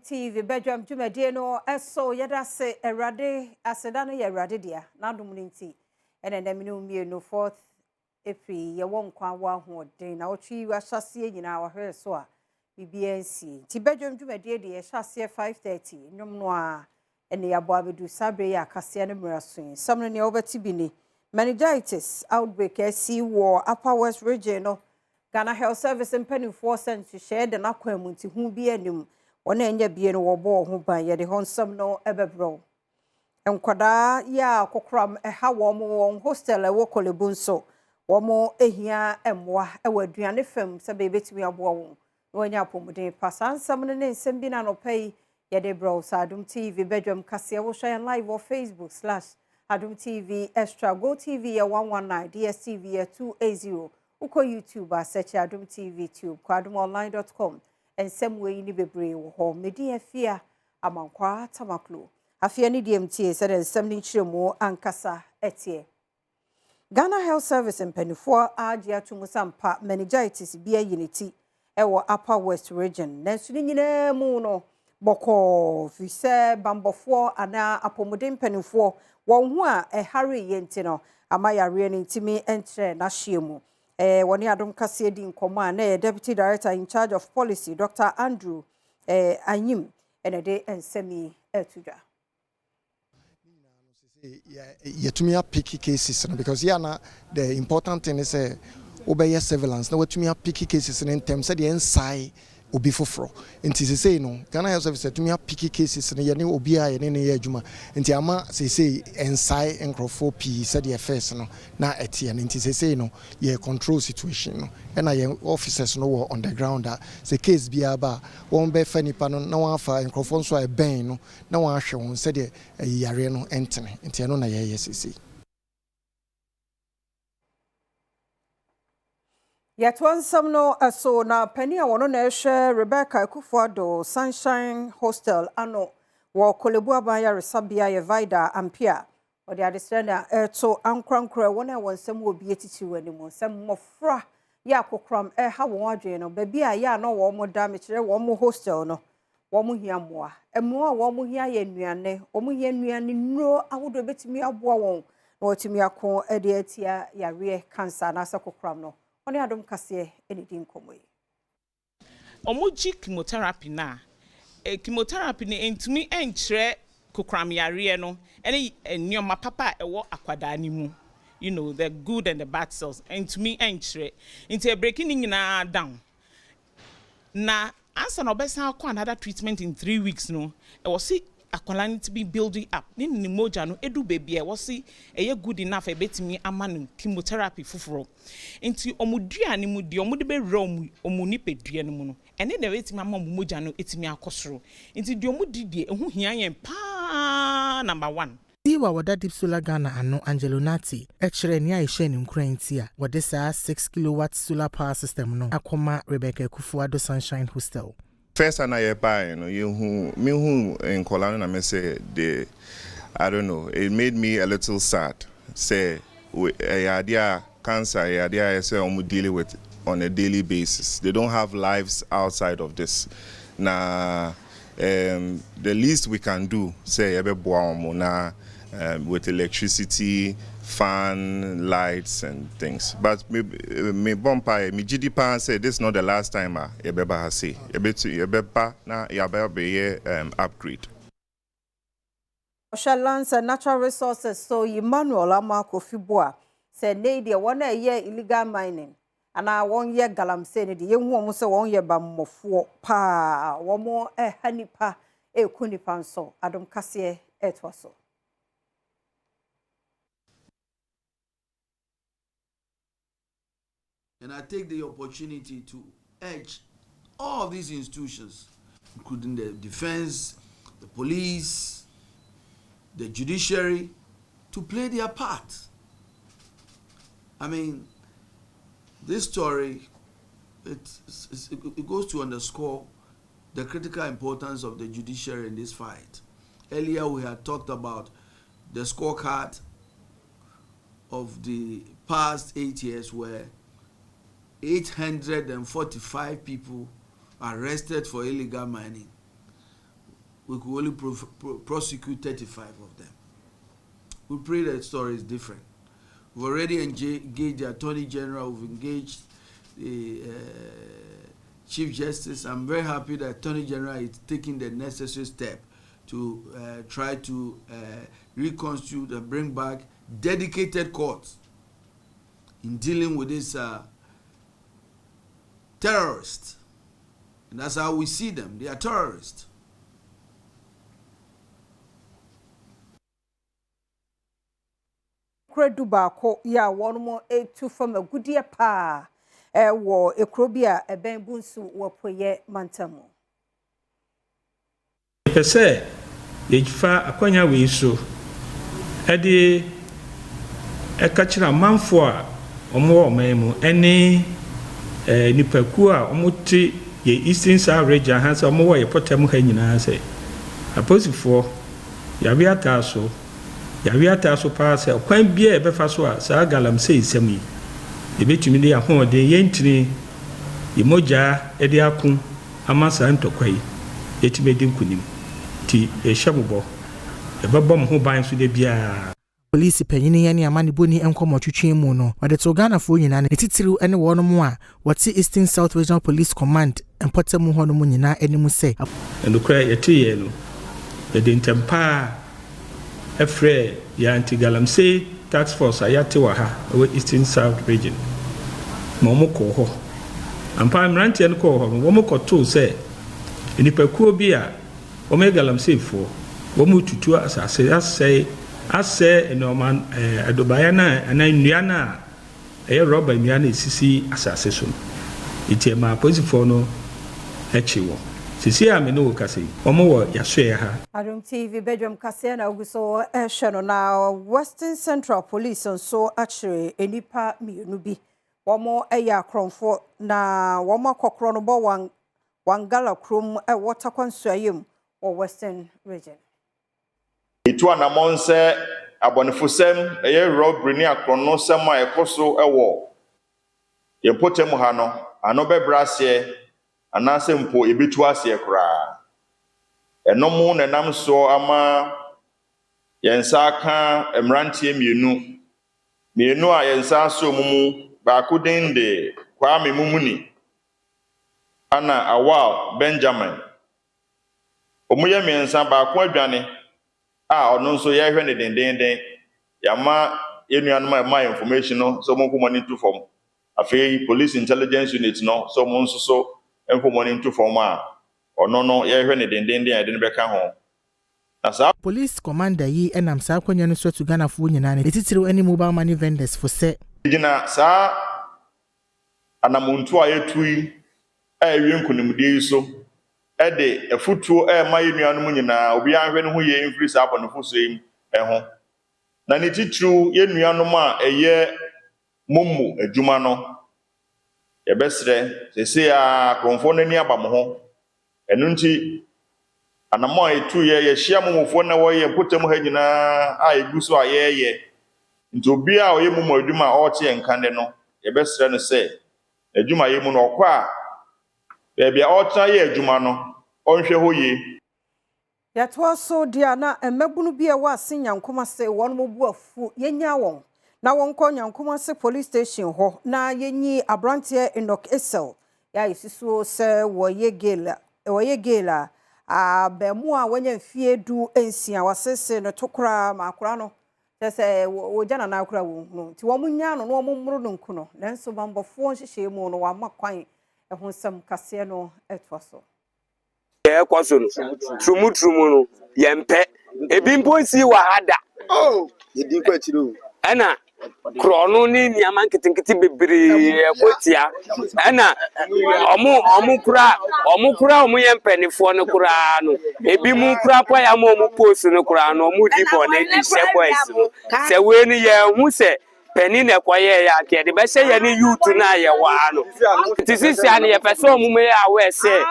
TV Badwam dwumadie no eso yeda se erade aseda no ye erade dia na dum no nti ene na minu mienu 4th April ye won kwa wa hoden na otwi wahyase nyina wa hwe so a BBNC ti Badwam dwumadie de ye hyase 5:30 nwom no a ene ya bo abedu sabre ya kase no mraso samno ne obati bi ni meningitis outbreak asi wo Upper West region no Ghana Health Service mpanimfo sent share de na kwamu nti hu bi anim ona enya bie no wobo ho ban ye de honsam no ebebro enkwada ya kokram eha wo hostel e wo kolebun so wo ehia emwa e waduane fam se be betimi abo wo wonya apomuden pasansam no ne nsem bi na no pay ye de bro Adom TV Badwam kase wo share live on Facebook/Adom TV Extra GoTV TV 119 DSTV 280 uko YouTube search Adom TV Tube kwadomonline.com and some way ni bebre wo ho medi afia amankwa tamaklo afia ni DMT said and some ni chiremo ankasa etie Ghana Health Service mpanifo agya tumusampa meningitis bia unity ewo Upper West region nanso ni nyina mu no boko fise bambofo ana apomuden mpanifo won ho a ehare yenti no amayare ni ntimi entre na hyiemu woni Adom kase di nkoma na Deputy Director in charge of policy Dr. Andrew Anyim ene de ensemi etuda yetumia picky cases because na the important thing is obey surveillance na wetumia picky cases in terms say the inside obi foforo nti sesei no Ghana Health Service tumia picky cases na ye ne obi a ye ne ye adwuma nti ama sesei ensai enkrofo p said the affairs no na etie na nti sesei no ye control situation no na ye officers no were on the ground that the case bi aba won be fa nipa no na wan fa enkrofo nso a ben no na wan hwe won said the yare no entene nti no na ye sesei Yet one some no so na penny wono na ehwe Rebecca Kufuado Sunshine Hostel ano wo kolebu abaya resabia ye vida ampia o de adesrana to ankrankra wona wonsam obi etiti wanimu sam mofra ya kokram ha won adwen no baby a ya no wo mo da me kire wo mo hostel no wo mo hia moa emoa wo mo hia ye nuane wo mo hia nuane nuro awodo betimi aboa won na otimi akon e de atia yare cancer na sakokram no oni Adom kase enidi nkomoyi omoji chemotherapy na chemotherapy ne entumi enkyere kokram yare no ene ennioma papa ewo akwada ni mu you know the good and the bad cells entumi enkyere into breaking nyina down na answer no besa akọ another treatment in 3 weeks no e was see akwala to be building up ni moja no edu baby e was eye good enough e betimi ama no chemotherapy fufuro nti omudua ni mu de omude be wura omuni pedua no mu no ene de betimi ama moja no etimi akosoro nti de omudi de ehu hia yen pa number 1 Diwa wada Deep Solar Ghana ano Angelo Nati ekire ni aishe ni nkranti a wade saa 6 kilowatt solar power system no akoma Rebecca Kufuado Sunshine Hostel. First and I buy, you who me who in Colano and me say the I don't know, it made me a little sad. Say idea cancer, idea I say I'm dealing with on a daily basis. They don't have lives outside of this. Now the least we can do, say with electricity, fan, lights and things. But me bompa me GDP say this is not the last time ebeba has say ebeba na yaba upgrade. Lands and Natural Resources so Emmanuel Amako Fibua said nay dear 1 year illegal mining and I 1 year galam say the young woman so 1 year bamofo pa one more hanipa kunipanso Adom kase etwaso. And I take the opportunity to urge all of these institutions, including the defense, the police, the judiciary, to play their part. I mean, this story, it goes to underscore the critical importance of the judiciary in this fight. Earlier we had talked about the scorecard of the past 8 years where 845 people arrested for illegal mining. we could only prosecute 35 of them. We pray that story is different. We've already engaged the Attorney General, we've engaged the Chief Justice. I'm very happy that Attorney General is taking the necessary step to try to reconstitute and bring back dedicated courts in dealing with this terrorists. And that's how we see them. They are terrorists. Dubako ya one more to from a good year pa war a crobia a bambunsu wapoye mantamo. Per se, fa akwanya we so ede e ka kira manfo a omo omemu ene nipaku a omote ye Eastern South region ha se omo wo ye potem ha nyina se aposifo ya wi ataso pa se kwan bia e befa so a sa galam se isem yi e betumi de ahode yentini imoja e de akun amasa ntokwai etime de nkunim ti e shabubo e babom ho ban so de bia police panyini ya ni amani boni enkomo twetwe mu no wade to Ghana fo nyina ne titiru ene wono mu a wati Eastern South Regional Police Command empotemu ho no mu nyina enimu se endukra yetiye no de ntempa efre ya anti-galamsey task force ayate wa ha we Eastern South region momoko ho ampa mrantie no ko ho momoko to se enipakuo bi a galamsey fo womututu asase ase no man adobaya na ananua na roba nua na sisi asase so itema posifo no echiwo sisi a me no kase omo wo yasoe ha Adom TV Badwam kase na oguso ehwe na Western Central Police so actually enipa mienu bi womo eya kronfo na womo akokro no bo wangala krom water kwansuayem or Western region. Itu anamonse abonefusem eye robbery ni akrono sem a ekoso ewo yepotem ha no ano bebrase anase mpo ebitu ase kra enomu nenam so ama yensa aka emrantie mienu a yensa so mumu ba kuden de Kwame Mumuni ana Awal Benjamin omuye miensa ba ko adwane ono nso ye hwe ne dendenden yama enuanuma ma information no so mo money to form afei police intelligence unit no so mo nso so money to form a ono no ye hwe ne dendenden ya de ne beka ho asa police commander yi enam sa kwanya no so to Ghana fo nyina ne titiru any mobile money vendors for se gina sa anamuntu ayetui awie nkunimde so ede efutuo ma yenuanum nyina obi anhwe ne ho ye infri sa abonofo so yim ho na ne titru yenuanum a eye mommu adwuma no yebesre sese a kronfo nani abam ho enu nti anamo etu ye hia momufo na wo ye potem ha nyina a eguso a ye nti obi a oye mommu adwuma a o tie nkande no yebesre no se adwuma ye mu no okwa bia ọcha ye adwuma no onhwe ho ye yatwa so dia na emebunu bia wa asenyankoma se won mobu afu yenya won na won ko nyankoma se police station ho na yenyi abrante Enoch Esel ya isusu se woye gela abemu a wanya mfie du ensia wasese no tokra makora no se wojana na akora wo ti wo munya no wo mummuru no nku no nanso bambofo nhyehyɛ mu no wa makwan ehonsam kase no etwaso kwaso no trumu no yempe ebi mponsi wa hada yedi kwatiro ana krono ni niama nkitinkiti bebre ekotia ana omu yempenifo no kura no ebi mu kura pa ya mu post no kura no mu di bone di boys no se we ni ye hu se peni na kwaye ya ke de be se ye ni youth na ye wa no tisisi ani ye pese omu ya we se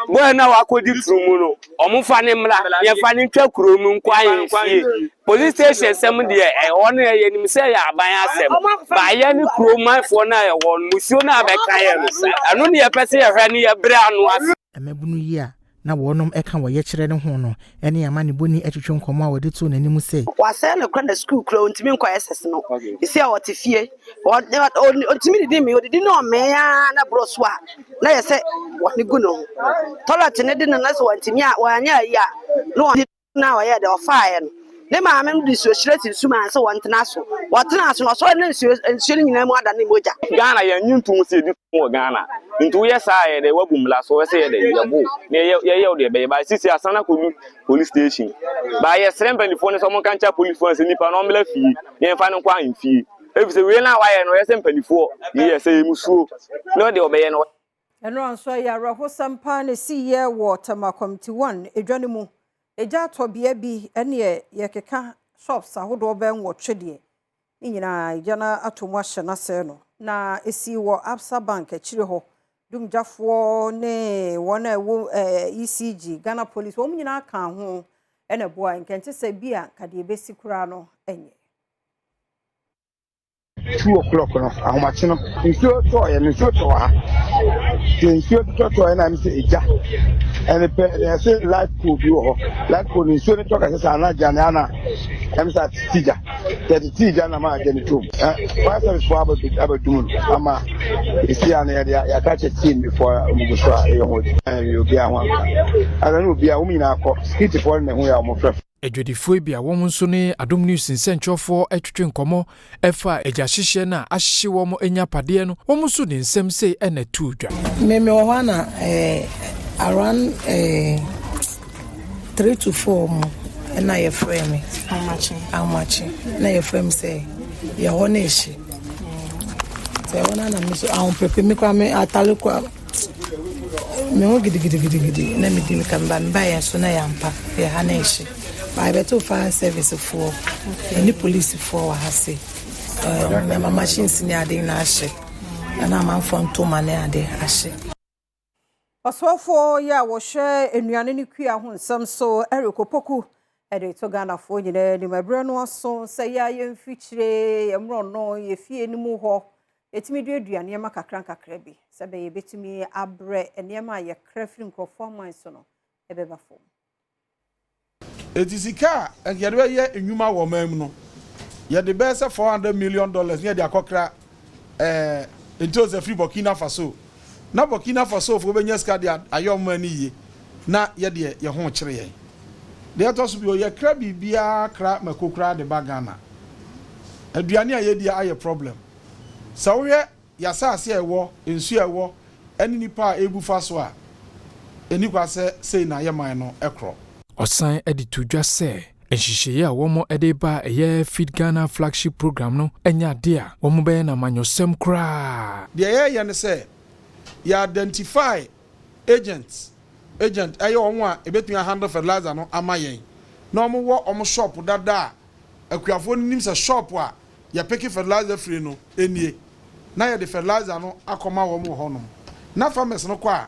boy na wakodi trumu no omufa ne mra ye fa ne twa kuromu nkwan fie police station sem de ono ye nim se ya aban asem ba ye ne kuromafo na ye won musio na abeka ye no eno ne ye pese ye hwa ne ye bre anu ase emebunu yi a na wonom eka wo ye kire ne ho no ene ama ne boni atwetwe nkomo a wode to n'anim se wase no kra na school kra ontimi nkwa SS no isi a wote fie ontimi di mi odidi no me ya na broso a na ye se woni gu no toilet ne di no na so ontimi a wanya ya no na wa ye de ofa no ne ma me di so shireti suma se wontena so no so na nsuo nyina mu ada ne moja Ghana ya nyuntu se di wo Ghana ntu ye sa ye de wabumla so se ye de yabo ne ye de be ba sisi asana ko police station ba ye sremba ni fone so mo kancha police fone se nipa no mla fi ye fa no kwa mfi ebi se we na wa ye no ye se mpanifo ye se emusuo no de obeye no eno anso ya raho sampa ne si ye water ma committee 1 edwane mu eja atobia bi ene ye keka shops ahodo ben wo twede ni nyina ejana atomu ahye na se no na esi wo Absa Bank akire ho dumjafo ne wona wo ECG Ghana Police wo nyina ka ho ene boa nkente se bia kade ebesi kura no enye 2 o'clock no ahomache no nsuo to ye nsuo to ha nsuo to na mi se eja ene pe se light pool bi wo light pool nsuo ne to ka se ana jana na emsa tija tija na ma je ni to why service for abadum ama isi ana ya ka che team before omuguso a ye ho obi a ho ana no obi a wo mi na akọ skit for ne ho ya mo frɛ Edwedifo bi a wɔn nso ne Adom News nsɛntwɔfo atwetwe nkɔmɔ ɛfa agya hyehyɛ na ahye wɔn enya padeɛ no wɔn nso ne nsɛm sei ɛna tu dwa me wɔ hɔ na around 3 to 4 mo na ye frame me how much na ye frame say ye ho na ehye say wona na me so ahun pepe me kwa me atale kwa me ho gidi na me di me kan ba ya so na ya mpa ye ha na ehye by better fire service for any police for wa hase my machines ni ade na ahye na man fon to mane ade ahye osofo ya wo hwe enuane ne kua ho nsam so erikopoku ede to Ghana fo nyina ni mabre no so se ya ye mfikyire ye mro no ye fie ni mu ho etimi duaduane ma kakran bi se be ye betimi abre enema ye krafri nkofo man so no ebeba fo Etisika yede ye enwuma wo mam no yede be se $400 million ne de akokra into the free Burkina Faso na Burkina Faso fo be nyaska de ayom ani ye na yede ye ho kire ye de atoso bi o ye kra bibia kra makokra de bagana aduane a ye dia aye problem so we yasase ewo ensu ewo eni nipa ebu faso a eni kwase sei na ye man no ekro Osan editu dwa se enhihye a womo ede ba eye Feed Ghana flagship program no enya de a womo be na manyosem kra de ye ne se ya identify agent aye won a ebetun handle fertilizer no amayen na omo wo omo shop dada akuafo nim se shop a ya peki fertilizer free no enie na ya de fertilizer no akoma womo ho no na farmers no kwa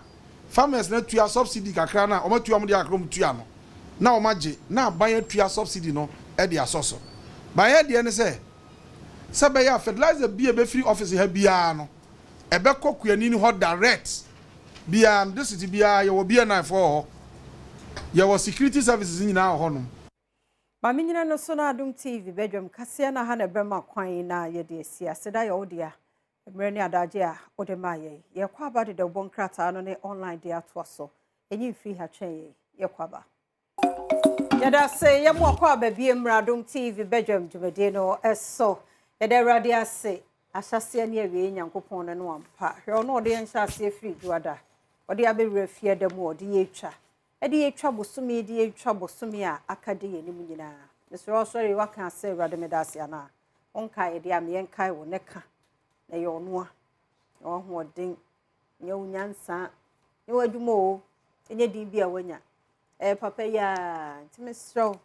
farmers na tua subsidy kakra na omo tua mo de akrom tua no na omaje na ban atua subsidy no e de asoso ban ya de ne se be ya fertilizer bi e be free office ha bia no e be kokuani ni ho direct bia this city bia ye wo bia na for ye wo security services nyina ho no ma menyina no so na Adom TV Badwam kase na ha na brema kwan na ye de asia seda ye odia emre ni adaje a ode ma ye kwa ba de bon krata no ne online de ato so enyi free ha twen ye kwa ba yada se ye mo kwa ba bi emra Adom TV Badwam dwumade no eso yada radio se asase ne awie nyankopon no ampa hwe no ode nhyase free duada ode abewura fie da mu ode yetwa ede yetwa bosumi ede yetwa bosumi a akade ye nim nyina mesro sorry waka se radio medase ana onka ede am ye nkai wo neka na ye ono a ho odin nye unyansa nye wadumo enye din bia wanya papa ya ntimesro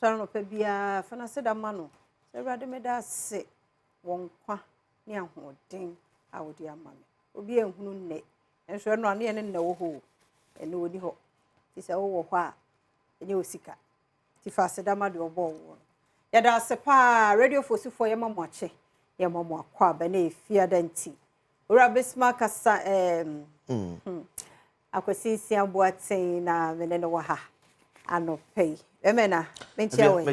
so no pa bia fa na seda ma no se radio medase wonkwa ni ahodin awodi amame obi ehunu nne enso no ane ne nna wo ho ene oni ho ti se wo ho a enye osika ti fa seda ma de obo wo ya da se pa radio fosifo ye mamo ache ye mamo akwa ba na efia danti ora besma kasa akwasi sia boaten na mene no ha anopei emena mentia we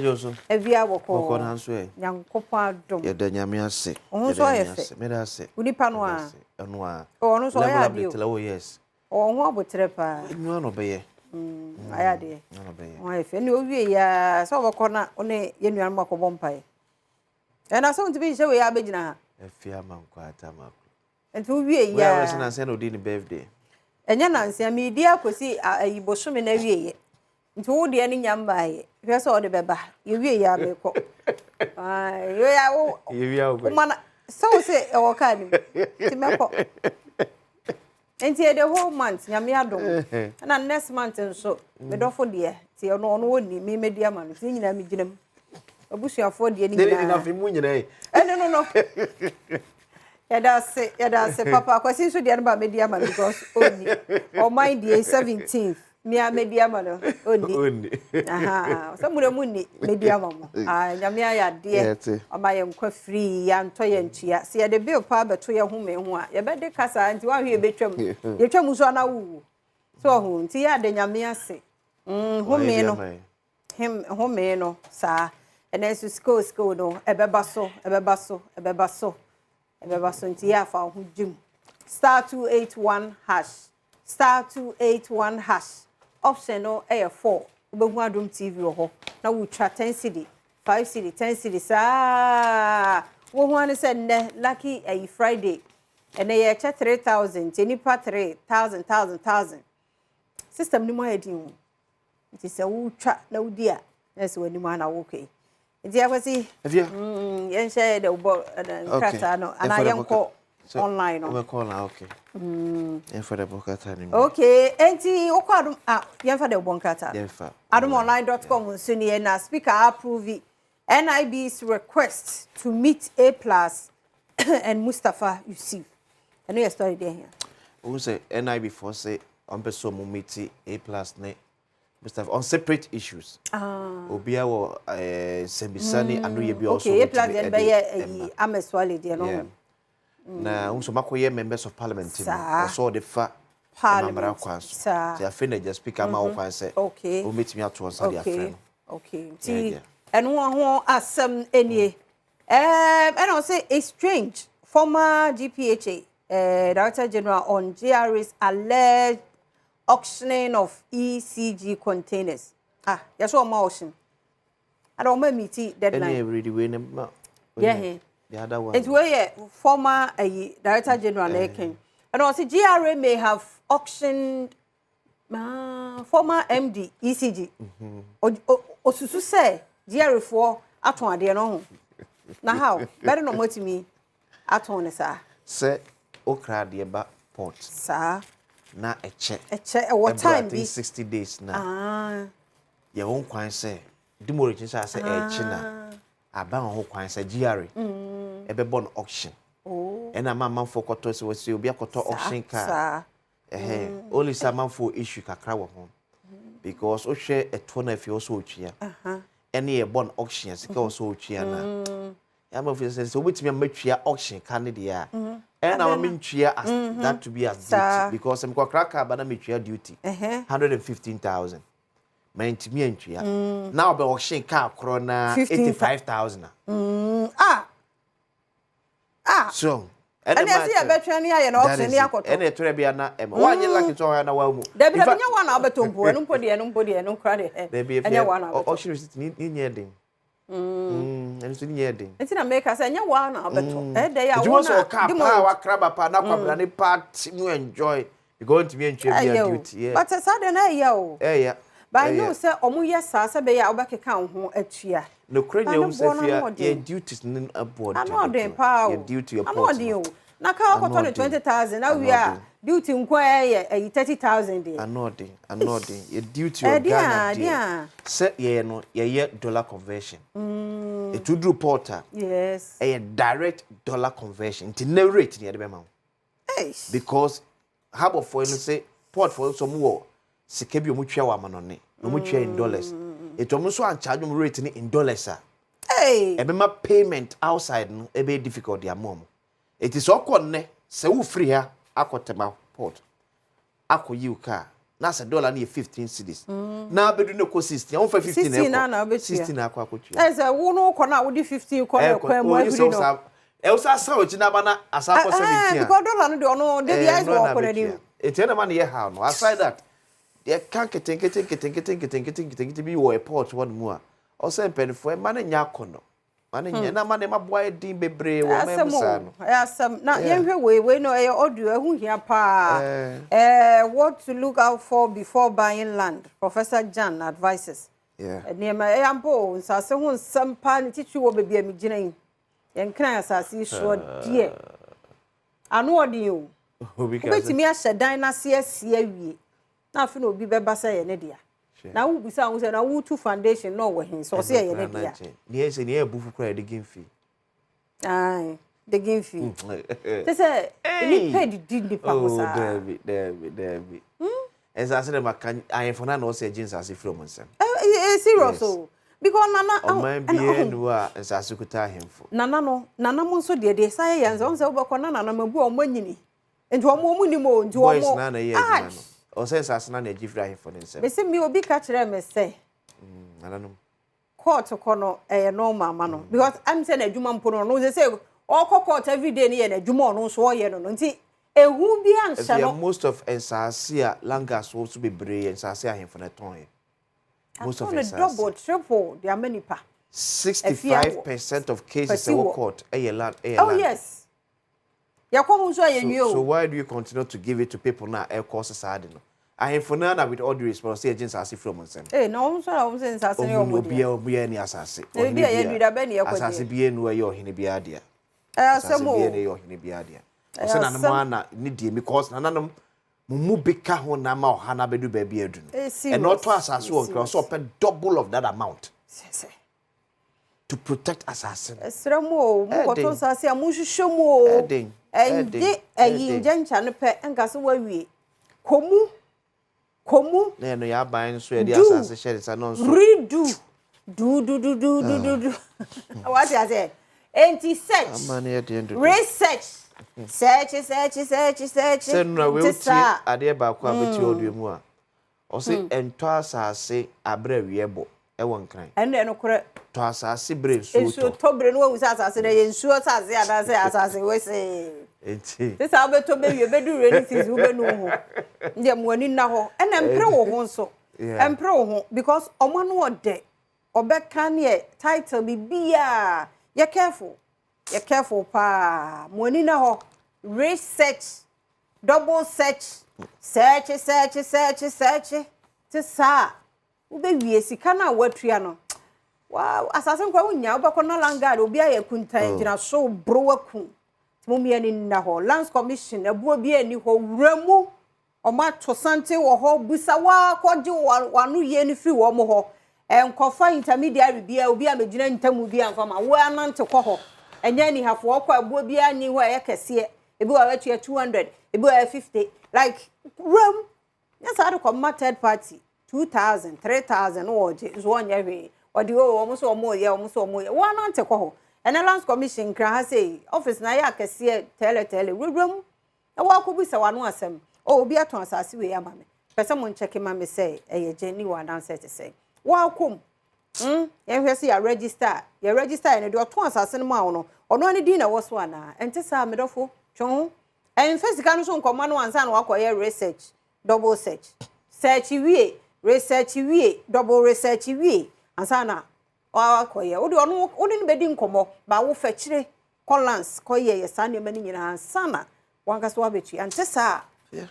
evia woko na nso e nyankopo adom ye da nyame ase ohun so yefe me da ase unipa no a eno a onu so ya bi o yes ohun abotre pa enu no be ye aya de no be ye o yefe ni owie ya so woko na one ye nuan makobo mpae ena so ntibi hye we ya begina ha efia mankwata mako entu wie ya we na se no di ni birthday enya nansia mi di akosi ayibosome na wie ye ntu wo de ni nyambae hwe so de beba ye wie ya meko yo ya wo ye wie wo mana so se e wo ka ni ti meko enti the whole month nyame adom na next month nso me dofo de ti ono woni me media ma no ti nyina me ginam abusuafo de ni nyina na fi mu nyina e no ya da se papa kwasi so de no ba media ma because oni o mind the 17th Mia media mano oni aha so mure munni media mamo nyame aya de amaye nkwa free ya nto ye ntua se ye de bill pa beto ye hu me hu a ye be de kasa nti wa hwe betwam ye twam so na wu so hu nti ya de nyame ase hu me no him hu me no sa enesu school no ebeba so nti ya fa hu jim *281# *281#. Option no 4 obehu Adom TV ho na wo twa 10 cedi 5 cedi 10 cedi sa wo hu an se ne lucky Friday ene ye che 3000 tenipa 3000 system ni mo edin nti se wo twa na wudi a na se wani ma na wo kai nti akwasi yen share de wo kata no ana yenko online no we call now okay for the bokata ni okay enti okwadum yen for the bonkata yen for adomonline.com nsuni na speaker approve NIB's request to meet A+ and Mustafa Yusuf. I know your story there here. Who say NIB for say on person mo meet A+ ne Mustafa on separate issues. Obia wo Sembisani anu ye bi also. Okay, A+ then be ameswale there no. Na unso makoye members of parliament no also the fa parliament so they finish just speak am o kwan say okay o meet me at once their friend okay ti enu ho asem enie and I say it's strange former GPHA Director General on GRA's alleged auctioning of ECG containers yes one more auction I don't meet deadline any really we yeah the other one. It's where former Director General Lekin. And also GRA may have auctioned former MD ECG. Osusu say GRA for aton ade no ho. Na how? Better no mo timi aton sa. Say okra de ba port. Sa na eche what time be 60 days na. Ye won kwan say dimorichin say eche na. Aban ho kwan say GRA ebe bon auction and a man for koto so we obi akoto auction car only some man for issue kakra wo ho because o hwe eto na fi also otwia any e bon auction sika also otwia na am of say so wetimi amatwia auction car ne dia and am mentwia as that to be as duty because am kokra car ba na metwia duty 115,000 mentimi antwia now be auction car kro na 85,000 so and I see a veteran here and auction near Cotta. And a Trebiana, one year like it's all and a well. There be one Albertumpo, and nobody, and no credit. There be a one auction is in Yeding. And it's in Yeding. It's in America, and you one Albertum. They are also a car, crab, a panaka, and a part you enjoy. You're going to be in duty. But a sudden, yo. Yeah. But I know, sir, Omuya Sasa Bay, I'll back account home at Chia. No cranium says your duties in a board. I'm not doing power. Your duty, your port. Now, call 20,000. Now we are duty inquire 30,000. I'm nodding. Your duty, your Ghana. Set ye no, ye dollar conversion. It would do porter. Yes. A direct dollar conversion. To no rate near the amount. Because how for you say port for some more. Sekebi omutua wa manone omutua in dollars it omuso an charge rate in dollars ebema payment outside no ebe difficult ya mom it is okonne se wo free ha akotema port akoyi uka na se dollar na 15 cedis na bedu ne ko 16 on fa 15 na 16 na akwa akotwa say wo no ko na wo di 15 ko na kwa mu agri no Elsa sa o china bana asako 17 because dollar no de ono de bi ice wo ko na di etiana man ye how no aside that they can get be wo airport one mu a o say penfo e man nya akono man nya na man ma boy din bebre wo memusa no asem na yenhwe we no e audio ehu hia pa what to look out for before buying land Professor Jan advises niema e ampo nsase hu nsampa ne titwi wo bebia mi gina yin yenkran asase so die anu odin o obetimi ahye dan na se asie awie na afi na obi beba se ye ne dia na wo bisa wo se na wo tu foundation no wo hin so se ye ne dia ni ese ni ebufu kra de gimfi ai de gimfi se ni pedi di pa ko sa Debbie esa se de makan ayefona na o se jinsa se from nsem serious o because nana o man bie no a esa se kuta hemfo nana mo nso de sa ye yanze on se wo beko nana mabu o manyini enti o mo ni mo enti o boys na na ye no o se esa se na ejifra hemfo nsem be se mi obi ka kire me se nana court kono no mama no because I'm saying adwuma mpo no ze say o court every day ni ye na adwuma no so ye no nti ehu bi anhya no most of ensasia langas wo so bebre ensasia hemfo na ton ye most of it double triple there are many pa 65% of cases in court land oh yes yakomu so yenyo so why do you continue to give it to people now air courses sad no ahemfo na with all due response say agents asase from nsem no so I say nsase ne obi ni asase obi ya duda be ne yakode asase bi enu ayo ohene bi adia asemo bi enu ayo ohene bi adia o se na no ana ni die because nananom mumu beka ho na ma ohana bedu ba bi adu and not to asase won cross so pay double of that amount to protect assassin esremo mu ko to asase amu hwehwemu ende ayi njancha no pe engase wawie komu na no ya ban so e di asase share sa no so redo do what you say anti-search research search say no we uti ade ba kwa beti odu mu a o se ento asase abra wiebo e won kran ene no kore to asase bre so to bre no wu asase na ye nsuo asase ada se asase we se enti this abeto be wie bedu reni things wo be no ho nde mo ani na ho ene mpre wo ho nso mpre wo ho because omo no ode obeka ne title bibia you careful pa mo ani na ho research double search to sa wo be wie sika na watua no wow asase nkwa wonya wo be kono langard obi aye kuntan gina so bro waku mumia ni na ho lands commission abuo bi ani ho wuramu o ma to sante wo ho busa wa kwaje wanu ye ni fi wo mo ho enkofa intermediary bia obi amegina ntamu bi anfa ma wo anante kɔ ho enya ni hafo okɔ abuo bi ani ho ye kese ebi wa wetua 200 ebi wa 50 like room yes I do ma third party 2000 3000 oje zo onya hwe odi o mo so mo ye wo anante kɔ ho and lands commission kra ha say office na ya kese tele wurwum e wa ko bi se wanu asem o obi aton asase we ama me pese mo check ma me say e jeni wa dan set say wa kom ye hwe say ya register and do aton asase no ma wono ono ani din na wo so ana ente sa me dofo twon en physical no so nkoma no ansa na wakoye research double search wie research wie double research wie ansa na wakoye odi ono odi ni bedi nkomo ba wo fa kire collance koye ye sa ne mani nyina ansa na wankaso wa betu ante sa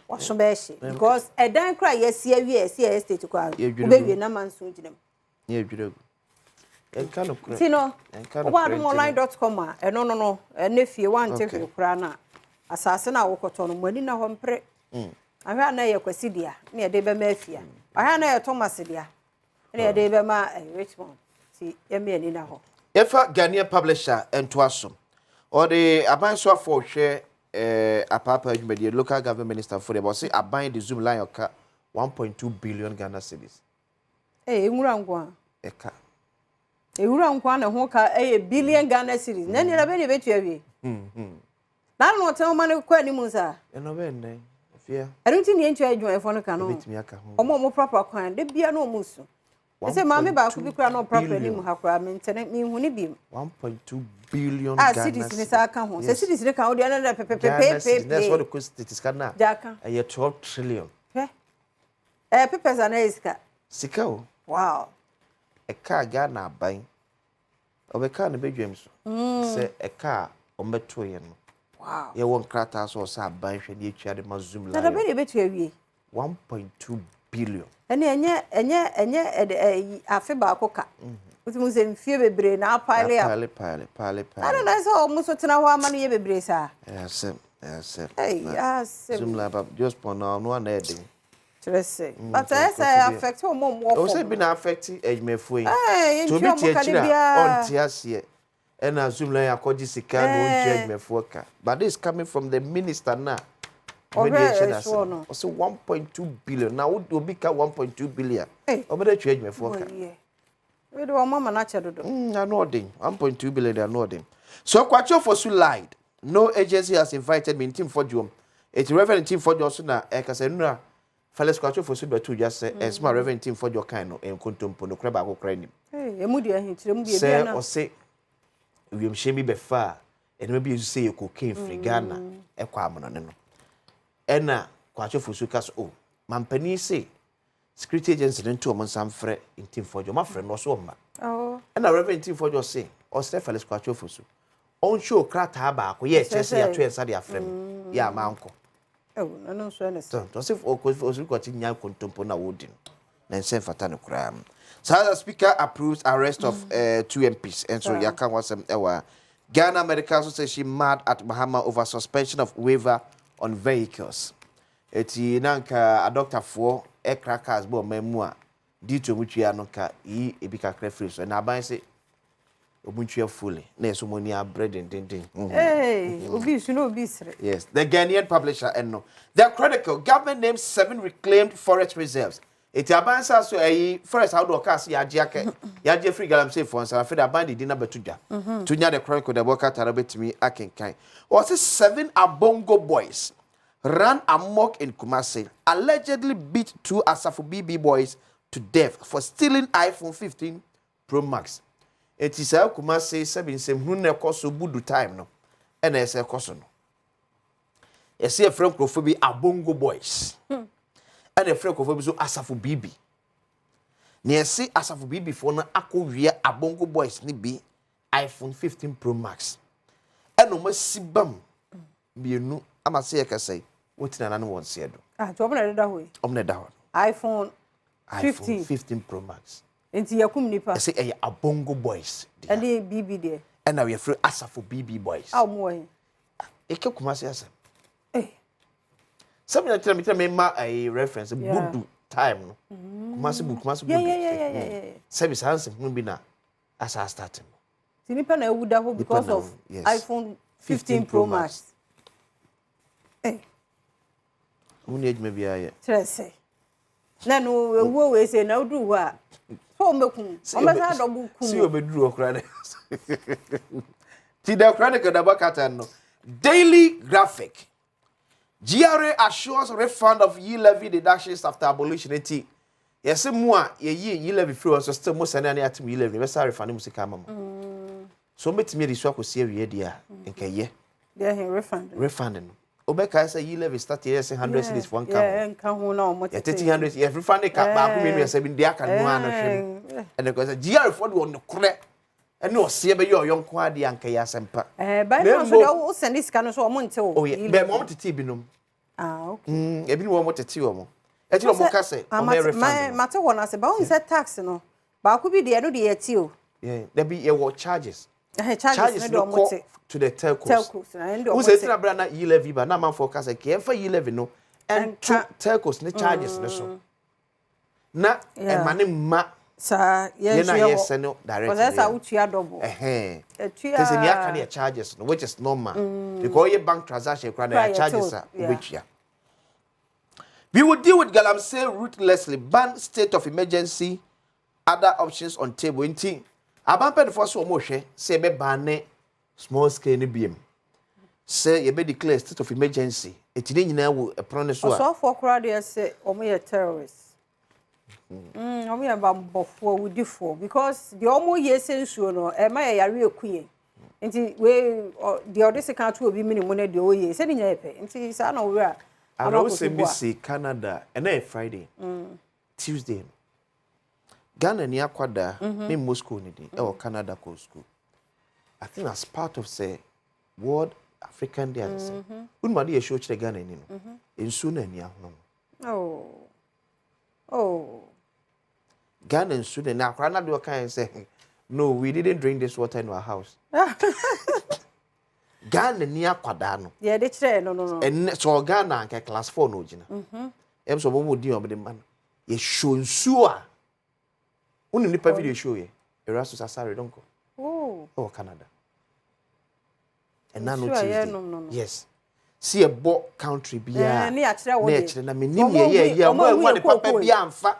wa so be hye because edan kra yesi awie esi estate kwa obewie na manso ginem ye dwiregu enka no kra tino obadomonline.com no nefie wante hwe kra na asase na wokoto no mani na ho mpre ahwa na ye kwasidia na ye de be ma afia ahwa na ye Thomas dia na ye de be ma Richmond ti ye me ani na ho yefa Ghanaian publisher entoaso or the abanso afo hwe apapa adwumadi local government minister for the say aban the zoom line oka 1.2 billion Ghana cedis nwura ngwa eka ewura nkwa na ho ka billion Ghana cedis na ni na be betu awie na no tell man kwa ni mu sa eno be nne Yeah. I don't think the entry join for no cano. Omo proper kwan. De bia no musu. I say mama ba ku bi kura no proper ni mu hakura me internet me hu ni bi. 1.2 billion Ghana. Cities ni sa ka ho. Say cities ni ka ho de na pe. That's what the cost it is kana. Jaka. 12 trillion. Papers are iska. Sika o. Wow. A car Ghana buying. Obeka na bedwem so. Say a car ombeto ye no. Wow. Ye won krata so sa ban hwe na etwa de mazum la. Na be de betu awie. 1.2 billion. Enye afi ba akoka. Uti se mfie bebre na pile up. Pile. I don't know so muso tena ho ama no ye bebre sa. Yes. Hey, yes. Zoom la ba just for now no na edin. But I say affect your mom. O say be na affect ejmefo yi. To be on tiase. And assume like akoji sika no ejmefo ka. But this is coming from the minister now. Also 1.2 billion. Now would be 1.2 billion. Obede twa ejmefo ka. We do mama na chedo do. I know them. 1.2 billion I know them. So kwacho for su lied. No agency has invited me in team for Jom. It's Reverend team for Johnson na e ka say nura Felix kwacho for su betu just say e small Reverend team for your kind no en kontompo no kreba ko kra nim. Emudi ahintire mu bia na. Say o say we mshemi be fa and maybe you say you cocaine free Ghana e kwa amono ne no. Ena kwacho for su kas o mampani say security agency nto o monsam frɛ in team for Jom ma frɛ no so ma. Oh. Ena Reverend team for just say o say Felix kwacho for su on show krata ba ko ye chese ya to ensa de afrem ya manko no so na so to say o ko ti nya kontompo na wodi na ense fata ne kura so the speaker approves arrest of 2 MPs and so yaka wasem ewa Ghana Medical Association mad at Bahama over suspension of waiver on vehicles eti nanka a doctor for crackers bo mamu a dito mutwa no ka yi ebika crefree so na ban say Obunchia fully. Neso monia bread and ding. Hey, obis, you know obis. Yes, the Ghanaian publisher and no. The Chronicle government names 7 reclaimed forest reserves. It abansa so a forest how do cast ya jacket free galam say for and after abandi dinner betuja. Tunya the Chronicle the worker tarabet me akenkai. Was it 7 Abongo boys ran amok in Kumasi, allegedly beat 2 Asafu BB boys to death for stealing iPhone 15 Pro Max. It is a Kumasi 7 hune koso budu time no. And ese koso no. You see a friend Kofobi Abongo boys. And a friend Kofobi so Asafu BB. Ni see Asafu BB for na ako via Abongo boys ni bi iPhone 15 Pro Max. And no masibam bienu ama se ya kasai. Wotina na no won se do. To omna da hoy. Omna da ho. iPhone 15 Pro Max. Enti yakum nipa. I say Abongo boys. And the BB there. And now we are free Asafu BB boys. How more? Eke Kumasi asem. Something that tell me a reference budu time no. Kumasi budu. Yeah. Service handsome mun bi na asa starting. Tinipa na ewuda ho because of iPhone 15 Pro Max. Mun age me bia ye. Trese. Na no ewu we say na odu ho a. So mekum. O me sa double kum. See obeduru okra na. Ti da Chronicle da bakata no. Daily Graphic. GRA assures refund of ye-levy deductions after abolition. Yes, more ye-levy free was still most any atim ye-levy. Let's refund him mama. So meet me this work with see dear in Kaya. Yeah, refund. Refunding. Obeka say ye-levy start here 100 cities for one count. Yeah, and can hold on. 100 yeah, refund cap back when we say been there can no and because GRA for on the correct. And no see be your young kwadi anka ya sempa. By now so send this can so monte o. Oh yeah, be mo tete binom. Okay. Ebi no mo tete o mo. E ti no mo ka say o me refund. Mate wona say ba won say tax no. Ba ko bi de no de yeti o. Yeah, there be your charges. Charges no mo to the telcos. Telcos na ndo. Who say ti na bra na ye-levy ba na man for ka say ke fa ye-levy no and to telcos ne charges ne so. Na e mane ma sa yes no direct. Because that's how you double. There's any kind of charges which is normal. Because your bank transaction charges are which yeah. We will deal with Galamsey ruthlessly, ban state of emergency, other options on table. In team, Abampen for so much say be ban small scale BM. say you be declare state of emergency etine nyina wo epron so a so for crowd dey say omo ye terrorists omo ye bambofo wudifo because the omo ye sensuo no e ma ye yare ekue nti we the odise kan to obi minimu na de oye se ni nya epe nti sa na wura I was say Canada and then Friday Tuesday Ghana ni akwada me Moscow ni di or Canada ko school I think as part of say World African Day say unma dey show chire Ghana ni no ensu na ni ahono Ghana ensu na akra na do kan say no we didn't drink this water in our house Ghana ni akwada no yeah de chire no and so Ghana nke class 4 no gina em so bomo di obede man ye show nsu a unu nipa video show ye Erastus Asare donko oh Canada and now no Tuesday yes see a bo country bia na achire na menim ye omo de papa bia amfa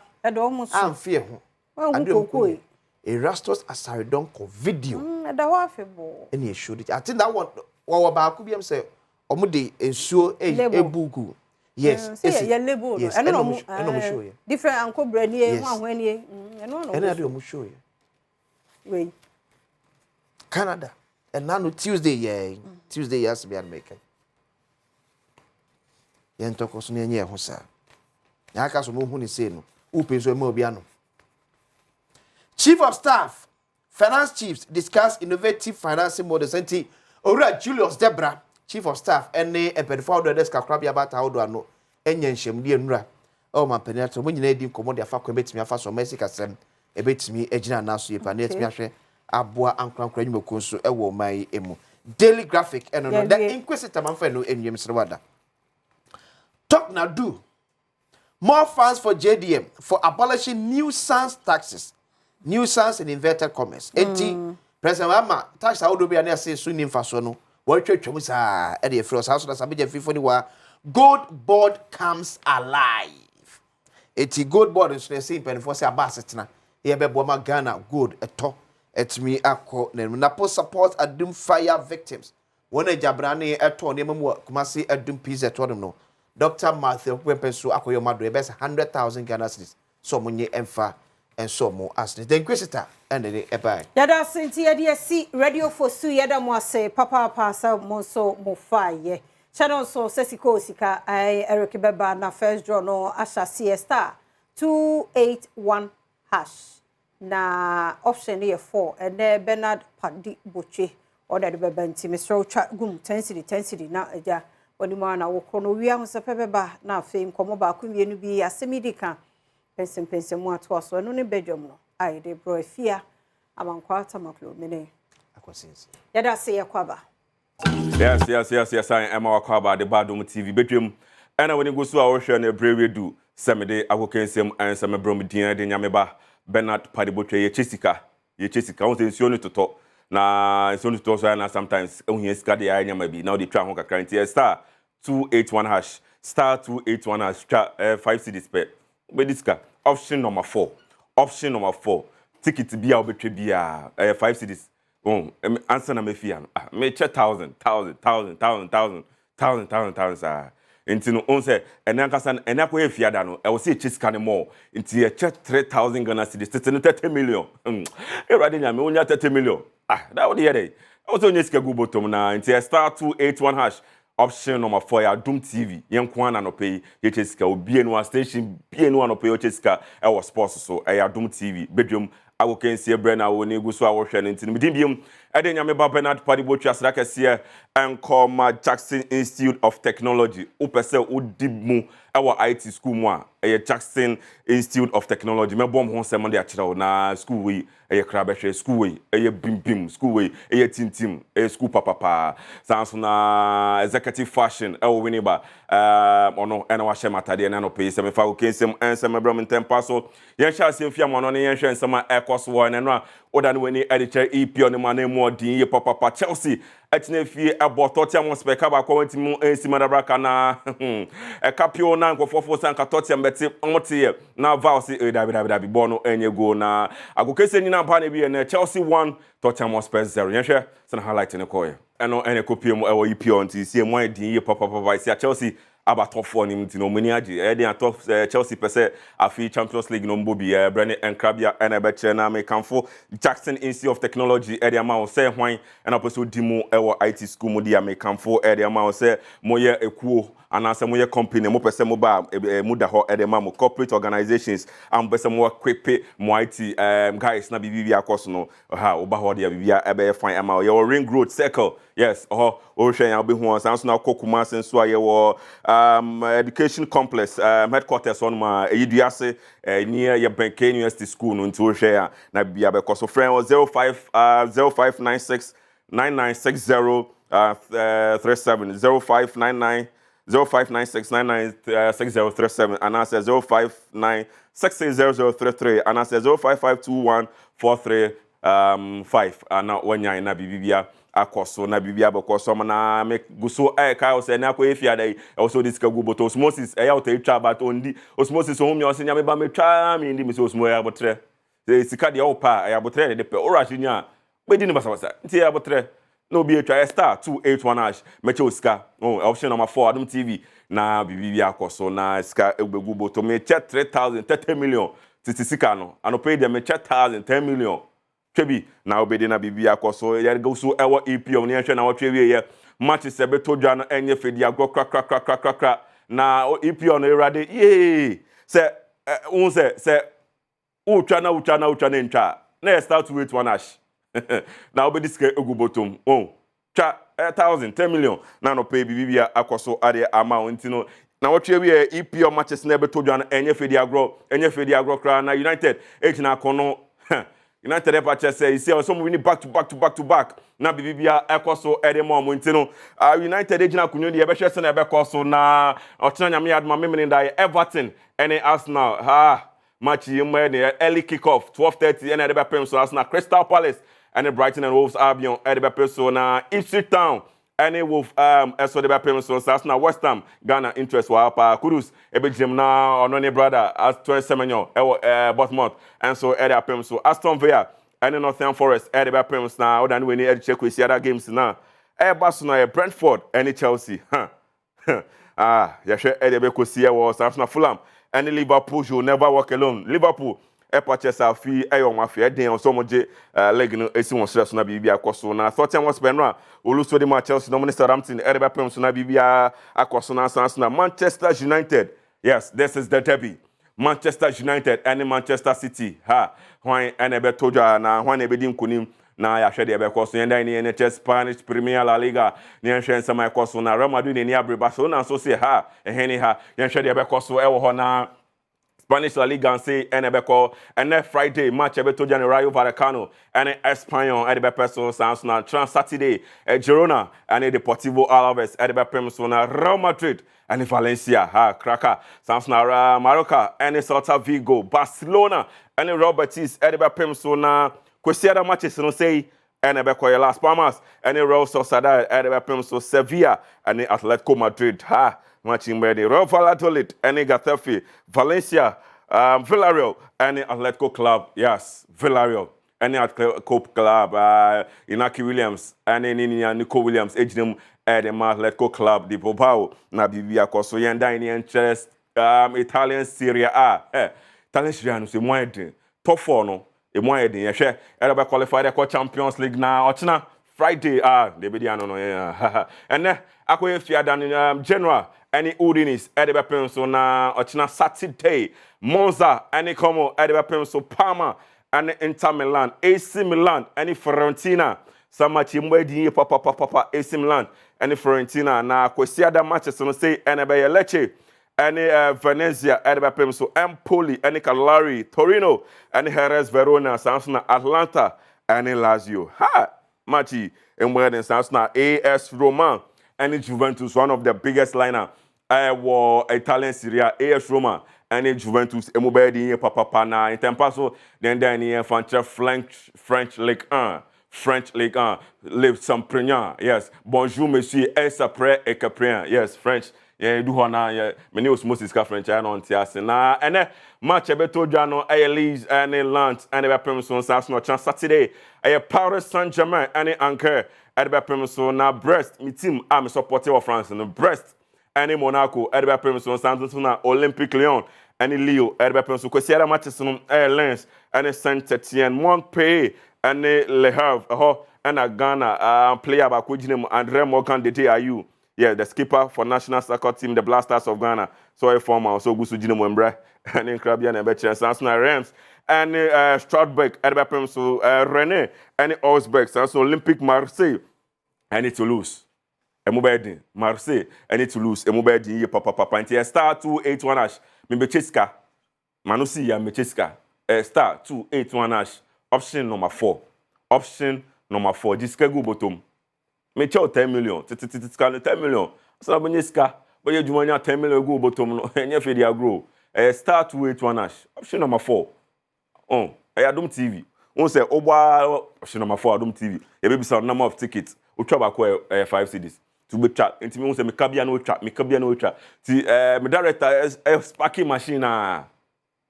amfie ho kokoi Erastus Asare donko video da wa febo and he showed it I think that one wa ba ku biam say omo de ensuo ebuku yes say ya label yes eno no show ye different anko branie ho ahwani eno no eno de omo show ye we Canada and now Tuesday Tuesday yes be American yen to koso na nye ho sa ya aka so mo hu ni say no upe so ma obi ano Chief of Staff Finance Chiefs discuss innovative financing models anti Ora Julius Debra Chief of Staff ene empedifo do desk akrabia bata how do ano enya nhemde enura o ma penetra mo nyina edi komo de afa kwa betimi afa so mercy kasem e betimi agina na so yepa na etimi ahwe aboa ankrankra nyumako so e wo mai emu Daily Graphic eno no the inquisitor manfa no enwem srewada talk na do more funds for JDM for abolishing nuisance taxes nuisance in inverted commas President Mama tax how do be na say so nim faso no wo twetwem sa e de free so so da sabeje fifo ni wa gold board comes alive eti gold board so say penfo say abasetena ye bebo ma Ghana gold eto etimi akọ na post support Adom fire victims wona jabra na eto ne mamu kumasi Adom peace eto no Dr. Matthew Wempenso akoyo mado e best 100,000 Ghana cedis so munye emfa and so more as the inquisitor and the ebai yada sinti yada si radio for su yada mo ase papa pasa mo so mo faye channel so sesiko sika I Eric Beba na first draw no asha siesta 281 hash na option here 4 and then Bernard Padi Boche order the Beba nti Mr. Gum 10 city na eja oni ma na wo krono wi ahun se Beba na fame komo ba ku mienu bi asemidika pensem mu ato so no ne bedwom no ai de bro afia amankwa tamaklo mene akwasinsi yada se yakwaba yes Emma Wakwaba the Badwam TV bedwom ana woni go so a wo hwe na brewe du semede akokensem ansem brom din de nyameba Bernard Padibotwe ye chesika won se nsuo no toto na nsuo no toto so na sometimes ehun sika de ya nyama bi now they try ho kakra nti star 281 hash star 281 hash 5 cedis per Bediska option number 4 ticket bia obetwe bia 5 cedis answer na mefia me che 1000 sa nti no on say enankasa enakwa efia da no e wo say chiska ne more nti e che 3000 Ghana cedis 30 million e rade nya me onya 30 million that would hear I was only ska go bottom na nti star 281 hash option number 4 ya Adom TV yenkwa na no pay yecheska obie no station bie no no pay yecheska e was sports so ya Adom TV bedwom awokensi ebre na woni gu so awohwe no ntini midimbium ede nyame ba Bernard Padibotwe asra kese enkoma Jackson Institute of Technology upese udimu ewa IT school mu a Jackson Institute of Technology mebom ho sem de akire na school we krabehwe school we bimbim school we tintim school papa sanso na executive fashion winiba ono ena wa shematade na no pay sem fa okensem ensem ebrom ntempa so yen sha asem fia mo no ne yen hwe ensem ekos wo ne no a oda no weni editor EP on ma na mu odin ye papa Chelsea etine fie eboto tiam speka ba kwa ntimi ensima da braka na ekapio na nkofofo san katotiam beti omotie na valsi dabi bono enye go na agokese ni na mpa na bi na Chelsea 1 Tottenham Hotspur 0 yen hwe sana highlight ne koye ɛno ɛna kopie mu ɛwɔ EPO nti sie mo din ye papa sia Chelsea aba top 4 nim nti no mani age ɛde top Chelsea pese afi Champions League no mbo bi Brene Enkrabia ɛna ɛbɛkyerɛ na mekanfo Jackson Institute of Technology ɛde ama wo sɛ hwan ɛna pese di mu ɛwɔ IT school mu di mekanfo ɛde ama wo sɛ moyɛ ekuo anase moyɛ company mo pese mo ba mu da ho ɛde ma mo corporate organizations am pese mo kwepe mo IT guys na bibi akɔso no ha oba ho de bibi ɛbɛyɛ fine ama your ring road circle yes o hwɛ ya obi ho san so na kokuma senso ayɛ education complex headquarters on ma eyiduase near your Bank University school no nti o hwɛ ya na bibi abɛkɔ so friend 0596 9960 37 0599 0596996037 and I says 0596600033 and I says 05521435 and now when you're in a bibia akoso na bibia bekoso na make guso kai o se na ko efia dai also this ka go but osmosis e ya o te twa but ondi osmosis o me o se nya me ba me twa me ndi me se osmo ya botre se sika de o pa ya botre de pe o rajinya be di ni basa nti ya botre no be a star 281 hash meche osika option number 4 Adom TV na bibi akoso na sika egbegu boto me che 3030 million titi sika no anope de me che 1010 million twebi na obedi na bibi akoso ya go so ewo EPO ne hwe na wotwe wie ye match se beto dwa no enye fedi agro kra na EPO no erade ye se se utwa na ntwa na start 281 hash now be this egu bottom cha 1010 million na no pay bibia akoso ade amount no na wotwe we EPO matches na beto dwan enye fedi agro kra na United ejina kono United ever say see some win back to back na bibia akoso ede mom ntino United ejina kunyo de ebe hwese na ebe koso na otena nyame adma memene dai Everton ene Arsenal match yim early kick off 12:30 and ede be pem so Arsenal Crystal Palace and Brighton and Wolves Albion at the persona Ipswich Town and Wolf so the person Arsenal West Ham Ghana interest wa pa Kudus ebe gym na ono ne brother as 27 Bournemouth and so at the person Aston Villa and Nottingham Forest at the person na odan we need check with other games na Barcelona Brentford and Chelsea ya she at the be ko see was Arsenal Fulham and Liverpool should never walk alone Liverpool purchase fi ayo mafia den so moje leg no esi won stress na bibia akoso na Tottenham Hotspur no oluso de ma Chelsea no Minister Ramsey ereba pem so na bibia akoso na sans na Manchester United yes this is the derby Manchester United and Manchester City hwan ene be toja na hwan e be di nkonim na ya hwede e be koso yenda ni NHS Spanish Premier La Liga ni hwen sama koso na Real Madrid ni abre Barcelona so se eheni ya hwede e be koso e wo ho na Spanish La Liga and say Enebeko and then Friday match Ebeto Rayo Vallecano and Espanyol at the person Sansona Trans Saturday Girona and Deportivo Alaves at the person Real Madrid and Valencia Cracker Sansona Marocca and Celta Vigo Barcelona and Real Betis at the person Quesiada matches no say Enebeko Las Palmas and Real Sociedad at the person Sevilla and Atletico Madrid matching by the Real Valladolid, and Getafe, Valencia, Villarreal, and Atletico Club. Yes, Villarreal, and Atletico Club, Inaki Williams, and Nico Williams, Ejnum, and Atletico Club, the Bilbao, na Bibia Coso, Yanda, interest, Italian Serie A. Italian Serie A, no, c'est moins de top 4, no, et moins de, yeah, elle va qualifier for Champions League na, Ochina, Friday, they be the no, yeah, and then, Akoye Fiadan, General, any Udinis, Ediba Penso na Ochina Saturday, Monza, any Como, Ediba Penso, Parma, and Inter Milan, AC Milan, any Fiorentina, Samachi Mwedi, Papa, AC Milan, any Fiorentina, na Quesiada matches, no say, and Lecce, any Venezia, Ediba Penso, Empoli, any Cagliari, Torino, any Jerez Verona, Sansona, Atlanta, any Lazio. Machi, and where in Sansona, AS Roma, and Juventus, one of the biggest lineup. War Italian Serie A, AS Roma, and Juventus, Emobedi, Papa na in Tempaso, then French Ligue 1, Live Sampignon, yes. Bonjour, monsieur, et Sapre et Caprien, yes, French ye do ho na ye many osmosis ka franchise no ntiase na ene match ebeto dwa no Leeds and Lens and the Premier Arsenal chance Saturday Paris Saint-Germain and Anker at the Premier na Brest mi team am supporter of France no Brest and Monaco at the Premier Saint-Germain na Olympique Lyon and Lille at the Premier kwesiara matches no Lens and Saint-Etienne Montpellier and Le Havre and Ghana player ba ko ginem André Morgan Dede Ayew. Yeah, the skipper for national soccer team, the Blasters of Ghana. So a former, so Gusu Jino Mwembra, and in Caribbean and Betches, Arsenal Rams, and Stradbeck, Edbapem, so René, and Osberg, so Olympic Marseille, and it's Toulouse. Emubedi, Marseille, and it's Toulouse, Emubedi, Papa, and it's star 281 ash, Mbecheska, Manusi, Mbecheska, star 281 ash, option number 4. Option number 4, Jiskegu bottom. Me chow 10 million. Tititikano 10 million. So when you ska, but you do 10 million go bottom no. Any of you grow. Star 281 ash. Option number 4. Adom TV. On say oba option number 4 Adom TV. You baby some number of tickets. We try back 5 CDs. To be chat. Inti me on say me kabia no chat. Me kabia no chat. Ti me director sparking machine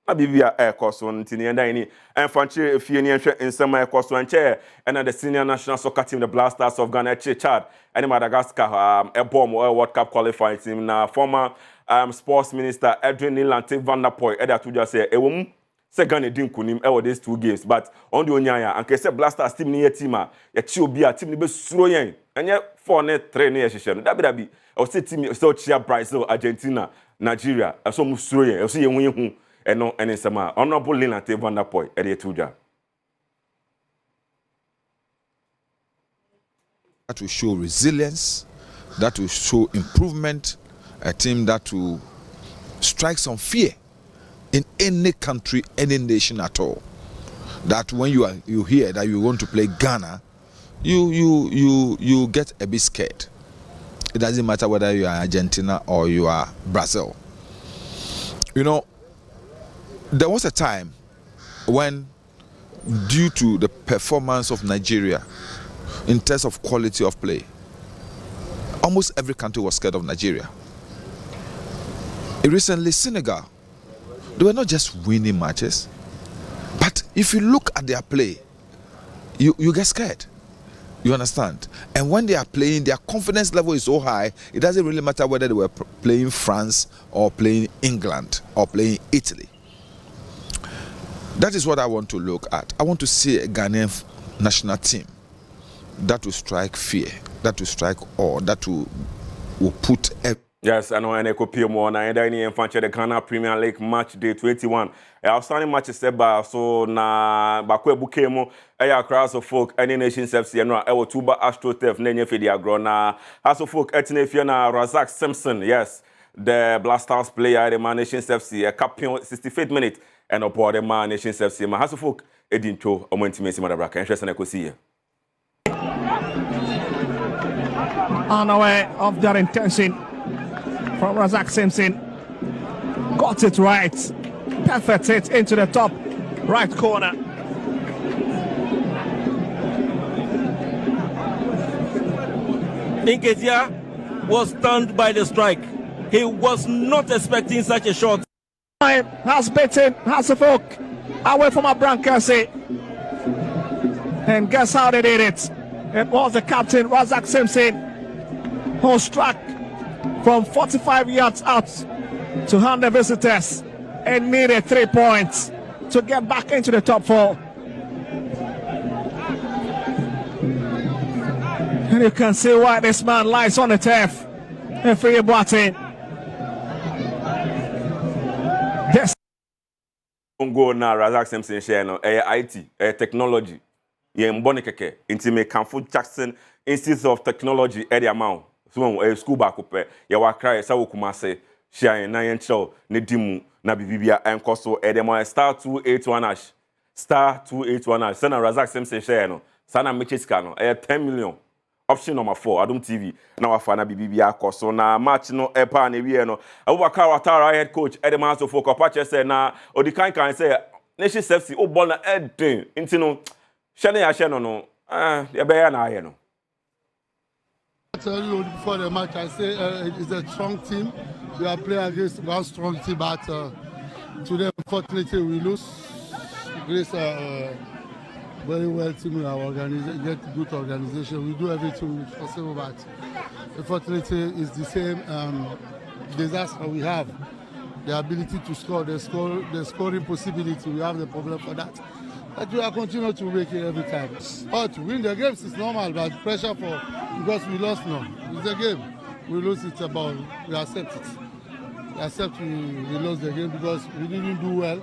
Abibia air course on Tini and Dini and Fanchi if you in some air course one chair and the senior national soccer team, the Blasters of Ghana, Chad, and Madagascar, a bomb or World Cup qualifying team. Now, former sports minister Edwin Nilante Van der Poel, Eda to just say, a woman, second didn't kunim over these 2 games, but on the Onyaya, and Kese Blasters team near Tima, a chill be a team the best throwing, and yet 4 net 3 near session. That be, I'll say team so cheer Brazil, Argentina, Nigeria, and so much throwing, I'll see you win. And no, and it's a honorable Linate Van der Poel, Eddie Tuja. That will show resilience, that will show improvement, a team that will strike some fear in any country, any nation at all. That when you hear that you want to play Ghana, you get a bit scared. It doesn't matter whether you are Argentina or you are Brazil. You know, there was a time when, due to the performance of Nigeria in terms of quality of play, almost every country was scared of Nigeria. Recently, Senegal, they were not just winning matches, but if you look at their play, you get scared. You understand? And when they are playing, their confidence level is so high, it doesn't really matter whether they were playing France or playing England or playing Italy. That is what I want to look at. I want to see a Ghanaian national team that will strike fear, that will strike awe, that will put a... Yes, I know, and I could pay more. And I didn't the Ghana Premier League match day 21. Outstanding matches said by so na bakwe bukemo aya crowds of folk any nations FC and no tuba astrotef nenye fidi agro na aso folk etine fie na Razak Simpson. Yes, the Blasters player the man nations FC a captain 65th minute and aboard the man nations FC ma aso folk edincho omontimesi madabraka interest na ko see here. Unaware of their intention from Razak Simpson. Got it right. Perfect hit into the top right corner. Nketiah was stunned by the strike. He was not expecting such a shot. Has beaten Hasselhoff away from Abrankasi. And guess how they did it? It was the captain, Razak Simpson, who struck from 45 yards out to hand the visitors and needed 3 points to get back into the top 4. And you can see why this man lies on the turf. And free button. Yes. Go now, Razak Simpson share no IT, technology. Ye mbone keke. Inti me Kamfu Jackson Institute of Technology area amount. So school back up. Ye wa cry sa wo Kumase share na yen show ne dimu na bibibia enkoso edemo star 281 ash. Star 281 ash. Sana Razak Simpson share no. Sana mechiska no 10 million. Option number 4 Adom TV na wafa na bibibia koso na match no epa na wie no. Abubakar Watara head coach edemo so for Kopache say na odikan kan say Nation FC o ball na edin inti no shane ya shane no ye be ya na aye no. I tell you before the match, I say it's a strong team. We are playing against one strong team, but today, unfortunately, we lose. This very well team in our organization, get good organization. We do everything possible, but unfortunately, it's the same disaster we have. The ability to score, the scoring possibility, we have the problem for that. But we are continuing to make it every time. But to win the games is normal, but pressure because we lost now. It's a game. We lose it about, we accept it. We accept we lost the game because we didn't do well.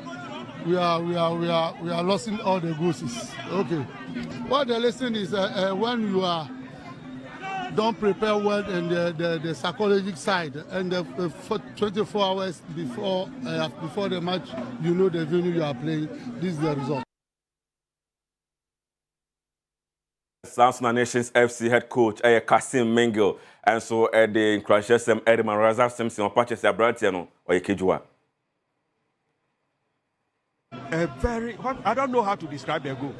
We are losing all the gooses. Okay. What the lesson is when you don't prepare well in the psychological side and the 24 hours before the match, you know the venue you are playing. This is the result. Samsung Nations FC head coach Kasim Mengel and so the Crashesem Edman Raza Simpson patches Abrantiano or Kejua. I don't know how to describe the goal.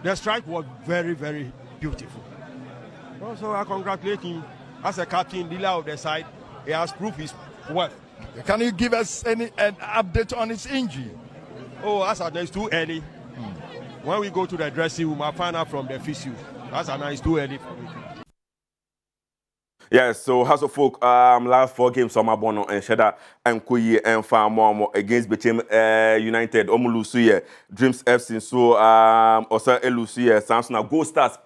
The strike was very, very beautiful. Also, I congratulate him as a captain, leader of the side. He has proved his worth. Can you give us an update on his injury? Oh, as I know, it's too early. When we go to the dressing room, I find out from the physio. As I know, it's too early for me. Yes, so House of Folk, last 4 games, Bono and Sheda and Kuyi and Farm against Betim United, Omulusuye, Dreams FC, so Osa Elusuye, Samsung, Go Stars,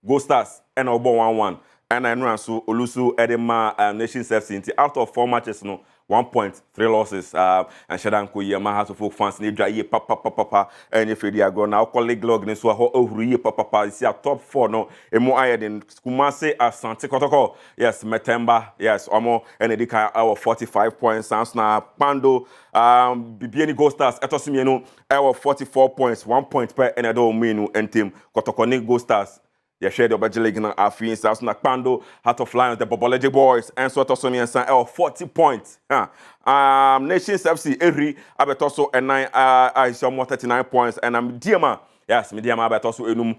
Go Stars, and Obo 1-1. And I know so Olusu Edema Nations FC out of 4 matches, 1 point, 3 losses. And Sheda Kuyi, my House of Folk fans, Nidra ye papa, and if they are going now, colleague log, and so over ye papa, see a top 4 no, and more higher than Kumase Asante Kotoko. Yes, Metemba, yes, Omo, and Edika, our 45 points, Samsung, Pando, Bibiani Go Stars, Etosimiano, our 44 points, 1 point per Enado Minu, and Team Kotokoni Go Stars. They shared the budget league in Afin, Samsung Pando, Heart of Lions, the Bobology Boys, and so Tosomi and San 40 points. Nations FC, Eri, Abetoso, and 9, I saw more 39 points, and I'm Diama. Yes, Mediama Abetoso, Enum,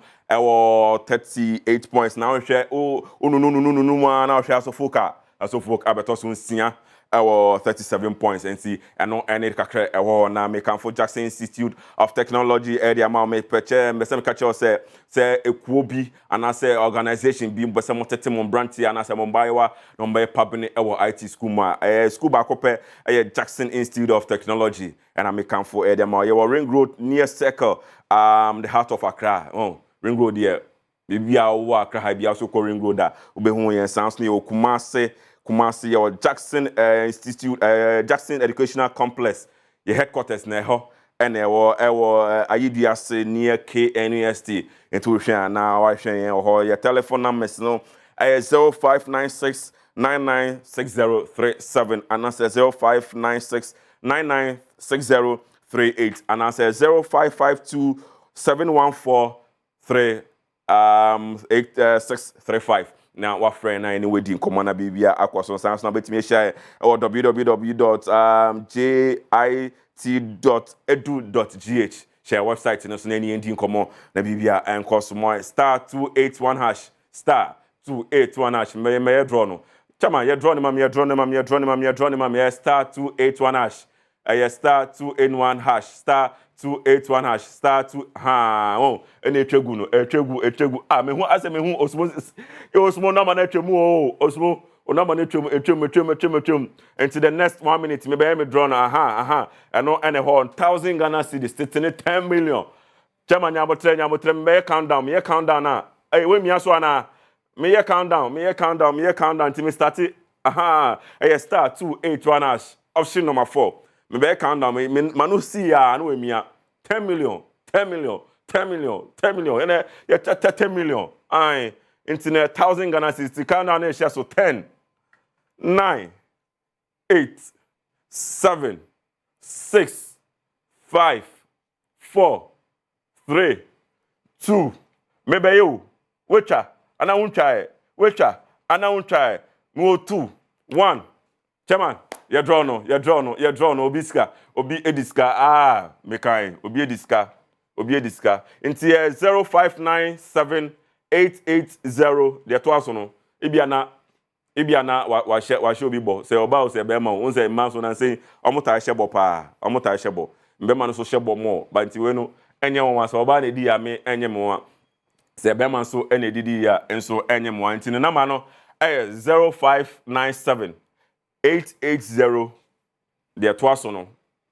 38 points. Now, share, no, now share Sofoka, Abetoso, Sia. 37 points and see and no any kakre na make for Jackson Institute of Technology area ma me peche mesem kache say ekuobi and I say organization bi mbese motete mon branch and I say Mumbaiwa no be pabne IT school ma school ba kope Jackson Institute of Technology and I make for area ma Ring Road near Circle the heart of Accra Ring Road here bibia wo Accra bia so ko Ring Road da obehu yen sans ne Kumasi or Jackson Institute, Jackson Educational Complex, the headquarters near and IUDS near KNUST. Into now I share your telephone number 0596 996037 and answer 0596 996038 and answer 0552 714 8635. Now, what friend I anyway didn't come on a baby aquason sounds now bet me share or www.git.edu.gh share website in us any ending come on na bibia and cost more *281# *281# may draw no chama ye draw me *281# *281# *281# *2 ene twegu no etwegu me hu ase me hu osmo na ma na twemu osmo ona ma na twemu into the next 1 minute me be me draw na eno ene ho 1000 Ghana cedis sitting 10 million chama nyabotre me countdown na we mi aso na me countdown till me start *281# option number 4 me be countdown me manu see ya no emia 10 million and yeah 10 million ai internet 1000 Ghana cedis countdown na share so 10 9 8 7 6 5 4 3 2 maybe you wecha ana unchae no 2 1 chairman you draw no obiska obi ediska mekai obi ediska into 05978880 the twaso no ebia na wa hye obi bo se oba o se be ma o se ma so na say omuta hye bo pa omuta hye bo mbe ma no so hye bo mo ba nti we no enye won so oba na di ya me enye mo se be ma so ene didi ya enso enye mo nti na ma no 0597 880 de toaso no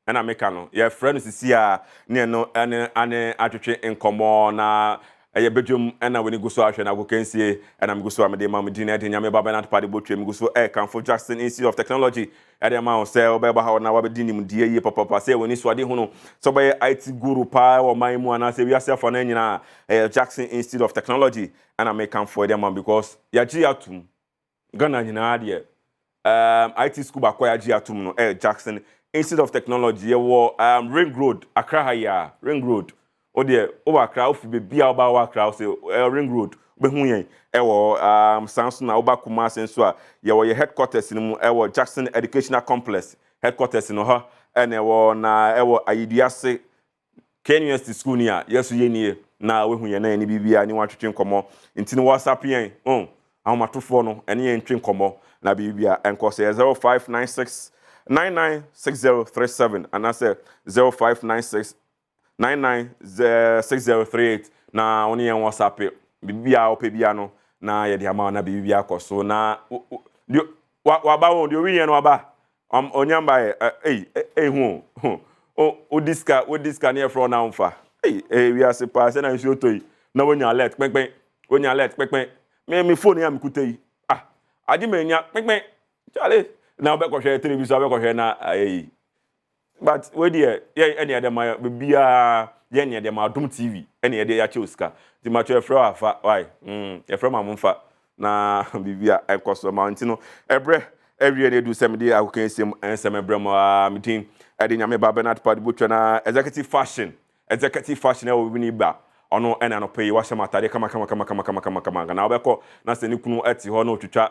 na meka no ye friend sisi a ne no ane atwetwe enkomo na eye bedwum na we ni guso ahwe na gokensie na mguso amede ma medi na de nyame baba na tpade botwe mguso Kanfo Jackson Institute of Technology ade ma o se obeba ha na wabedi nim die ye papa se we ni so ade hu no so be IT guru pa o man mu ana se wi asefo na nyina Jackson Institute of Technology and I make Kanfo de ma because ya gi atum Ghana nyina ade IT school ba kwa ya gi atum no Jackson Institute of Technology ye wo Ring Road Accra haya Ring Road Ode over Accra ofi be bia oba wa Accra say Ring Road be hu yen wo Samson na oba Kumasi nso a ye wo ye headquarters ni mu wo Jackson Educational Complex headquarters no ha ene wo na wo Ayiduase University School ni a yeso ye nie na we hu yen na ni bibia ni watwetwe nkomo ntini WhatsApp yen ahomatofo no ene yen twe nkomo na bibia enko say 0596 996037 and I say 0596 996038 na oni en WhatsApp bibia opebia no na ye de ama na bibia koso na wa ba won de wi yen no aba onyamba hu o diska near from na mfa we are surprised na nsi otoyi na wonya alert pekpen me phone ya mkutai adi menya pekpen chale na obe ko hwe television obe ko hwe na but we there any other my bia ye ne dem Adom TV any other ya cheuska di ma cho efra afa why efra mamfa na bibia ekoso mountino ebre every day do some day I can see ensem ebre mo meeting edi nyame ba Bernard Padi butwa na executive fashion e we ni ba ono ena no pay wa shama tade kama na obekọ na se ni kunu eti ho na otwitwa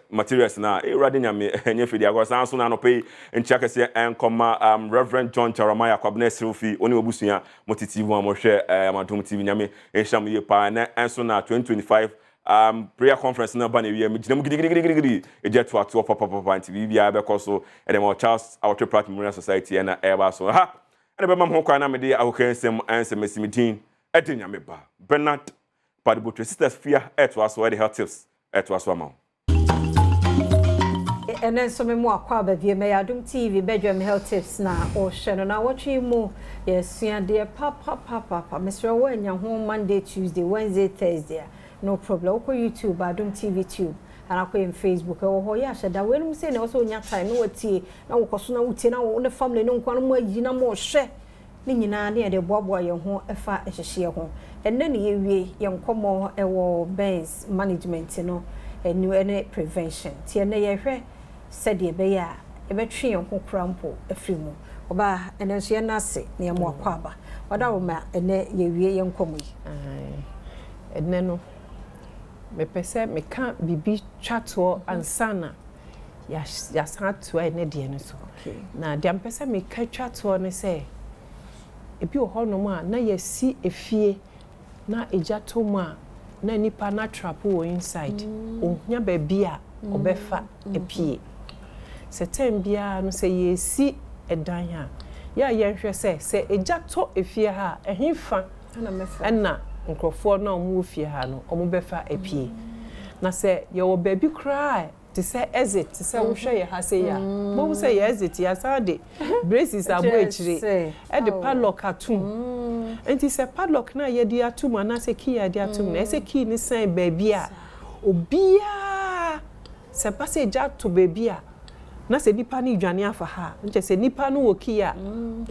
materials na erade nyame enye fidi agosa anso na no pay enchia kese enkoma Reverend John Charamaya kwabna Silfi oni obusuya motitivu mo hwe Adom TV nyame enham ye pa na enso na 2025 prayer conference na ba na wi am ginam gidigidi ejeto ato papa TV bia bekọ so edem Charles Awotwe Pratt Memorial Society na eba so ha ene be mam ho kwa na me de ahokensem ansem esimetin edi nyame ba Bernard Padi butwa sisters fear eto aso the health tips eto aso ma enen so me mu akwa ba vie me Adom TV Badwam health tips na o hye no na wotwe mu yesua de papa Mr. Wanya ho Monday Tuesday Wednesday Thursday no problem ko YouTube Adom TV tube ana ko in Facebook e ho ya hye da we no say na wo so nya time no watie na wo koso na wutie na wo ne family no nkwa no mu ayi na mo hye ni nyina ne de boaboa ye ho efa ehyehye ho enne ne yewie ye nkomo e wo Benz management no enu ene prevention tie ne ye hwe said ye be ya e betwe ye ho krampo afri mu oba ene so ye nase ne ye mo akwaba oda wo ma ene yewie ye nkomo yi enne no me pese me kan bibi twato ansana ya san to ene de ne so na de ampese me ka twato ne se ebi ohonom a na yesi efie na ejato mu a na nipa na trap wo inside ohia ba bia obefa epie setem bia no se yesi edan ha ya yenhwe se ejato efie ha ehimfa na mefa na nkrofo na omu efie ha no omu befa epie na se ye wo ba bi kra to say exit to say wo hwe ye ha say ya mo say ye exit ya sade braces abo echire e de padlock atum enti se padlock na ye di atum ana se key ya di atum na se key ni san baby a obia se passe ja to baby a na se nipa ni dwane afa ha nche se nipa no wo key a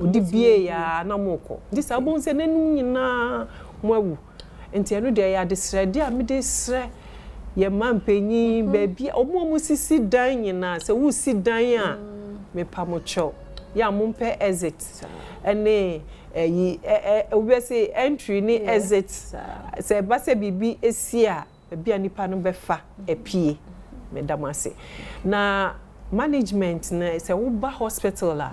odi bie ya na moko di sa bon se nanu nyina mo awu enti enu de ya de srede a me de sre ye mampenyi baby omo sisi dan nyina se wo si dan a me pamocho ya mumpe exit ene yi we say entry ni exit se ba se bibi esi a bia nipa no befa epie me damase na management na se wo ba hospital la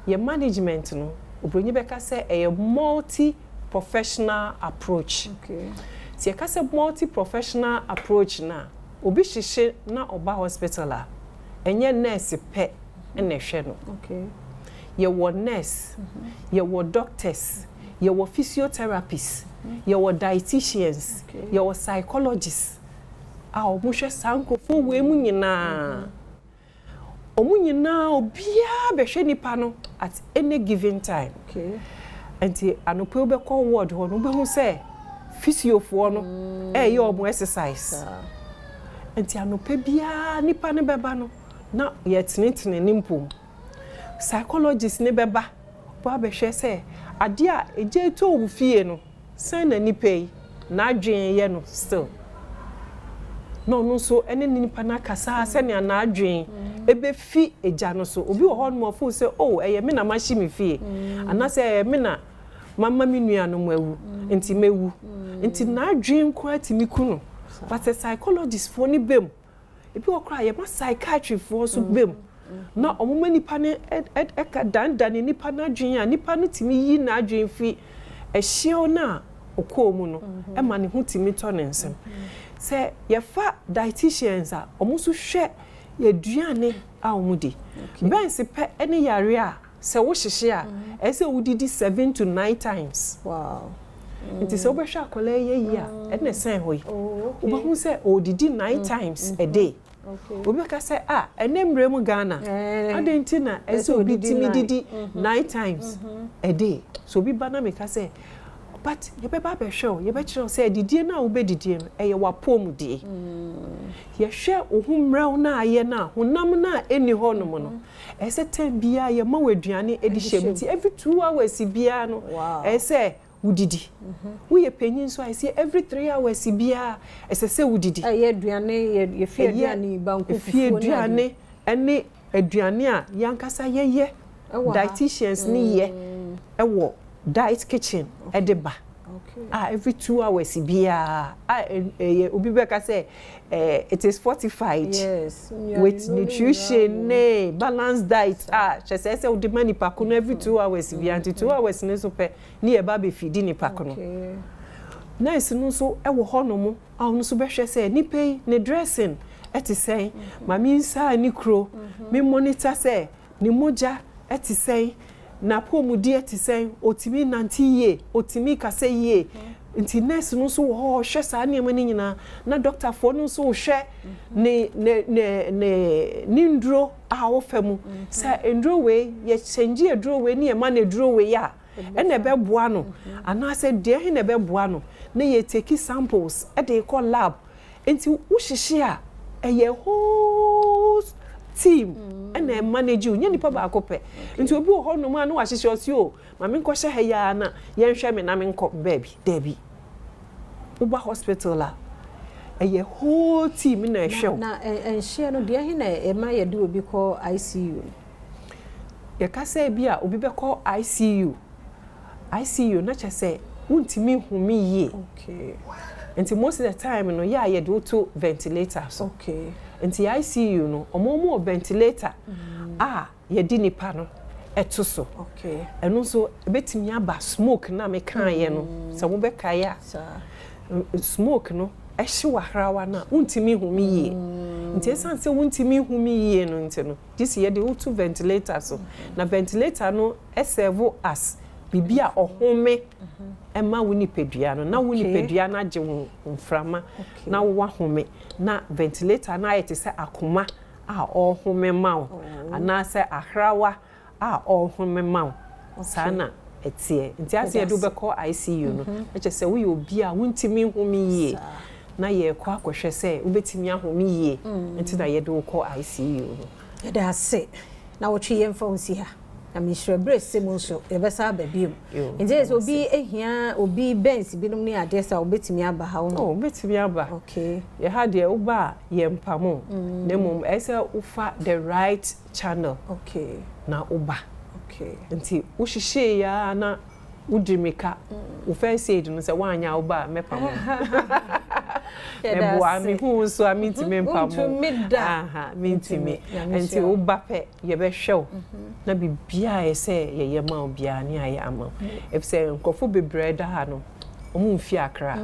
ye management no obronyi beka se a multi professional approach si ekase multi professional approach na obi hihye na oba hospital a enye nurse pe na hwe no okay ye wo nurse ye wo doctors ye wo physiotherapists ye wo dietitians ye wo psychologists a omo hwe sankofo we mu nyina omo nyina obia be hwe nipa no at any given time okay enti anope obekọ ward ho no be hu say physiofo no ye omo exercise enti anope bia nipa ne beba no na ye tenetene nimpom psychologist ne beba bo be hwe say ade a eje to wo fie no san na nipa yi na adwen ye no still no so ene nipa na kasa se ne na adwen ebe fi eja no so obi wo ho no fo say oh eye me na ma hye me fie ana say me na mama me nua no mawu enti mewu enti na adwen ko atimi ku no but a psychologist for ni bem ebi wo kra ye ma psychiatrist for so bem na omuma nipa ne eka dandan nipa na adwen a nipa no timi yi na adwen fi ehye na okomu no e ma ne hu timi to ne nsem se ye fa dietitians a omusu hwe ye duane a omudi ben se pe ene yare a se wo hyehye a e se wudidi 7 to 9 times wow nti se obehwe akola ye yi a ene sen hoyi obahu se odidi 9 times a day obi ka se ene mre mu Ghana adenti na e se obi timi didi 9 times a day so obi bana me ka se but ye be ba be show ye be kire say didie na wo be didie no eye wapom die ye hwe ohumrew na aye na honam na eni ho no mo no e se tem bia ye ma waduane edi hyemti every 2 hours bia no e se wudidi wo ye panyin so I say every 3 hours bia e se wudidi ye aduane ye fie aduane banku fie aduane ene aduane a yankasa ye dietitians ni ye ewo diet kitchen edeba every 2 hours bia obi be ka say it is fortified with nutrition balanced diet she say odi mani pakono every 2 hours bia until 2 hours ne so pe ni e ba be feed ni pakono nice no so e wo hono no so be hwe say ni pay ne dressing eti say mami nsa ni kro me monitor say ni moja eti say na pomudi eti say otimi nantiye otimi kase ye nti nurse no so ho hwe sa na ema ni nyina na doctor fo no so hwe ne ndro a wo famu sa ndro we ye change ndro we ni e ma na ndro we ya ene be boa no ana se de he ne be boa no na ye take samples e de call lab nti wo hihye a eye ho team ene manage you nipa ba akope nti obi wo ho no ma na wa hihye osi o ma me nkɔhye ha ya na ye nhwɛ me na me nkɔ baby debi uba hospital la eye whole team na ehwe na enhye no de he na e ma ye de obi call ICU ye ka say bia obi be call ICU na che say untimi humi ye okay nti most of the time no ya ye do to ventilators okay nti ICU no omo ventilator ye di nipa no eto so okay eno so betimi aba smoke na me kan ye no se wo be kaya smoke no ehye wahrawa na untimi humi ye nti esanse untimi humi ye no nti no this ye de to ventilator so na ventilator no serve as bibia ohome ema woni pedua no na woni pedua na age mframa na wo home na ventilator na ayete se akoma a ohome mawo ana se ahrawa a ohome mawo sana etie nti ase edu be call ICU no eche se wo ye obi a wontimi home ye na ye kwa akohwe se ubetimi ahome ye nti na ye do call ICU no ye da se na wo twi yemfa onsi ha na mi sure brace mo so e be sa ba biem nje so obi ehia obi benz binom ne adesa obetimi aba ha wo no obetimi aba okay ye ha de uba ye mpamo na mum ese ufa the right channel okay na uba okay nti uhihye ya na udimika u first aid no se wanya uba mepamo ebo ami hu so amintime mpamo aha mintime nti uba pe ye be hwew na bibia ese ye ma obia ni aye ama efse nkofo bebreda ha no omu fi Accra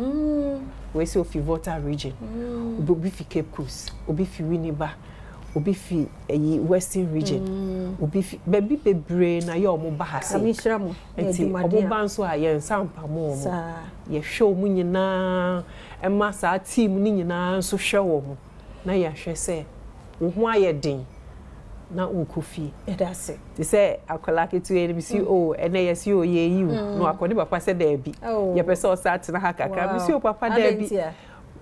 we say ofi Volta region obi fi Cape Coast obi fi Winneba obi fi Western region obi fi baby bebre na ye omo ba hase amishira mo enti omo ba nso a ye nsampa mo ye show mu nyina ema sa team ni nyina nso hwe wo mo na ye hwe se wo ho aye den na unkofi edase ti say akola ketu e bi si o ene ye si o ye yi no akode papa se da bi ye pese o sa tena ha kakra bi si o papa da bi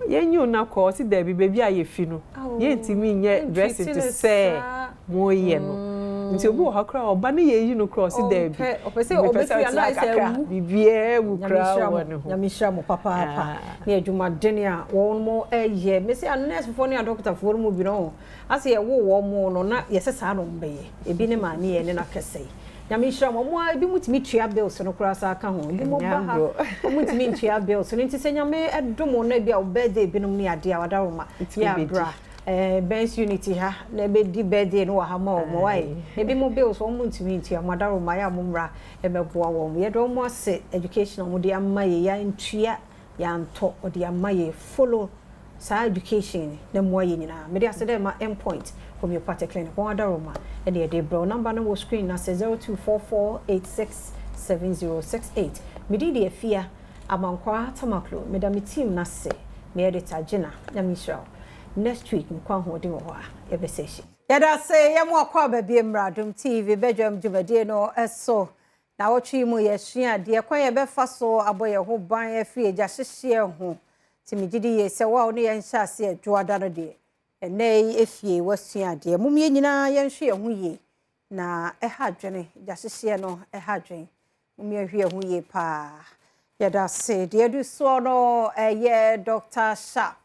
ye nyu na ko si da bi baby aye fi no ye ntimi nye dressing to say mo ye no nti obi o hakra oba na ye yi no cross da bi opese obetu realize bibie wu kra wonu ya mishra mo papa papa na adwuma dene a won mo eye me say nurse fo ne doctor fo mo bi no ase ye wo mo no na ye sesa no mbeye ebi ne ma ne ye ne na kese ya mishra mo ebi mutimi tua bills no kra sa aka ho ebi mo ba ha mutimi tua bills no nti se nyame edomo na bia birthday bi no ne ade a wadaroma ya bra Ben's unity ha na be di birthday no ha ma o mo wai ebi mo bills o mo ntimi ntia madaroma ya mo mra ebeboa wo ye do mo se education mo de amaye ya ntua ya nto o de amaye follow sa education na mo ye nyina me de asede ma endpoint from your party clinic on adaroma e de bro number no screen na 0244867068 me di de afia amankwa tamaklo me da me team na se me editor Gina na me show next week nkwa hodi wo ha e be session yada say ye mo akwa ba bi Adom TV Badwam djumade no eso na wotwi mu ye sua de kwan ye be fa so aboye ho ban afi eja hyehye ho timigidi ye se wa ne ye nhya se adwoada no de enei efie wasua de mum ye nyina ye nhwe ye ho ye na ha dwene eja hyehye no ha dwen mum ye hwe ho ye pa yada say de du so no ye Dr. Sharp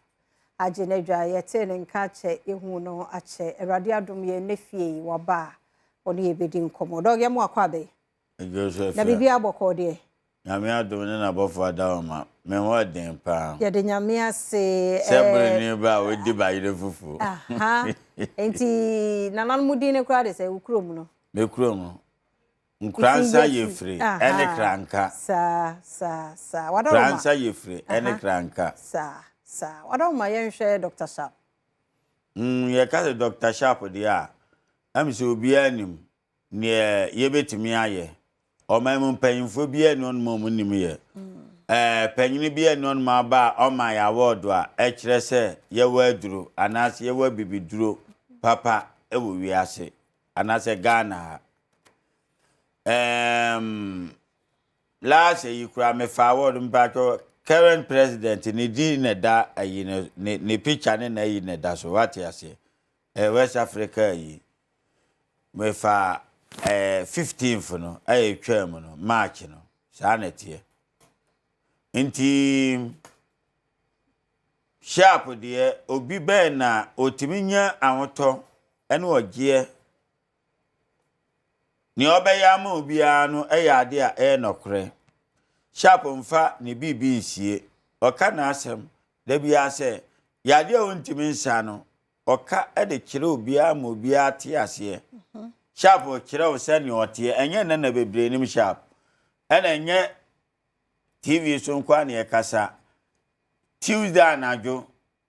ajenedwa yete ne nka che ehu no ache Awurade adom ye nefie waba oni ebedi nkomo dog ye mo akwa be na bibi aboko de nyame adom ne na bofo adawoma me ho den pa ye de nyame ase sebre ni ba we di ba yire fufu aha enti nanan mudi ne kra de se ukrom no me krom nkransa ye free ene kranka sa wadoma kransa ye free ene kranka sa wadoma ye nhwe Dr. Sharp ye ka Dr. Sharp dia am se obi anim ne ye betimi aye o ma mu panyimfo bi anu on mo nim ye panyini bi anu on ma ba o ma ya award a e kire se ye wa duro anase ye wa bibiduro papa e wo wi ase anase Ghana last year kura me forward mpato current president ni di ne da ayi ne picture ne na yi ne da so what you say West Africa yi me fa 15th no ayi twam no March no sa na tie nti Sharp de obi be na otiminya awoto ene ogie ni obeya ma obi anu ade a nokre Sharp mfa ni bibi nsie oka na asem da bia se yade ontimi nsa no oka de kire obi ama obi ate ase Sharp kire o se ni ote enye na bebre nim Sharp ena enye TV so nkwa na kasa Tuesday anajo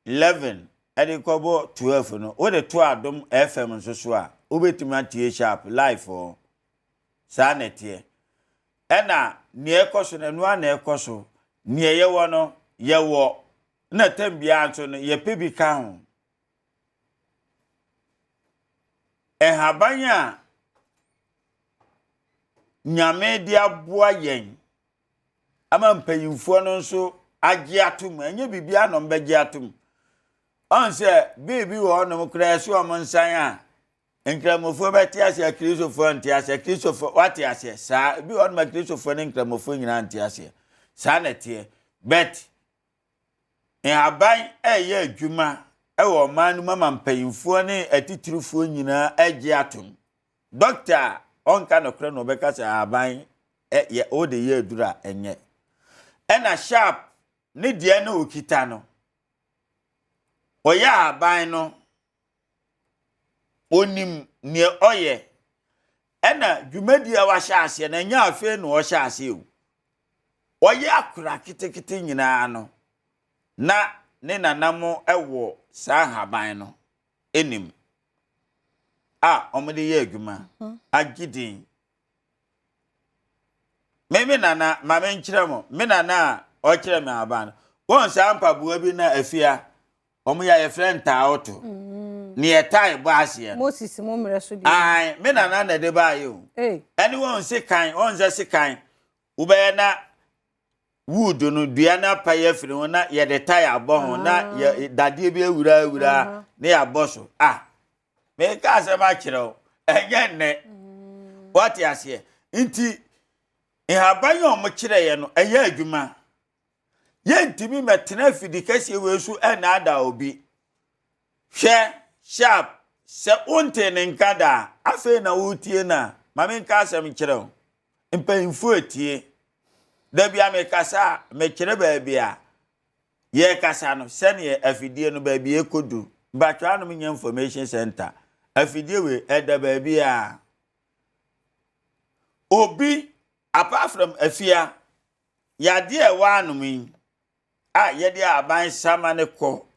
11 ede kobo 12 no o de to Adom FM nso so a obetimi atie Sharp live o sanete ena ni ekoso na nua na ekoso ni yewo no yewo na tambia anso no ye pebi ka ho habanya nyame dia aboa yen ama mpanyimfo no nso agye atum enye bibia no mbegye atum onse bibi wo no kra so o nsan a nkramofo beti ase kristofo ntiase kristofo wati ase sa bi on ma kristofo ne nkramofo nyina ntiase sa na tie bet aban eye adwuma wo manu mama mpanyimfo ne atitirufo nyina agye atom doctor onka no kra no beka se aban ye o de ye adura enye ena Sharp ne die na okita no oya aban no onim ne oye ena dwumadi a wa hyase na nya afi no o hyase o oye akura kitekite nyina no na ne nanamo ewo saa haban no enim a omde ye adwuma agidin me nana mama nkyeremo me nana o kyerem haban won saa mpaboa bi na afia omo ya ye friend ta auto ni etai bo ase Moses mo mre so bi ai me nana na de ba yo anyone say kan on say kan ube na wood no dua na paye firi ho na ye de tire abo ho na ye dade bi awura na ya boso me ka se ba kire enye ne what ya se nti ihaban yo mo kire ye no eye adwuma ye ntimi metena fidi kase wesu na ada obi hwe sharp se unte ne nkada afi na wutie na mame nka asem kire mpanyimfo etie da bia me kasa me kire ba bia ye kasa no se ne afidie no ba bia ekodu batwa no nya information center afidie we eda ba bia obi apart from afia yade e wa no mi yede aban sama ne ko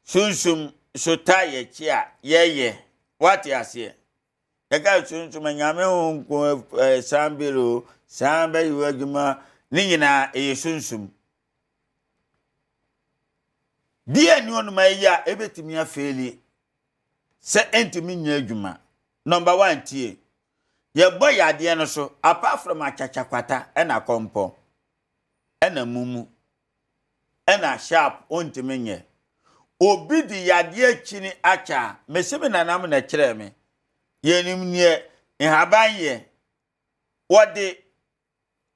sunsum sotaye chia ye what ya say ega sunsum nyame honko sambelo samba yiwaduma ni nyina sunsum bia ni onu maya ebetimi afeli se entimi nya adwuma number 1 tie ye boy ade no so apart from achachakwata na kompo na mumu na sharp ontimi nye obi di yade akini acha mesebe nanam na kire me yenim nie nhaban ye wode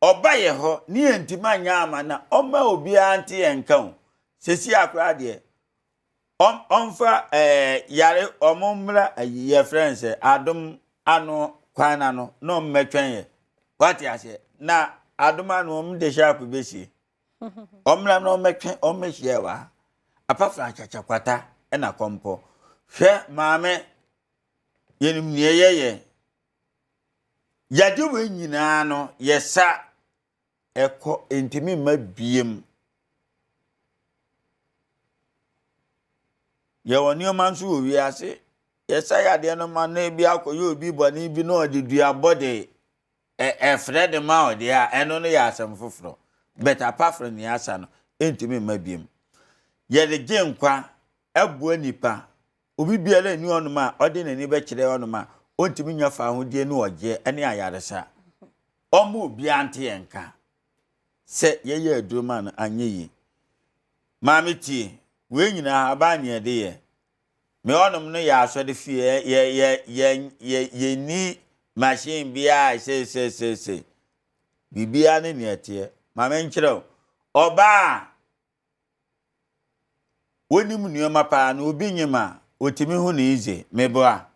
obaye ho ni entima nya ama na oma obi anti enkan sesi akra de onfa yare omumra ye friends adom ano kwana no no metwen ye what ya say na adom ano mde sharp besi omra no metwen omehie wa apafa achachakwata na kompo hwe maame yenim nieyeye yade we nyina no yesa eko entimi mabiem ye woni o manso wi ase yesa yade no ma na bi akoye obi boni bi no odidua body Fred ma odi eno no ya asem foforo but apart from ni asa no entimi mabiem ye de genkwa abuo nipa obi biara ni onuma odi nani be kire onuma ontimi nyafa ahodie ni oje ene ayaresa omo obi ante yenka se ye aduruma no anyeyi mamiti we nyina abanye ede ye me onum no ya asode fie ye ni machine bia se bibia ne niete mama nkire oba wonim nuoma pa na obi nyima otimi hu na ize meboa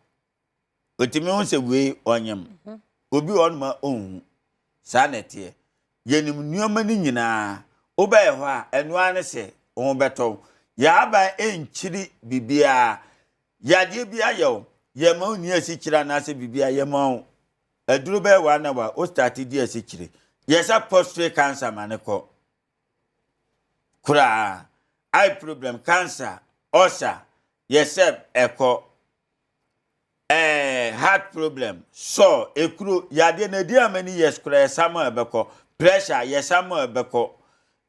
otimi hu se we onyem obi onuma onhu sanete yenim nuoma ni nyina obaye ho a enu ane se on beto ya ba enchiri bibia yade bia yo ye ma oni asikira na se bibia ye ma aduro be wa na wa o start di asikire yesa prostate cancer maneko kura eye problem cancer ulcer yesep eko heart problem so ekuro yade na di amani yes kura yesama ebeko pressure yesama ebeko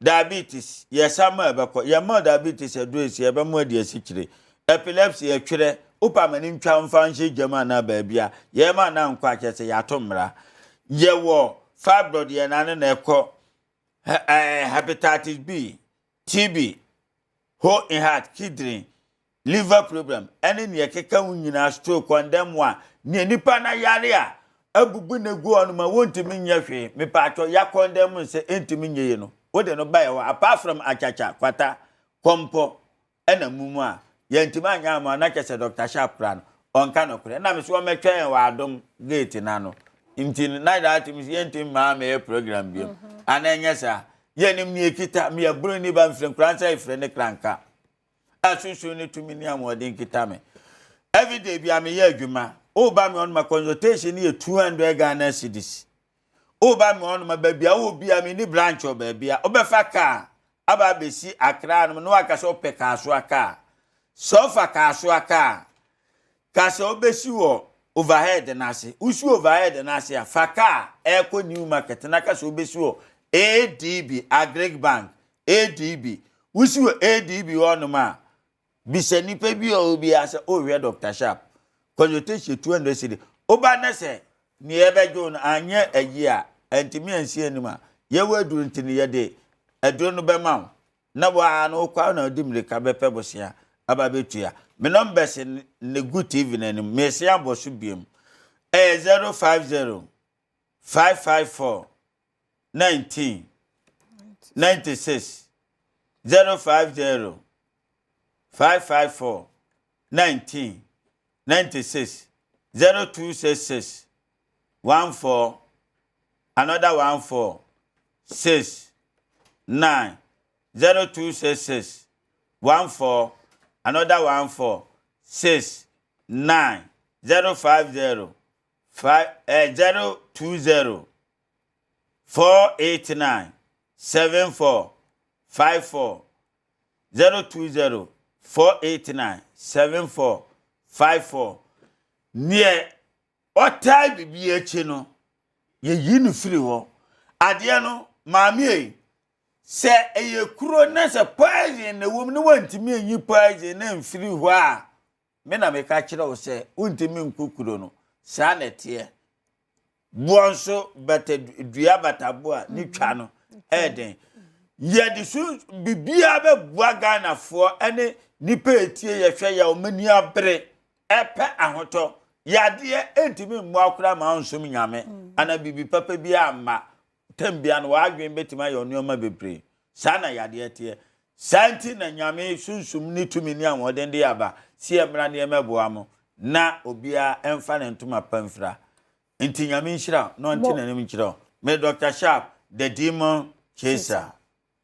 diabetes yesama ebeko yema diabetes edoesi ebemo adi asikire epilepsy etwere upamani ntwa mfa nche jama na baabia yema na nkwa kese yatomra yewo fibroid ye na na eko hepatitis B TB whole in heart kidney liver problem any ne keka nyina stroke condemn one ne nipa na yare a abubu na gu onuma wontimi nya hwe me paacho ya condemn se entimi nyeye no wode no bae wa apart from achacha kwata kompo ena mumu a yentimi anya ma na kese Dr. Shapran onka no kure na me so metwen wa Adom gate na no imtin na that yentimi ma me program bi ananya sa yenim ni ekita me aburu ni ba mfren kransa ifre ne kranka asusu ni tumi ni amodin kita me every day bi am ye adwuma o ba me on my consultation ni 200 Ghana cedis o ba me on ma baby a wo bia me ni branch o baby a obefa ka aba besi akra no aka so pe ka so aka so fa ka so aka ka so obesi wo overhead na ase usu overhead na ase fa ka eco new market na ka so obesi wo ADB Agric Bank ADB usu ADB ono ma bisa nipa bi o bi ase o we Dr. Sharp consultation 200 cedi oba na se ni ebejo no anye ayi a antimi ansi anima ye waduru ntini ye de aduro no be ma na wa no kwa na dimre ka be pebosia aba betua me numbers ne good TV na nim me se abosu biem 050 554 19 96 050 554 19 96 0266 14 another 14 6 9 0266 14 another 14 6 9 050 020 489 74 54 020 489 74 54 near what time be echi no ye yinu firi ho ade no maami se eye kuro na se poison na wom no wantimi enyi poison na mfiri ho a me na me ka kire wo se untimi nkukuro no sa na tie buonso bata dua batabo a ni twa no eden ye de su bibia be bua Ghana fo ene nipa etie ye hwe ya omani abre epe ahoto yade entimi mmo akura ma nsum nyame ana bibi papa bi ama tambia no wadwen betima ye onioma bebre sana yade tie santi na nyame sunsum ni tumi ni anwoden de aba si emra ne emeboa mo na obia emfa ne ntuma pamfra nti nyame nhyira no nti na nem nhyira me Dr. Sharp the demon chaser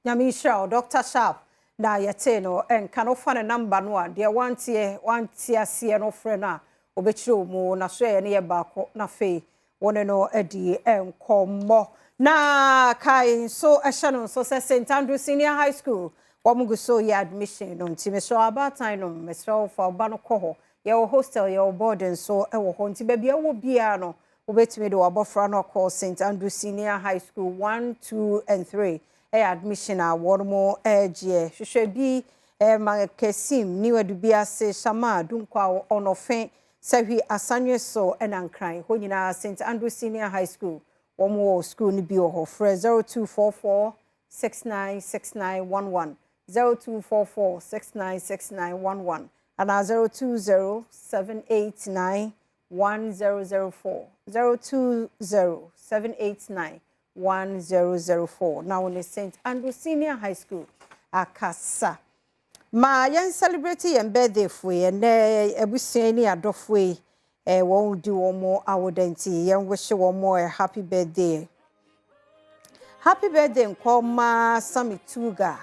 nyame nhyira Dr. Sharp na yete no enka no fa ne number no a de wantie ase no frɛ na obechiro mu na so ye ne ye baako na fe wone no adi enkommo na kai so ehye no so St. Andrew Senior High School womugu so ye admission no nti me so about time no me so fa oba no kɔ ho ye hostel ye boarding so e wo ho nti ba bia wo bia no obetime de wabofra no kɔ St. Andrew Senior High School 1 2 and 3 admission a wormo hwehwɛ bi ma kesim ni wadu bia se shama dunkwa onofe sahi asanwe so enankran ho nyina St. Andrew Senior High School womo school ni bi ho frɛ 0244 696911 0244 696911 and 020 789 1004 020 789 1004 now in St. Andrew Senior High School akasa ma yen celebrate yen birthday fwe and ebusua ni adofwe won di omo awodenti yen wish omo a happy birthday nkoma Samituga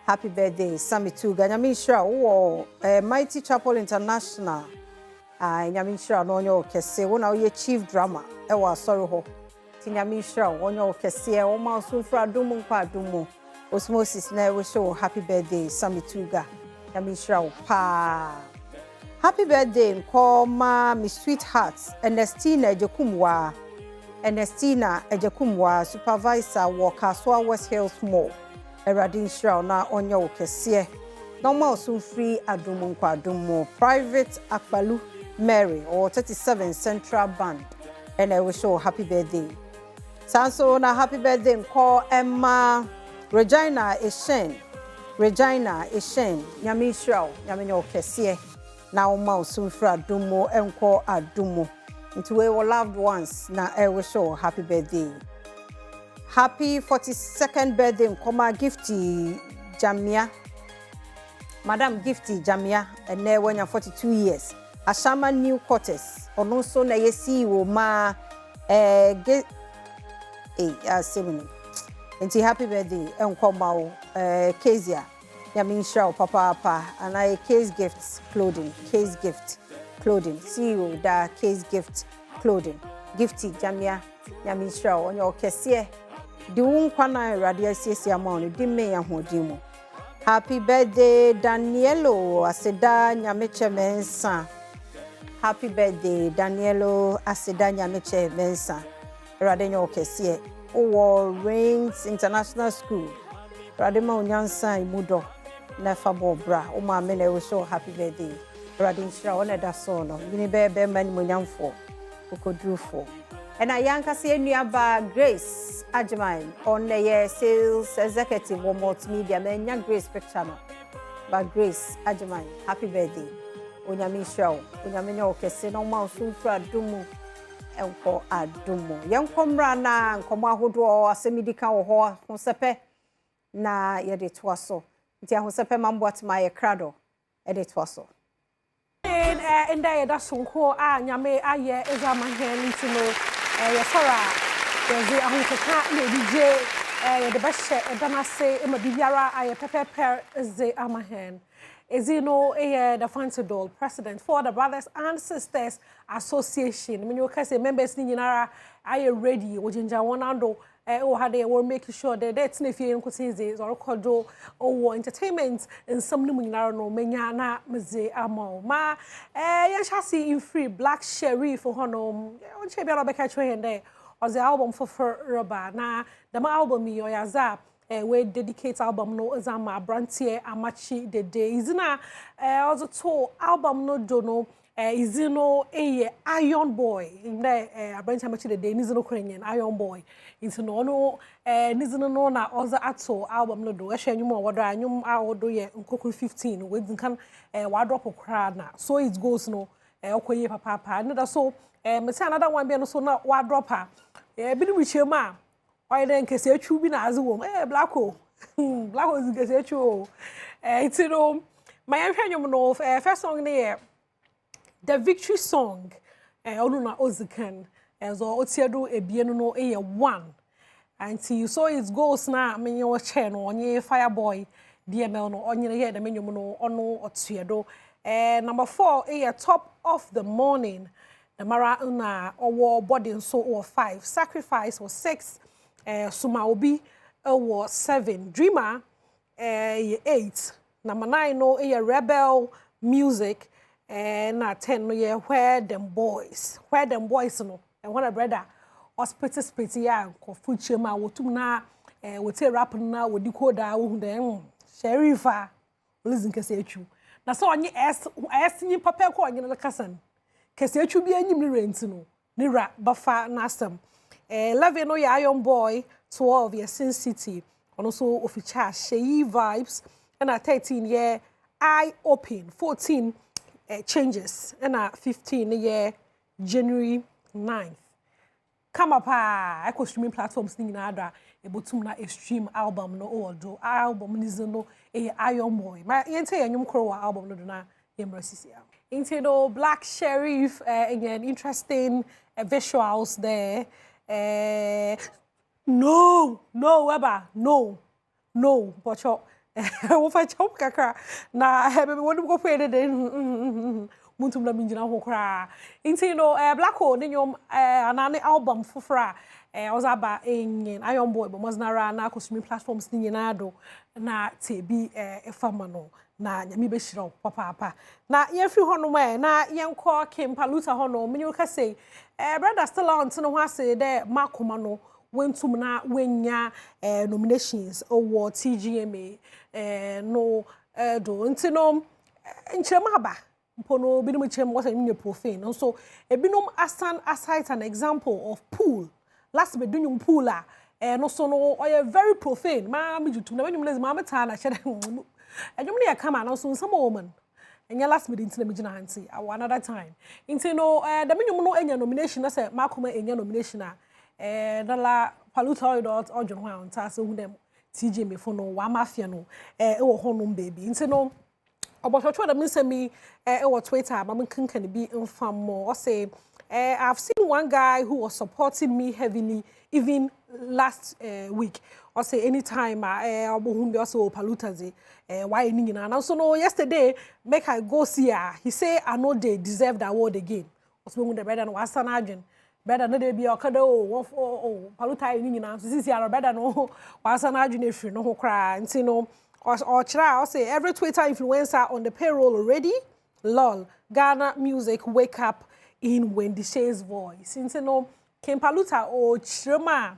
happy birthday Samituga nyame shira wo Mighty Chapel International nyame shira no onyo kese wo na wo chief drama e wa sorry ho nyame shira onyo kese wo ma so fra dum nkwa dum osmosis na we show happy birthday Samituga nyame shira pa happy birthday nkoma my sweetheart Ernestina Ejekumwa supervisor Wakaswa West Hills Mall Eradin shira na onyo kese no ma so free adum nkwa dum private Akbalu Mary or 37 Central Band and I wish you happy birthday. Sanso na happy birthday call Emma Regina Eshen Nyami Shrow Yaminyo Kesie now mouse sunfra dumo enko adumo into we were loved ones na I wish you happy birthday. Happy 42nd birthday Nkoma Gifty Jamia Madam Gifty Jamia and now when you're 42 years Ashama New Quarters ono so na yesi wo ma Enti happy birthday enkoma wo Kezia Yamin Shao papa and I Case Gifts Clothing CEO da Case Gift Clothing Gifty Jamia Nyamisha onye okese di wunkwa na Awurade asiesie ama onu di me yahodin mu. Happy birthday Danielo Aseda Nyameche Mensa. Happy birthday Danielo Aseda Nyameche Mensa. Awurade nyo okese o Rings International School. Awurade ma onyansa imudo na fa bobra o ma me na we so happy birthday. Awurade nshira ona da so no. Yini be mani monyamfo. Ukodrufo. And I yankasi enuaba Grace Ajimai on the sales executive or multimedia men Grace picture no. But Grace Ajimai, happy birthday. Onyami show, onyami okese no ma sunfra dumu enko adumu. Yankomra na nkomo ahodo asemidika wo ho hosepe na yede toaso. Nti ahosepe mambo atma ye krado ede toaso. And that's so nyame aye ezama hen ntino yefora yezi ahunkoka na DJ the best danase ma bibiara aye pepeper ze amahen ezino the fancy doll president for the Brothers and Sisters Association when you say members ni nyinara aye ready ojinja wonando o had they were making sure that that's if you nkotinze or kodo o entertainment in some no nyinara no menya na meze amo ma yan shasi in free Black Sheriff hono on che bia beka chwe hende or the album for Roba na the album yo ya zap we dedicate album no azama brantie amachi the day izina also to album no dono izino Iron Boy in the branch amachi the day izino Ukrainian Iron Boy into no nizino no na also ato album no do ehwe nyum owodo anyum awodo ye nkoku 15 we kan wadrop crowd na so it goes no okoye papa na so me say another one be no so na wadropa bi ni chema oy den kese atwu bi na azewom blacko blacko is kese atwu it's no my ehwe nyum no first song ne the victory song onu na ozikan so otiedo ebienu no one and so it goes na menye wo che no onye Fireboy DML no onye here the menyo no ono otiedo number 4 top of the morning the mara na owo body so or 5 sacrifice was 6 suma obi was 7 dreamer 8 number 9 no rebel music na 10 no where them boys no and one brother split ya ko fuche ma wotum na wote rap na wodi koda wo hu Sherifa listen kese atwu na so onye es nyi papa ko onye na kasan kese atwu bi anyim ni rent no ni ra bafa na asem 11 no ya Iron Boy 12 ya Sin City ono so official Sheyi Vibes and 13 year Eye Open 14 changes and 15 year January 9th come up I could streaming platforms ni na ada ebotum na stream album no odo album ni no Iron Boy ma yente yanyum kro album no do na yemrasisi into no Black Sheriff again interesting visuals there no Weber no but wo fa chop kakra na be wonu go pay de muntum na minjina ho kra into no Black Hole ni nyom anane album fufra ozaba enyen Iron Boy but mosnara na akosumi platforms ni nyina do na tebi efama no na nyami be shiro papa na yefri hono na yenko Kempaluta hono menyu ka say brother still on no ho ase de makoma no wentum na wenya nominations owo TGMA no do ntino nchema haba mpono binom chem was a profane so ebinom asan aside an example of pool last be dunyum pool no so no oye very profane ma me jutu na wenyum lezi ma meta na hye enyum ne ya kama na so some woman enya last me dinti na me gina hanti another time inti no the menyum no enya nomination na say makoma enya nomination dala paluta odjon ho anta so hu dem TJ me fo no wa mafia no wo honum baby inti no obochocho da minsemi wo Twitter ma menkankan bi infam mo say I've seen one guy who was supporting me heavily even last week or say anytime obohun be also palutaze why ni na so no yesterday make I go see her he say I know they deserve the award again also when the brother no asana adwen better no dey be okada o paluta ni nyina so sisi ara better no wasa na adwene free no ho kra nti no or try say every Twitter influencer on the payroll already. Lol. Ghana music wake up in Wendy Shay's voice. Nti no Kempaluta o chirema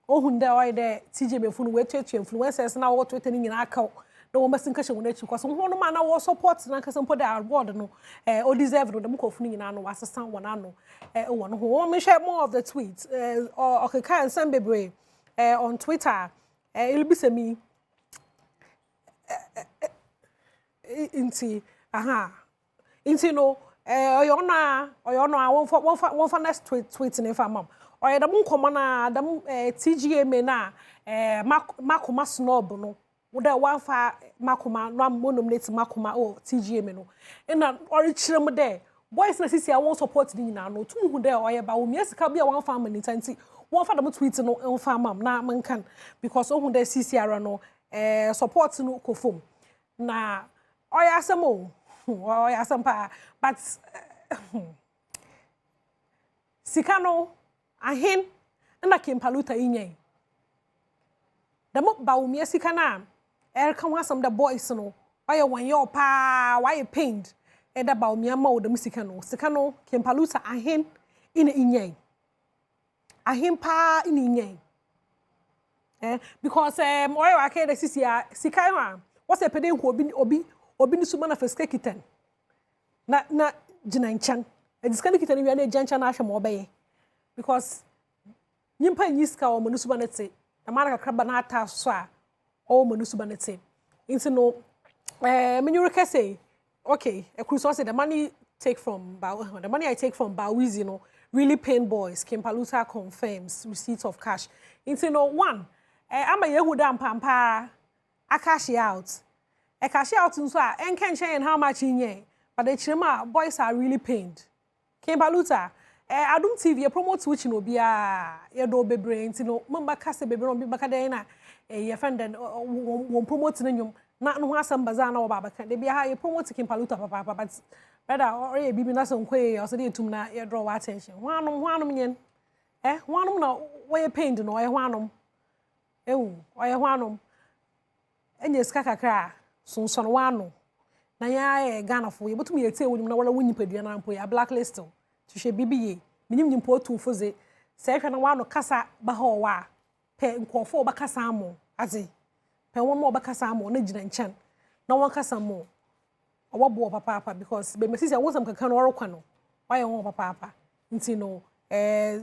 o hunde o de TJ Mefunu we twetwe influencers na wo Twitter ni nyina aka na wo masin kashe wona chi kwaso ho no ma na wo support na kasa mpo da award no o deserve no dem ko funu nyina no wasesan wona no wo no ho me share more of the tweets o keka nsem bebre on Twitter ilbisemi inti inti no oyona won fa next tweet ne fa mam oye da mun komo na da TGM na makoma snob no wo da wan fa makoma no am nominate makoma o TGM no na ori chirem de boys na sisi a won support ni nyina no tum hu de oye ba wo miesika bia wan fa mani tanti won fa da tweet no en fa mam na mankan because o hu de sisi ara no support no kofom na oya asemo oya asempa but sikano ahin na Kempaluta inyen demo baumie sikana kan wasam the boys no oya wan yo pa why pained e da baumie ma wo dem sikano Kempaluta ahin ina inyen ahin pa ina inyen because oya wa ke da sisia sikai wa what's a pede obi ni suma na feske kiten na jina nchan e diskani kiten wi na jancha na ahwe mo beye because nyimpa nyiska o manu suba nete na mara kakra ba na ata so a o manu suba nete into no menyu say okay e cruise say the money I take from Bawizi, you know, really pain boys. Kempaluta confirms receipt of cash into no one ama yehuda mpampa a cash out. A cash out nso a enken chen how much inye but the chima boys are really pained. Kempaluta Adom TV promote which no bia ye do bebre nti no mamba kase bebre no bi baka den na ye friend den won promote na nyum na no asem baza na wo baba kan de bia ha ye promote Kempaluta papa but brother or ye bibi na son kwe o se de tum na ye draw attention hwanom nyen hwanom na wo ye pained no ye hwanom oye hwanom enye ska kakra sonson wano na ya Ghana fo ye botum ye tie wonim na wala wonyipadua na mpo ya blacklist to hwe bibiye minim nyimpo tu foze se hwe na wano kasa ba ho wa pe nkofo ba kasa amo aze pe won mo ba kasa amo na gina nchan na won kasa mo obobo papa because be mesisi wonsam kaka no orokwa no waye won papa nti no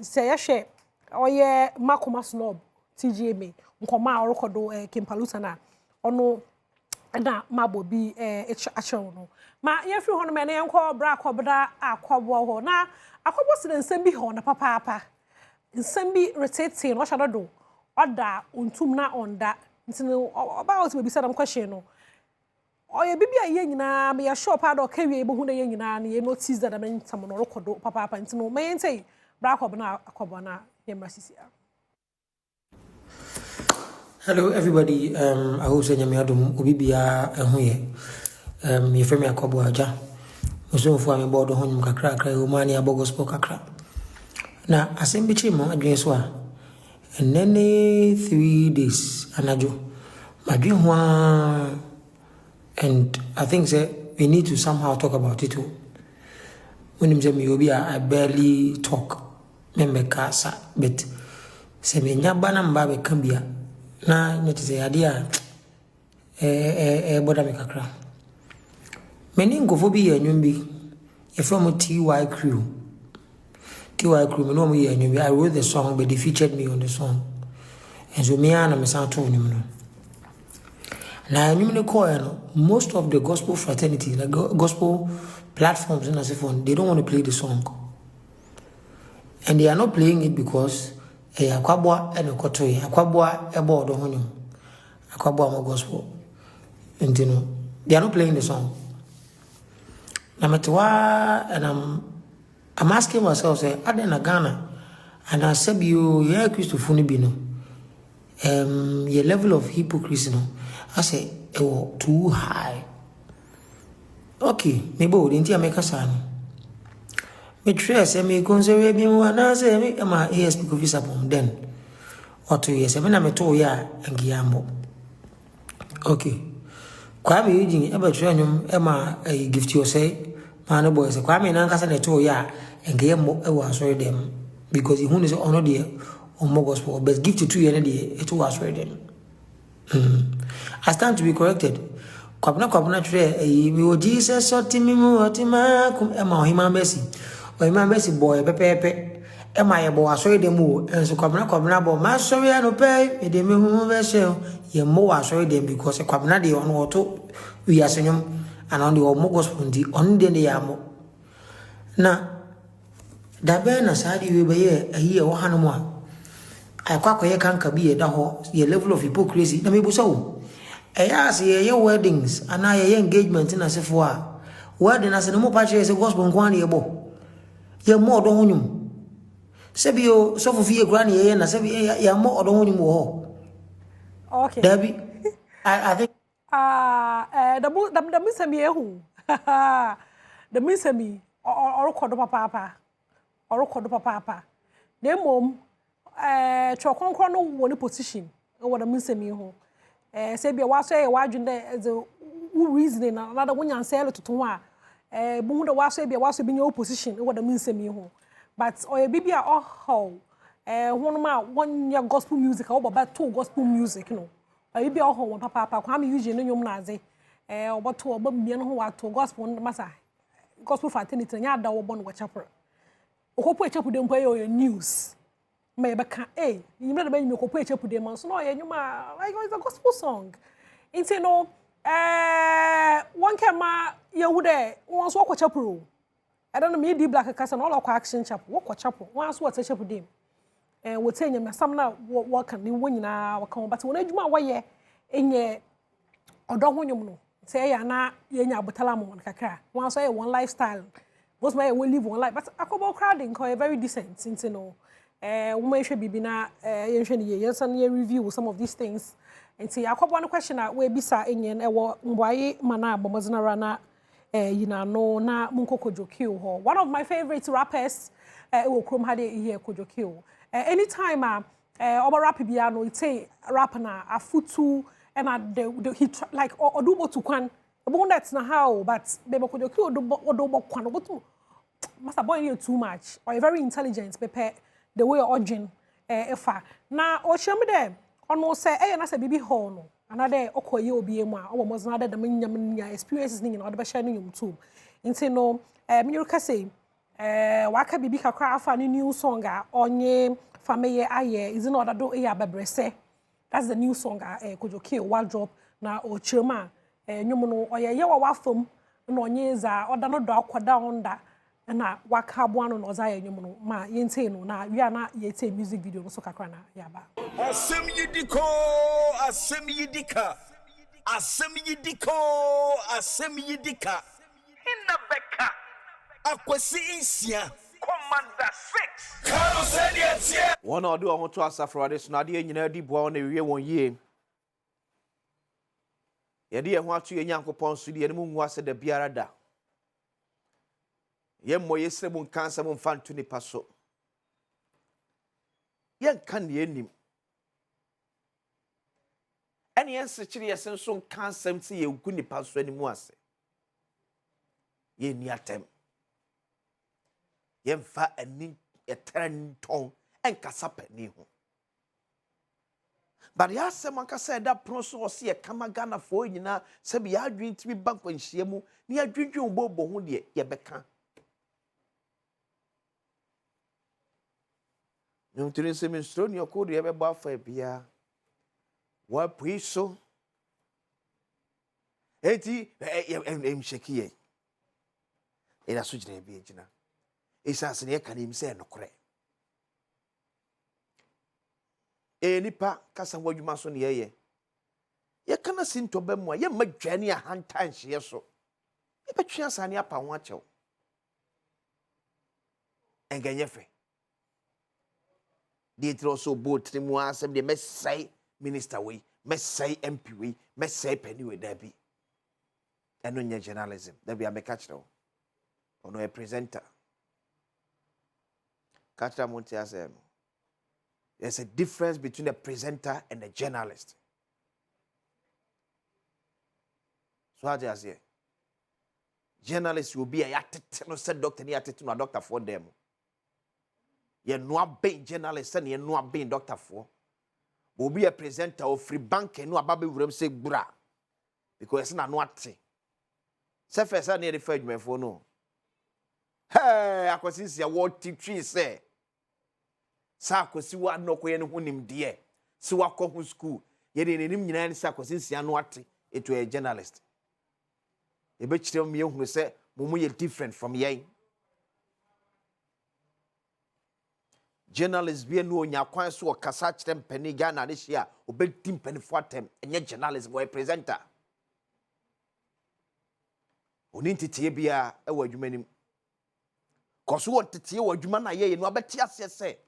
se ya hwe oye makoma snob TGM nkoma orokodo Kempaluta na ono na mabobi achewo no ma ye firi ho no me ne enko bra akobda akobo ho na akobo se nsem bi ho na papa nsem bi retete no hwa do oda ontum na onda ntino oba o se be sadam question no oye bibia ye nyina me ya shop ado kawie be hu na ye nyina na ye notice that am ntam no orokodo papa ntino me yentei bra akobo na ye mrasisia. Hello everybody, I hope you are Adom Obibia ehuye. You frame Yakobo aja. Muso fo am board ho nyum kakra kakra o mani abogospel kakra. Na asembi chimo adwen so a enene 3 days anajo. Madwen ho and I think say we need to somehow talk about it too. When him say me obi I barely talk. Me kasa but se me nyaba na mba be kambia. Na nyeti se adia boda me kakra meni ngofo bi ya nwumbi e from TY crew me no mo ya nwumbi I wrote the song but they featured me on the song and so me ana me san to nim no na nwum ne call no most of the gospel fraternity the gospel platforms in asifon they don't want to play the song and they are not playing it because akwabwa ene kotoye akwabwa ebo do honyo akwabwa mo gospel intino they are not playing the song na metwa and I'm asking myself say ade na Ghana and I said you yeah Christopher ni bi no your level of hypocrisy no I say too high okay maybe we didn't make us me try say me consider be mo na say me ma ASP ko visa pom den or 2 years me na me to ya ngiambo okay kwa me yiji e ba try nyum e ma gift you say man boy say kwa me na nkasa na to ya ngiambo e wa sorry dem because he who is honor there on more gospel but gift to 2 years there it was sorry dem I stand to be corrected. Kwabna try we o Jesus otimi mu otima kum e ma ohima mercy ohima mercy boy pepepe e ma ye bo asori dem o enso kwabna bo ma sori anu pe e dem hu be se ye mo asori dem because kwabna de ono oto wi asenyom and on the mo gospel ndi on de ya mo na da be na sadi we be ye ayi e wo hanu a akwa ye kan ka bi ye da ho ye level of hypocrisy na me busa wo yes, ye weddings and ye engagement in as if wedding as no more patch as a gospel one ye bo. Ye more don't him. Sebio so for fear granny ye na sebi ye more don't him wo. Okay. Debbie, I think the miss me who the miss me or record papa or record papa. The mom chokon no one position or the miss me who. Say be was say wadwin as a reasoning another one yan sell to one bu the was say be was be in opposition what the means me ho but or bibia or how one ma one year gospel music or about 2 gospel music no bibia or how papa kwa me use no nyom na ze obo to obo mie no ho wa to gospel masa gospel fraternity nya da wo bon wo chapel okopo chapel dem po your news me beka you remember me ko pray chepu dem so no ye nyuma like it's a gospel song into no one kema ye hu de won so ko chepu I don't know me di black kasa no all ko action chapel wo ko chapel won so what chepu dem wo tenya me sam na wo kan ni wo nyina wo kan but won adwuma wo ye enye odo ho nyum no say ya na ye nya abotala mo kakra won so ye one lifestyle most my we live one life but akobo crowding ko very decent into no woman should be na review some of these things and see akwabo no question we bisa enyen ewo mboaye mana abomozina na no na munkokodjokio ho one of my favorite rappers ewo krom hade here kodjokio anytime oba rap bia no it rap na afutu and the he like odubo to kwan ebo that's na how but bebe kodjokio odubo kwan obotu masa boy you too much or very intelligent pepe the way origin efa na o hwem de ono se na se bibi ho no anade okoye obi emu a obo mozna de nya experiences ni na ode be share no YouTube nti no minyuka say waka bibi kakra afa ni new song a onye fameye aye is no odado abebrese that's the new song Kojoki wardrobe na o chirema nyum no oye wa wafom na onye za odano do akoda onda na waka boano no za nyum no ma yente no na wi na yete music video no so kakra na yaba asem yidiko hinna beka akwasi insia commander 6 Carlos said yes one or do I want to ask for this na de nyina di boa na wie won yie ye de ho atu ye nyankopon so de mu nwa se da biara da ye mo yesre mu kansa mu mfantu ni paso ye kan ye nim ene yense kire yesen so kansa mti ye gu ni paso ani mu ase ye ni atem ye mfa ani etrenton enkasa pani ho but ya se manka se da proso o se ye kama Ghana fo nyina se bi ya adwin ti bi bank nhie mu ni adwindwin bobo ho de ye beka no tiri se minstro ni okodo ye beba afa bia wa puiso eti sheki ye ila sujire bi ejina isa se ne ka ni mi se nokore nipa kasa wadwuma so ne ye kana sinto ba mu ye madwane a hantan hye so ye betwe asane apa ho achew engenye fe de tro so bot mu asem de mesai minister we mesai MP we mesai penny we da bi eno nya journalism da bi ameka kire ono a presenter Katra Monte asem. There's a difference between a presenter and a journalist. So how do you say? Journalists will be a no said doctor ni no doctor for them. You no being journalist and you no being doctor for. Will be a presenter of free bank and no ababe wuram say bra. Because it's not what. Say first I need refer me for no. Hey, akwasi ya what teach say. Sa akwasi wa no ko ye ne honim de. Si wa ko school. Ye de nim nyina ni sa akwasi ya no ate. It a journalist. E be kire me ehunu say mo ye different from yen. Journalist be no onya kwan so o kasa kire mpani Ghana ne hia obedi mpani fo atem enye journalist boy presenter. Oni tete bia e wa adwuma nim. Koso won tete wa adwuma na ye no abeti ase se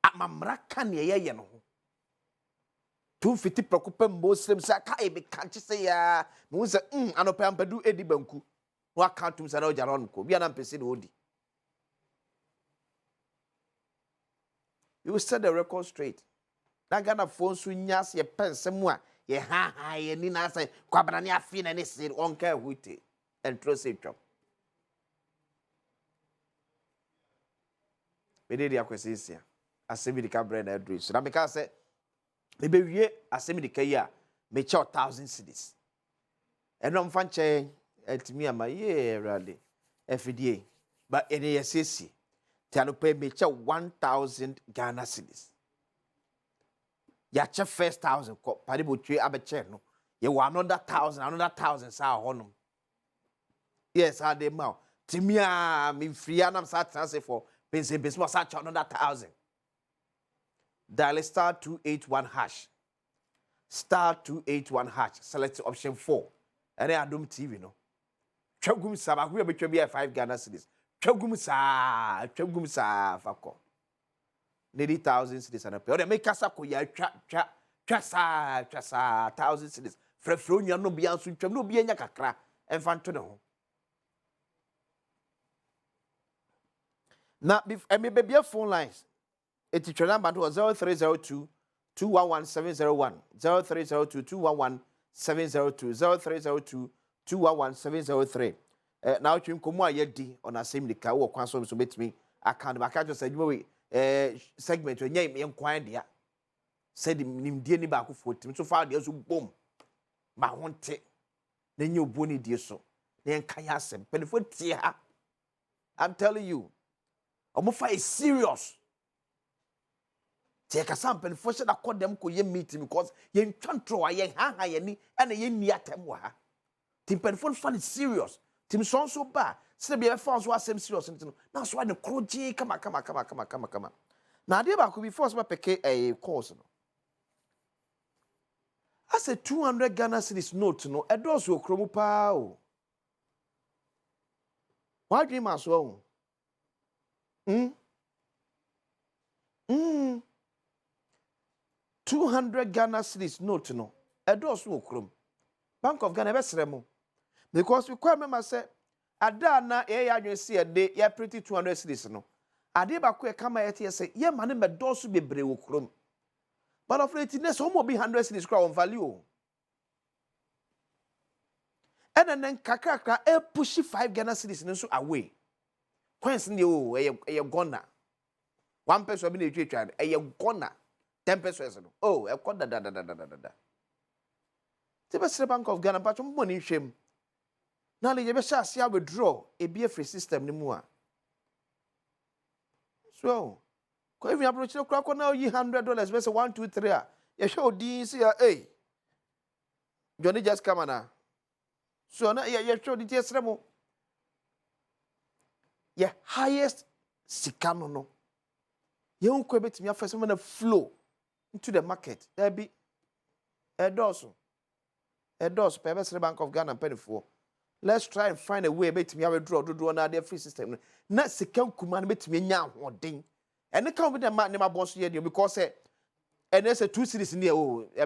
amamra ka ne ye no ho. Tu fiti preocupa mboslem sa ka e be kanche se ya mu se anopa ampadu edi banku no accountum sa na o jara onko bia na mpese de odi. You set the record straight. That Ghana phone so nyas ye pensem a ye ha ye ni na say kwabra ne afi na ne se onka huite and trust it job. We did ya kwesisia asemi di ka bread na adru so na me ka say ebe wie asemi di ka yi a me cha 1000 cedis eno mfa nche etimi ama ye rally FDA but ene yesesi tiano pay me cha 1000 Ghana cedis ya cha first 1000 ko pare bo twe abeche no ye wa another 1000 sa honum yes I dey ma timi a me free anam sa transfer for pense mo sa cha another 1000 dial star 281 hash. Star 281 hash. Select option 4. And then Adom TV no. Twagum sa ba we be 5 Ghana cedis. Twagum sa fako. Nearly 1000 cedis and a pay. O de make kasa ko ya twa sa 1000 cedis. Frefro nya no bia so twam no bia nya kakra. Emfanto ne ho. Na me be phone lines. It's your number 0302 211 701 0302 211 702 0302 211 703. Now you come yedi on a same nika wo kwan so bet me account ba ka just adwuma segment we nyai me nkwan dia said nimdie ni ba ko fotim so fa dia so bom ba honte na nyi oboni die so na enkan ya asem pelefo tie ha. I'm telling you omofa is serious. Take a sample for sure that call them ko ye meeting because ye ntwantro ye ha ye ni and ye ni atem wa ha. Tim penfon fan is serious. Tim so ba se be fans wa sem serious ntino. Na so na kroje kama. Na dey ba ko before so peke a course no. As a 200 Ghana cedis note no e do so okromu pa o. Why dream as well? 200 Ghana cedis note no. Edo so okrom. Bank of Ghana be sremo. Because we quite remember say ada na e ya adwen se de ya pretty 200 cedis no. Ade ba ko e kama ye tie say ye mane me do so bebre okrom. But of late ness homo be 100 cedis kwa on value. And then kakaka e push 5 Ghana cedis no so away. Kwens ne o e gonna. One person be na etwa e gonna. 10 pesos no. Oh, e ko da. Tebe Bank of Ghana pa chom boni hwem. Na le ye be sha sia withdraw e be free system ni mu a. So, ko if you approach the crack now you $100 be say 1 2 3 a. Ye show di see hey. Johnny just come na. So na ye show di tiesremo. Ye highest sikano no. Ye unko betimi afese na flow into the market. There be a dozen Pebble Bank of Ghana penny for. Let's try and find a way bet me have draw do na their free system. Na second command bet me nya hodin. And the come with the man name boss here because and there's a 2 cities near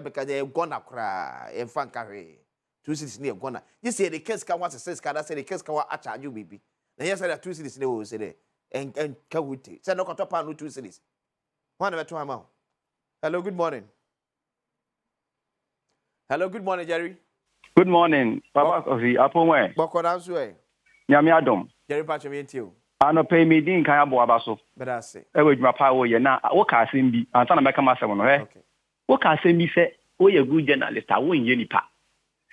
because they gonna cry and fan carry 2 cities near gonna. You say the case can want to say that say the case can charge you baby. Now yes, 2 cities near say and kawuti. Say no koto pan 2 cities. One of two amount. Hello, good morning. Hello, good morning, Jerry. Good morning, Papa Kofi. Aponwe. Boko danswe. Nyame adom. Jerry Pacho me ntio. Ano pay me din kan abo abaso. Beda se. E we dwuma pa wo ye na wo ka asem bi. Ansa na meka masem no he. Wo ka asem bi se wo ye good journalist a wo nye nipa.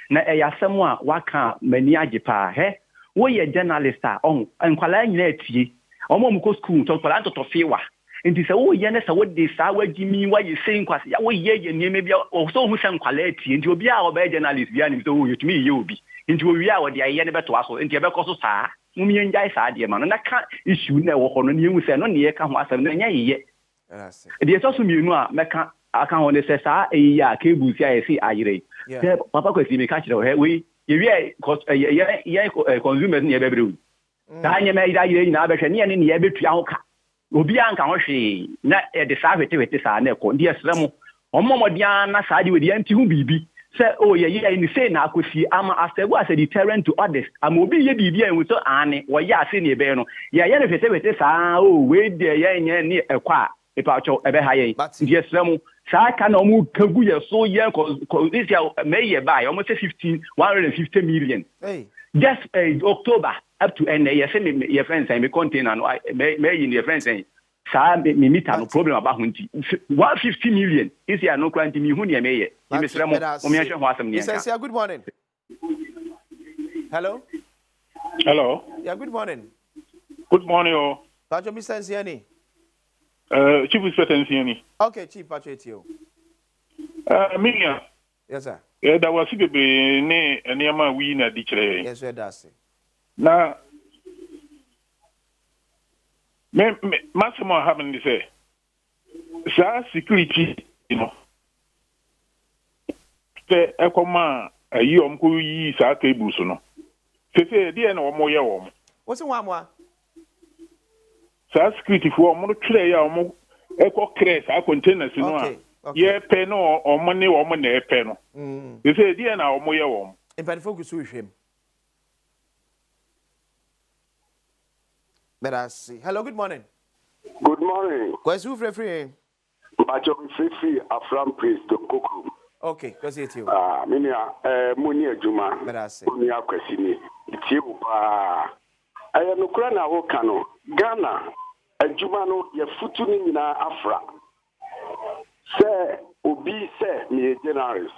Na e ya asem a waka mani age pa he. Wo ye journalist a on nkwala nyina atie. Omo mu ko school to kwala to fiwa. Nti se wo ye ne se wo de sa wagimi wa ye sei nkwase ya wo ye ye nieme bia o so hu se nkwala atie. Nti obi a wo be journalist bia ni so wo yetumi ye obi. Nti wo wi a wo de aye ne beto aso. Nti e be koso saa. Mumi enjai saa de ma no na ka issue na wo ho no ne hu se no ne ye ka ho asem na nya ye. De so so mienu a meka aka ho ne se saa eyi a ka ebusi a ye si ayire. Se papa kwesi me ka kire he we ye wi consumers ne ye bebre wu. Ta nya me ida yire na abehwe ne ne ye betua ho ka. Obi anka ho hwe na e de saa hwete saa na ko de esrem omomodia na saa de we de anti hu bibi. Say, oh, yeah, ni say na akosi ama asegu as a deterrent to others. Am obi ye bibia en so ane wo ya ase ne be no. Ya ye ne fete saa oh we de ye nye ni ekwa e pa cho ebe ha ye. Ye srem saa ka na omu kagu ye so ye ko this year may ye buy almost 150 million. Hey. Just October up to end ye say me your friends say me container no me in your friends say saa me meet no problem about hunti 150 million is here no kwanti me hu ne me ye me srem mo me hwe ho asem ne ya. Good morning. Hello. Yeah, good morning. Good morning oh. Pacho mi sense ani. Chief Inspector ani. Okay, Chief Pacho etio. Minia. Yes sir. Da wasi bebe ne eniama wi na di kire. Yes sir, that's it. Na maximum happened to say, sir, security, you know. Say, a command a year on who ye sa tables, no. Say, dear, no more yaw. What's the one more? Sir, security for more tray or more echo crest, our containers, you know. Ye pen or money or money pen. They say, dear, now more yaw. If I focus with him. Let us see. Hello, good morning. Good morning. Where's who free? Bacho free from priest to Kuku. Okay, go see it you. Minia, Munia Juma. Let us see. Munia Kwesini. It's you. I am Ukraina Okano. Ghana. A Jumano, your futuni na Afra. Say, Obi, say, me generals.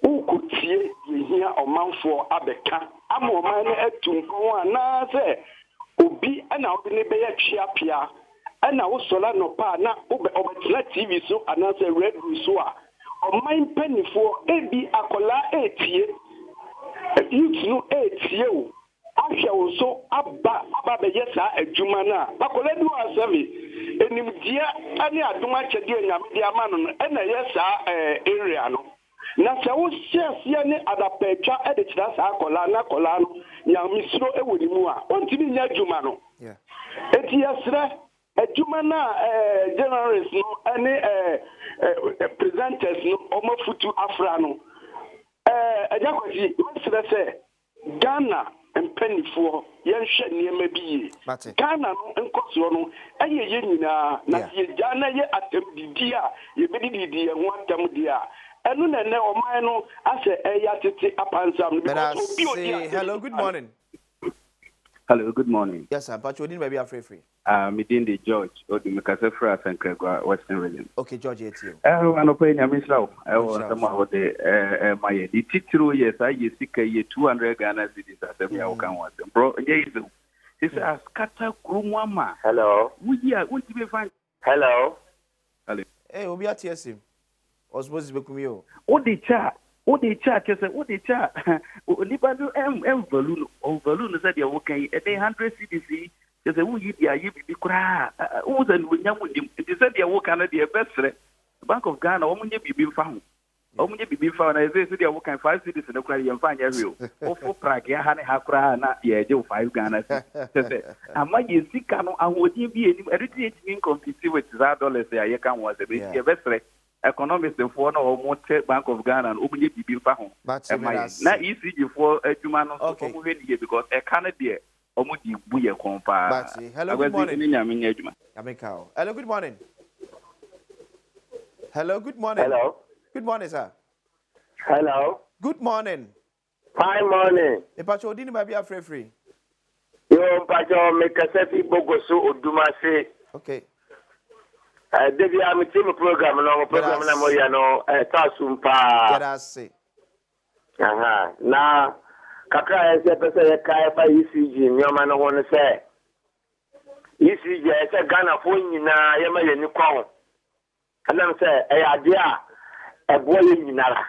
Who could see ye here or man for Abeka? I'm a man at Tumpo and say. Obi ana obi ne be ya chiapia ana wo sola no pa na obetina TV so ana se red so a o man panifo ebi akola etie youth no etie o ahwe wo so aba be yesa adwuma na akola du asemi enim dia ane adoma chede anyame dia ma no na yesa area no na se wo sia ne adapetwa e de kira sa akola na akola no ya misro e woni mu a ontimi nya adwuma no eti yesre adwuma na generals no ane presenters no omafutu afra no ejakwati mesre se Ghana empanifo yenhwe niema biye Ghana no nkoso no eye nyina na ye Ghana ye atembidi a ye bedidi ye ho atamdi a enu nene oman no ase eya tete apansam. Hello, good morning. Hello, good morning. Yes sir, but you didn't be afraid free. Meeting the George or the Mekasefra and Kregwa Western Region. Okay, George, it's you. I'm not paying a misrow. I was about the my titro, yes, I seek a 200 Ghana cities as a Miaokan was. Bro, yes, it's a scatter Krumama. Hello. Would you be fine? Hello. Hello. Hey, we'll be at TSM. I was supposed to be you. What the chat? What the chat? What the chat? Libanu balloon said you're okay at 100 CDC. There's a wee dear, you be cry. Who's and when you said you're working at the best Bank of Ghana, only be found. Only be found. I say you're working 5 cities in the cry and find every. Oh, for Prague, ya honey, half cry, not yeah, Joe 5 Ghana. I might you see, I would be any competitive with $1 there. You can was a bit best. Economists in foreign or more Bank of Ghana and open be found. Now, easy for a Jumano because a Canadian omo di bu ye kon pa. But hello, good morning. Hello, good morning. Hello, good morning. Hello. Good morning, sir. Hello. Good morning. Hi, morning. Epacho Odini ma bia free. Yo, Pacho, make a set Bogoso Odumase. Okay. Debbie, I'm a team program, no program, no more, no, Tasumpa. Get us say. Now, Kaka is a person, Kaifa ECG, your man, I want to say. ECG, I said, Ghana, for you now, Yama, you call. And I'm saying, a idea, a boy in Nara.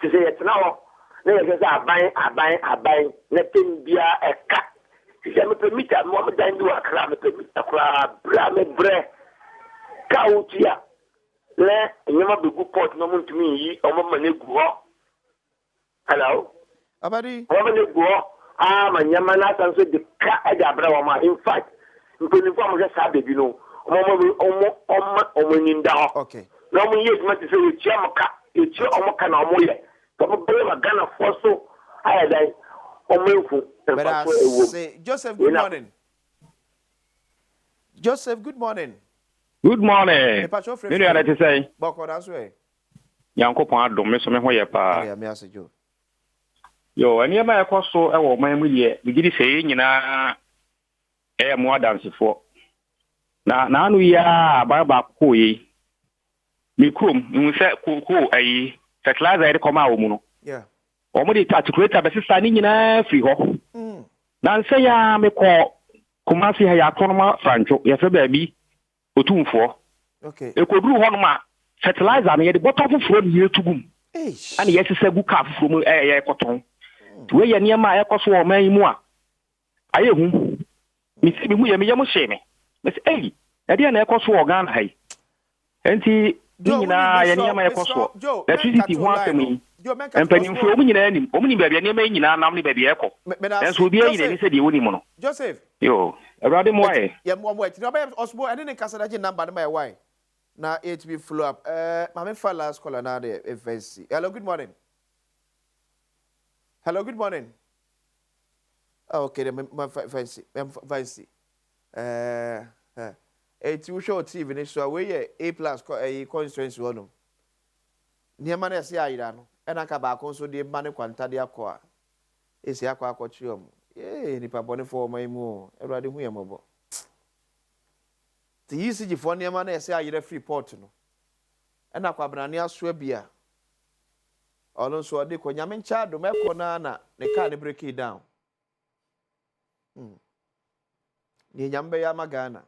To say it's now, they just are buying, letting be a cat. She said, me permit a moment than do a crab, a crab, bram, bread, cow, tia. Le, you might be good port, no one to me, or money go. Hello? Abadi? Woman go. My Yamana answered the cat at Abraham. In fact, you can inform us, you know. Okay. No one yet meant to say you chamaka, you chamaka no more. Come a Ghana for so I had but I say, Joseph, good morning. Joseph, good morning. Good morning. You know what to say? Boko that's way. Yanko Pado, Miss Mehoyapa. Yeah, me as you. Yo, and near my cost so I will my million. We did say, you know, more dancing for. Now we are Baba Koi. Mikrum, you say, a fertilizer come out. Yeah. Omudi to create a basis standing in a free ho. Nan say ya me call Kumasi ha ya Franco, ya baby, Otum for. Okay. E could do one fertilizer near the bottom of from here to boom. And yes, it's a good calf from a cotton. To where near my echo so may more. I whom Miss Yamu shame. Miss A, I didn't echo so organ high. And he doing I near my echo so. Electricity wants me. And penny for women any, only baby, and you may not baby echo. That's will be a said you wouldn't. Joseph. Yo, around him way. Yeah, one way. No, Osbo, I didn't cast a number my why. Now it will flow up. My father last caller now there. Hello, good morning. Hello, good morning. Okay, my fancy. It's too short TV, so we A plus a constituency one. Near man, see, I don't know. And I come back also the money quanta de aqua. Is ya aqua cochium. Yea, nipa bonny for my more. Everybody we are mobile. The easy for near man, say I free port. And aqua brania swabia. Also, a dick when yamin child, do make banana, they can't break it down. Ni Yambe Yamagana.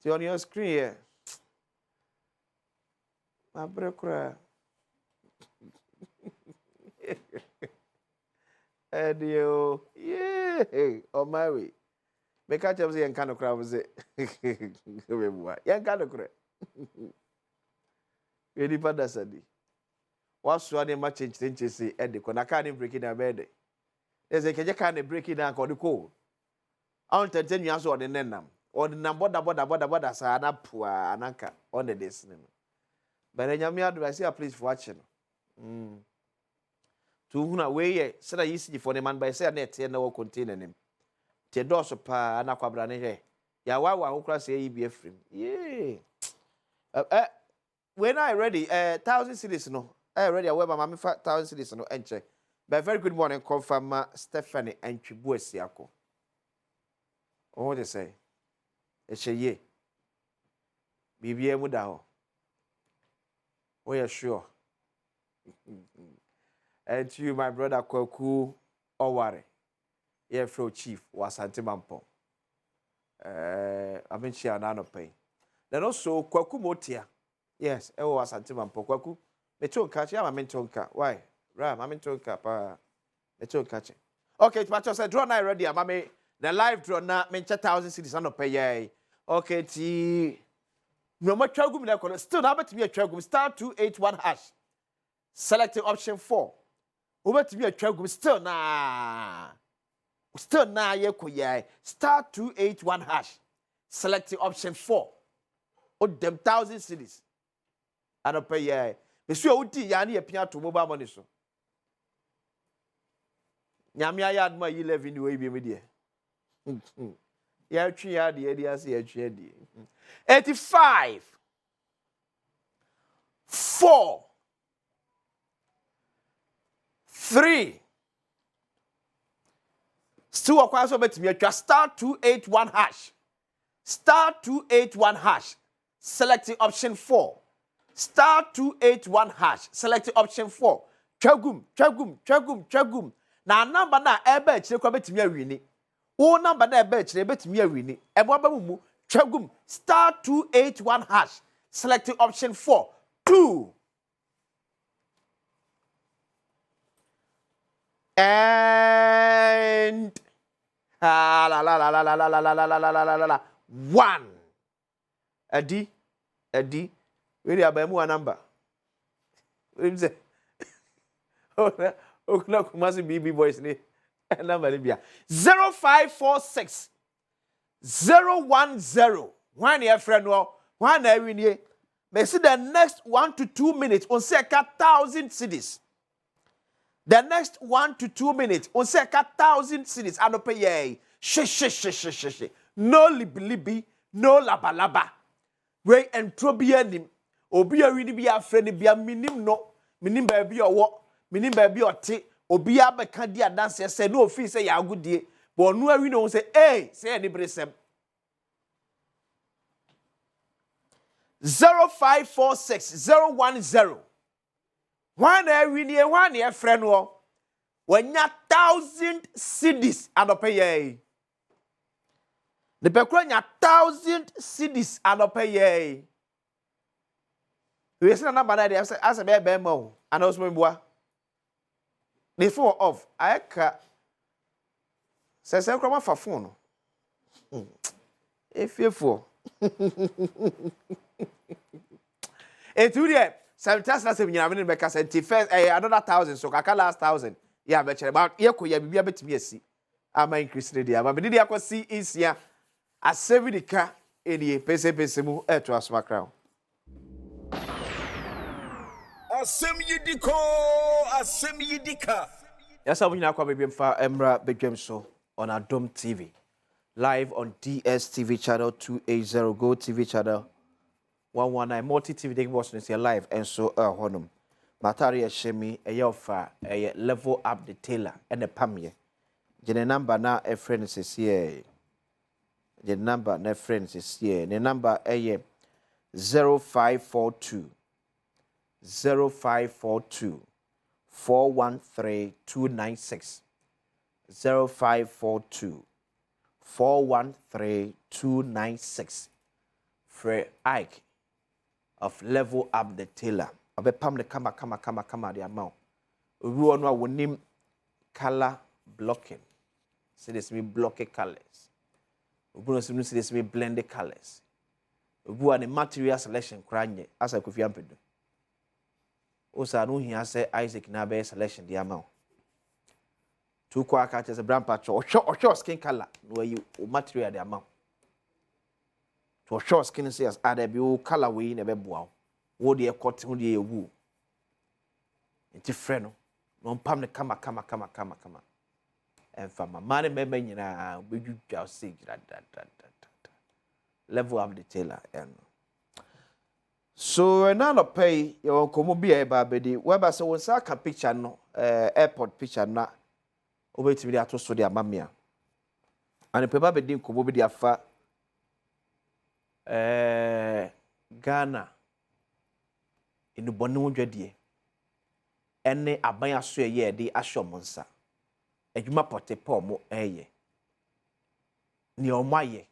See on your screen here. My brother. Edio, yeah, on my way. Make a chance and kind of crowd was it. Young kind of crowd. Ready for that, Sandy. What's one in my change? Say, Eddie, I can't break it down bed. There's a can't break it down called the cold. I want to tell you answer on the nenam. Or the number, sana poor ananka on the destiny. But then you I see a place for watching. To whom away, said I used for the man by say net and no container him. Tedos pa anaquabrane. Yawa who cross a be a friend. Yea. When I ready 1,000 cities no. I already aware my 1,000 cities no entry. But very good morning, confirm Stephanie and Chibuesiako. What they say? It's a ye. Bibi Mudao. We are sure. And to you, my brother Kwaku Oware. Yeah, flow chief was Santimampo. I mean, she had no pain. Then also Kwaku Motia. Yes, it was Santimampo. Kwaku. Me told catch. I'm a mentonka. Why? Ram, I'm mentonka. Me told catch. Okay, but I said, draw now ready. I'm the live draw now. Me 1,000 cities on the pay. Okay, T. No more tragum like still have to be a tragum. Star 281 hash. Selecting option 4. Over to be a tragum still nah. Still nah ye kuya. Star 281 hash. Selecting option 4. Oh them 1,000 cities. I don't pay ye. Monsieur Uti yani a piano to mobile money so. nyame ayad ma 11 we bi me de ya twi ya de ya se ya twi de 85 4 3 still akwa so betimi atwa star 281 hash star 281 hash select option 4 star 281 hash select option 4 twagum na number na ebe akire kwa betimi awini wo number na ebe akire betimi awini ebo aba mu twagum star 281 hash select option 4 2 and la 1 adi where abamu number we say okuna kumasi bb boys ni number ni bia 0546 010 when your friend no when I win me see the next 1 to 2 minutes on say 1,000 cedis. The next 1 to 2 minutes on say 1,000 cedis and pay ye she no libi no laba we entrobia nim obi a wini bia friend bia minim ba bia owo minim ba bia ote obi a beka dia dance say no fi say ya agudie but no awi no say say any bresem 0546 010 when I win ye one your friend wo when ya 1,000 cedis and pay ye the pekro nya 1,000 cedis and pay ye we say number na dey as be mo and also me boa the phone off I ka say kroma fa phone no if you for etu dey sometimes na say nyina me be ka say first another 1,000 so kaka last 1,000 yeah be chere but ye ko ya bibia betimi asi ama increase dey ama me dey akosi isia asevi the car enie pese mu eto asoma crown asem yidika yes abunya akwa bebia mfa emra bedwem so on Adom TV live on DSTV channel 280 Go TV channel 119 multi TV dey watch this live and so honum matari shemi eyofa level up the tailor and the pamye the number na a friend is here the number na friends is here the number 0542 413 296 0542 413 296 Frey Ike of level up the tailor abe pam the kama the amount ruo no wonim color blocking say this me block colors obuno sim see this me blend colors obu an material selection kranye asa kofi ampedo osa no hia say Isaac na be selection the amount two kwa ka tese brand patch or skin color no you material the amount to show skin say as ada bi o color we na be boa wo de cut wo de ewu enti frɛ no pam ne kama emfa mama ne mema nyina bedwudwa say level of the tailor and so na no pay your komo bi e ba bedi we ba say won sa ka picture no airport picture na obetimi de atoso de amamia and pe ba bedi komo bi de afa Ghana inu bonu wodwadie ene aban aso ye de ahwomonsa adwuma potepo mo ni omaye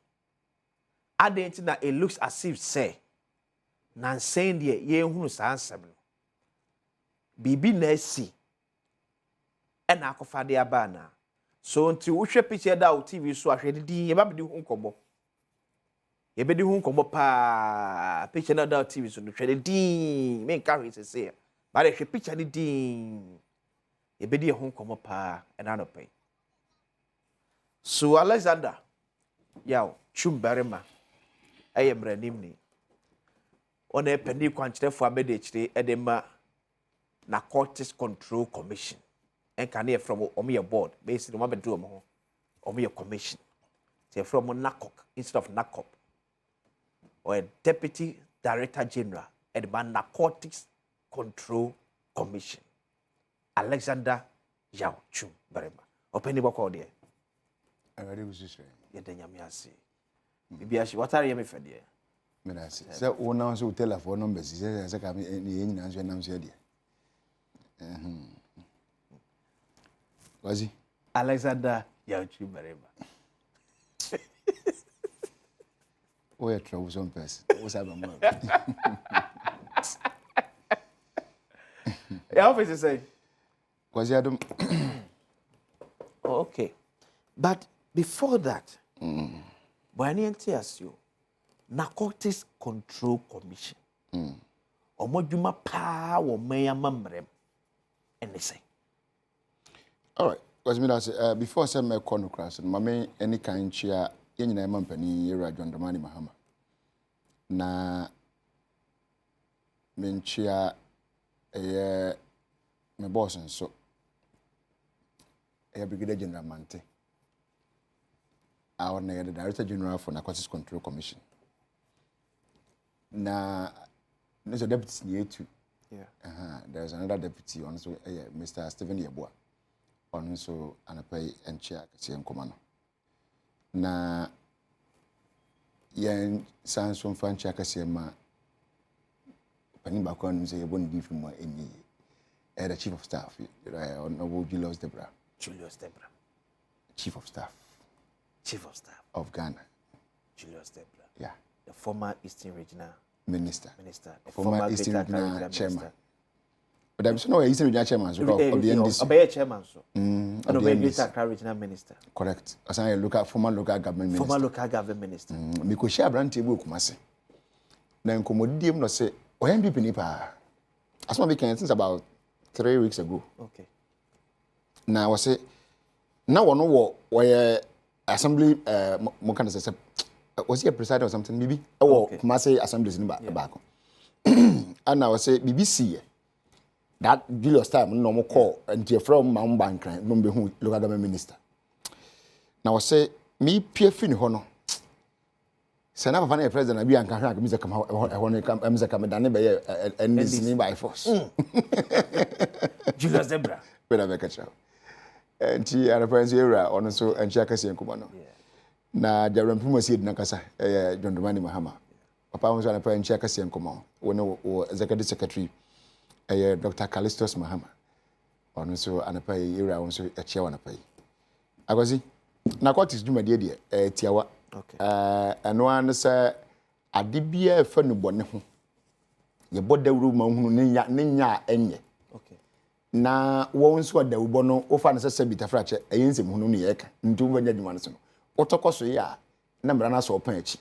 adenti na it looks as if say nan saying de ye hunu sa ansem no bibi na asi ena akofa de aba na so nti wo hwe picture da o TV so ahwe de din ye ba bedi hu nkobo ye bedi hu nkobo pa picture na da o TV so no hwe de din me nka hwe say ba de hwe picture de din ye bedi hu nkobo pa ena no pay so Alexander yaw chumbarema ayemranim ni ona epani kwankyerefo abede kyire edema narcotics control commission and can hear from your board based on what do your commission. Say from NACOC instead of NACOP or a deputy director general at the Narcotics Control Commission. Alexander Yao Chu Berema. Open the book out there. I already was just saying. Yedanyamiasi. Bibiashi, what are you for dear? Menasi. So one now so tell her for numbers. He says I come in the answer now said was he? Alexander Yao Chu Berema. Oh, a troublesome person. What's happening? Yeah, what is say? Was he Adam? Okay. But before that, when you you Narcotics Control Commission, Omojuma power mayor membrem, and they say. All right. Was me that before I said my corner class, my main any kind chair, any name company, you're John Dramani Mahama. Na menchia my boss and so Brigadier General Mante. Our the Director General for Narcotics Control Commission. Na there's a deputy near too. Yeah. There's another deputy also, Mr. Stephen Yeboah. Also, anapai and chair kasi komano. Na yan sans from fan chair kasi ma panin bakon say yebon give him any the chief of staff, Honorable Julius Debra. Julius Debra. Chief of staff. Chief of staff of Ghana. Julius Debra. Yeah. The former Eastern Regional Minister. The former Eastern Regional Chairman. Minister. But I'm no Eastern Regional Chairman of the NDC. Obey chairman so. And obey Greater Regional Minister. Correct. As I look at former local government minister. Former local government minister. Because share brand table kumase. Na nkomodi no say OMP nipa. As one weekend since about 3 weeks ago. Okay. Now I say now one wo assembly mo kan say was he a president or something maybe? Oh, kumase assemblies ni back. And now I say BBC that Julius time no more call and from Mount Bank no be who local government minister. Now I say me peer fin hono. Say na papa na president abi anka hwa akemi come hono come emza come dane be NDC by force. Julius Debra. Better be catch. Enti ana prince era ono so enchi akase nkuma no. Na Jaram Pumasid na kasa John Dramani Mahama. Papa was ana prince akase nkuma. Wo executive secretary Dr. Callistus Mahama. Ono so anapa era ono so echia wanapa yi. Agozi narcotics dwuma de tiawa. Okay. Eno an se adibia fa no bone ho. Ye bodawru ma hunu ne nya enye. Okay. Na wo nso adawubo no wo fa ne se bitafra che eyensem hunu no ye ka. Ntu banya dwuma no so no. Otokoso ya na mbra na so opan achi.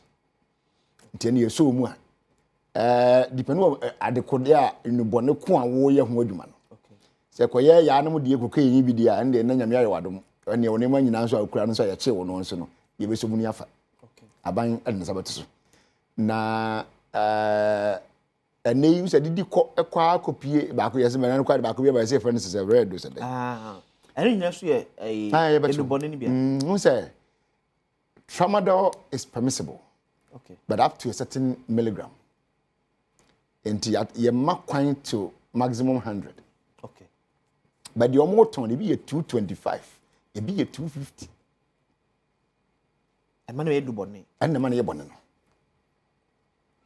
Nti ne ye so mu a depend on adekode a nubone ko a wo ye ho adwuma no. Okay. Se koye ya no de ekoka yi bi dia ende na nyame aye wadom. Ene woni ma nyina so akura no so ya che wo no so no. Ye be so mu ni afa. Okay. Aban ene sabato so. Na ene yu se didi ko ekwa akopie ba ko yese me na kwa ba ko bi ba se friend se red do se dey. Ene nyina so ye nubone ni bia. Who say tramadol is permissible. Okay. But up to a certain milligram. And you mark quite to maximum 100. Okay. But the more ton, it be a 225. It be a 250. And money do bonne. And the money bonne.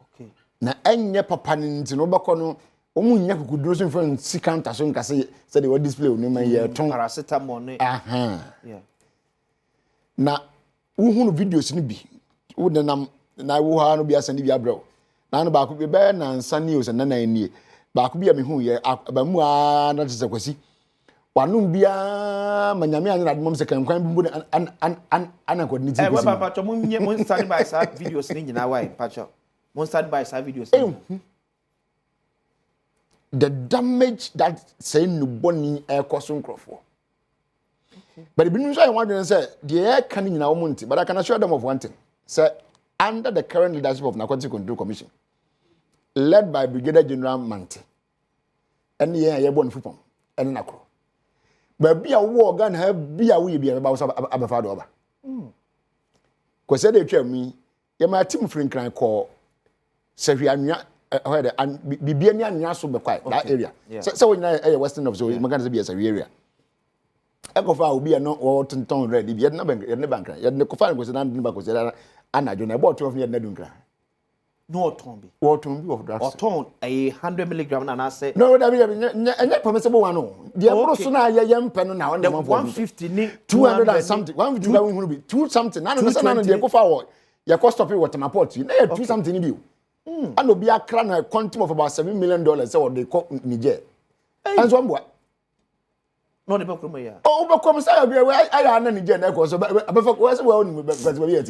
Okay. Na enye papa ni no bakono omu nya kukuduro so from si counter so nka say they were display oni man ye ton paracetamol ne. Yeah. Na uhunu videos ni bi. Wo de nam na wo ha no bi asani bi abrew. Na no ba ko bi be na nsani o se na nie. Ba ko bi me hu ye ba mu a na tse kwasi. Wanum bia manyame anya na admom se kan kwan bi bu an ko ni ti kwasi. Wa papa to mo stand by sa videos ni nyina why pacho. Mo stand by sa videos. The damage that say no boni e koso nkrofo. But the business I want to say, the air can in our money, but I can assure them of one thing. Sir, under the current leadership of Narcotics Control Commission, led by Brigadier General Mante, and the air born football, and Nacro. But be a war gun have be a we be about Abafado over. Because they tell me, you my team friend can call Seviania and Bibiania Yasu be quiet that area. So when I western of so you can be as a area. Ekofa will be a no or ton ready, yet no bank, yet no bank, yet no coffin was an antibac was and I don't know about 12 years Nedunka. No tombi. What tombi of drugs? Or ton 100 milligram and I say no, that be a permissible one. The person I am pen now and 150 200 and something. 150 will be 2 something. I don't know forward. Your cost of it what my port. You know 2 something in you. And will be a crown a quantum of about $7 million so they call Niger. And one what? No, the book room. Oh, but come say I am in Niger so but where's well but we are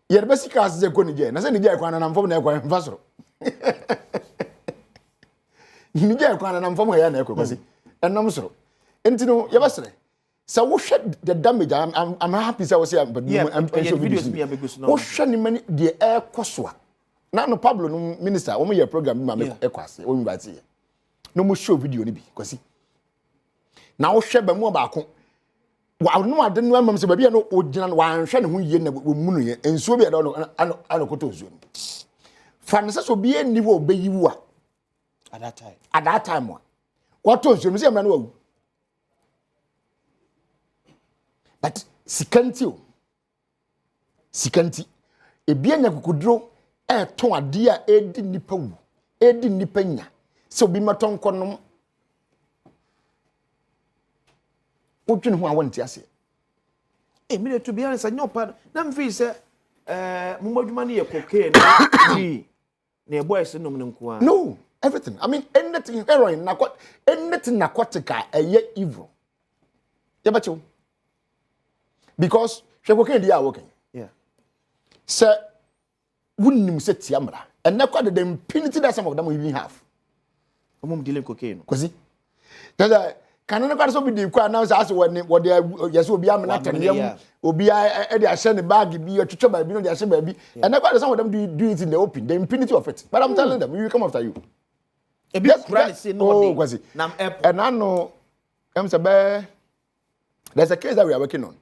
yet basic cars is a good Niger. I said Niger and I'm from there quite fast. Niger and I'm from here and I'm so. And you know, yesterday. So what shed the damage? I'm happy so I was here, but I'm videos me because no. What shed many the air coswa. Now no Pablo no minister, we your program me make equasi. We invite here. No more show video ni bi kwasi. Now shed be mo ba ko. Wa no ade no am se ba bia no ogina no wan hwe ne ho yie na mu no ye. Ensuo bia do no ano koto nsuo. Fan se so bia ni wo be yiwu a. At that time wa. What to nsuo se am na no but sikanti ebianya kukudro ton ade a edi nipa wu edi nipa nya so bi maton konom odwene ho awonti ase me to be honest anyopa na mfi se mumadwuma ne ye cocaine na boys no nko no everything I mean anything heroin anything narcotic evil yabacho because she cocaine they are working. Yeah. Sir, wouldn't say tiamra. And now quite the impunity that some of them even have. I'm dealing cocaine. Because because can I also be the announce as what they yes will be a man will be a shiny bag be a teacher by being the baby. And now quite some of them do it in the open, the impunity of it. But I'm telling them, we will come after you. A bit crazy, no, and I know there's a case that we are working on.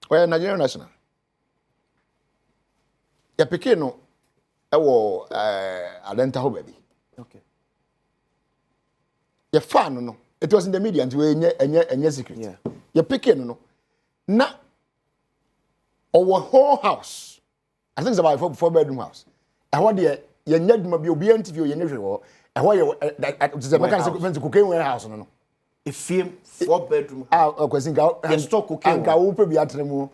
Well, Nigerian national. Ya pikin no ewo Adenta ho baby. Okay. Ya fan no. It was in the media until enye secret. Yeah. Ya pikin no. Na our whole house. I think it's about 4-bedroom house. And what the ya nyaduma bi obi interview ye nhwe wo. E ho ye it is a mechanical cocaine warehouse no. A film 4-bedroom. Question go. You stock cocaine. And go pe bi atremu.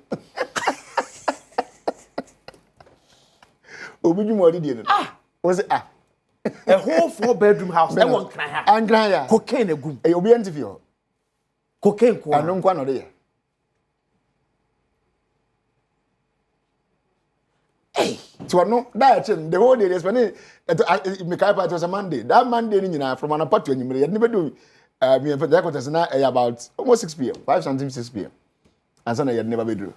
Obi mo di no. Was it a whole 4-bedroom house. That one cry. And cry. Cocaine egum. E obi interview. Cocaine kwa. Anu kwa no dey. Hey, so no that the whole day when me kai part was a Monday. That Monday ni nyina from an part to enyimre. Ye never do me for the quarters na about almost 6 p.m. 5 something 6 p.m. And so na you never be do.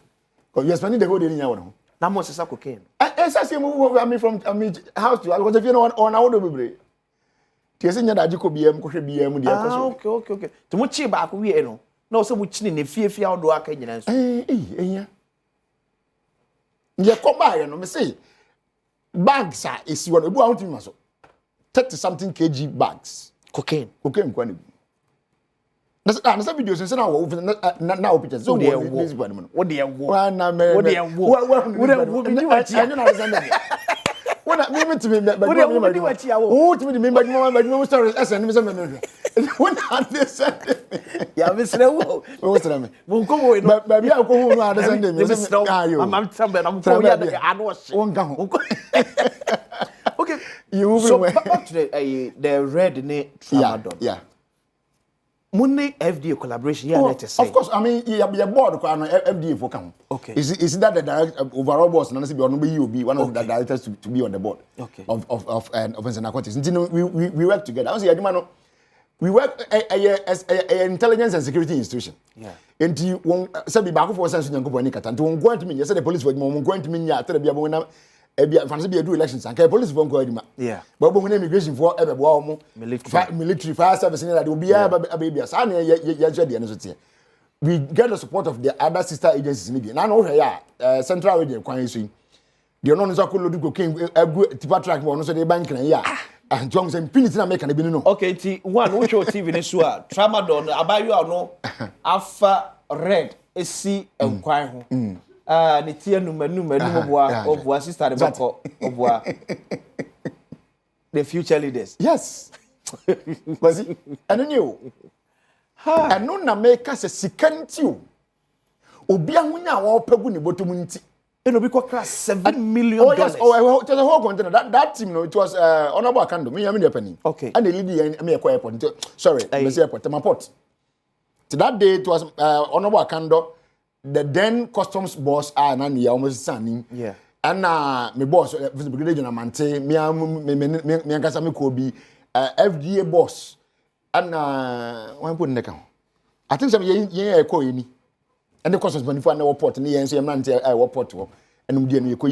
Because you spending the whole day in your one. Na mo sesa cocaine. I mean from house to because if you know on how do be. Tiese nya da jiko BM ko hwe BM dia ko so. Okay. To mo chi ba ko wie no. Na o se mo chi ne fiefie awodo aka nyina so. Enya. Ye ko ba ye no me say bags are is one ebu awon timi so. 30 something kg bags. Cocaine kwa ne. Na sa videos nse na wo na wo pictures so wo music kwa ne mo. Wo de wo. Wa na me. Wo de wo bi wa chi. Anyo na understand. Wona me to me but wo di wa chi awo. Wo to me but me stories SN me say me. Wona understand. Ya me sere wo. Wo sere me. Wo ko wo no. Ba bia ko hu no understand me. Ayo. I'm tambe na mo ko ya de anu hye. Won ka ho. Okay. You so back to the red ne tramadol. Yeah. Money FDA collaboration here let us say. Of course, I mean your board ko FDA for come. Okay. Is that the direct overall boss na say be on be one of the directors to be on the board of offensive narcotics. We work together. I say aduma no we work as a intelligence and security institution. Yeah. And you say be back for sense nyankopon ni kata. Nti won go ntimi say the police for mo go ntimi nya tell be abo na ebia fancy be do elections and police for go adima yeah but when immigration for ebe bo mo military fire service ni that obi abia sa na ye de no so tie we get the support of the other sister agencies ni bi na no hwe ya central region kwan so yi de no so ko lodu cocaine agu tipa track mo no so de bank na ya and John say piniti na make na bi no okay ti one wo show TV ni so a tramadol abayo no afa red esi enkwan ho ne tie numa boa oboa sister de bako oboa the future leaders yes was it and new ha and no na make us sikanti o obi ahunya wo pagu ni botom nti eno bi class $7 million. Oh yes, oh there's a whole container. That team, no, it was honorable Akando. Me, I'm the penny. Okay. And the lady, me a airport. Sorry, me say airport. My port. To that day, it was honorable Akando. The then customs boss, Nani, almost standing. Yeah. And my boss, Brigadier Mante, me and Kasami Kobi, FDA boss, and one put in the account. I think some year coin. And the customs money for an airport, and the answer, I'm not airport. And we didn't go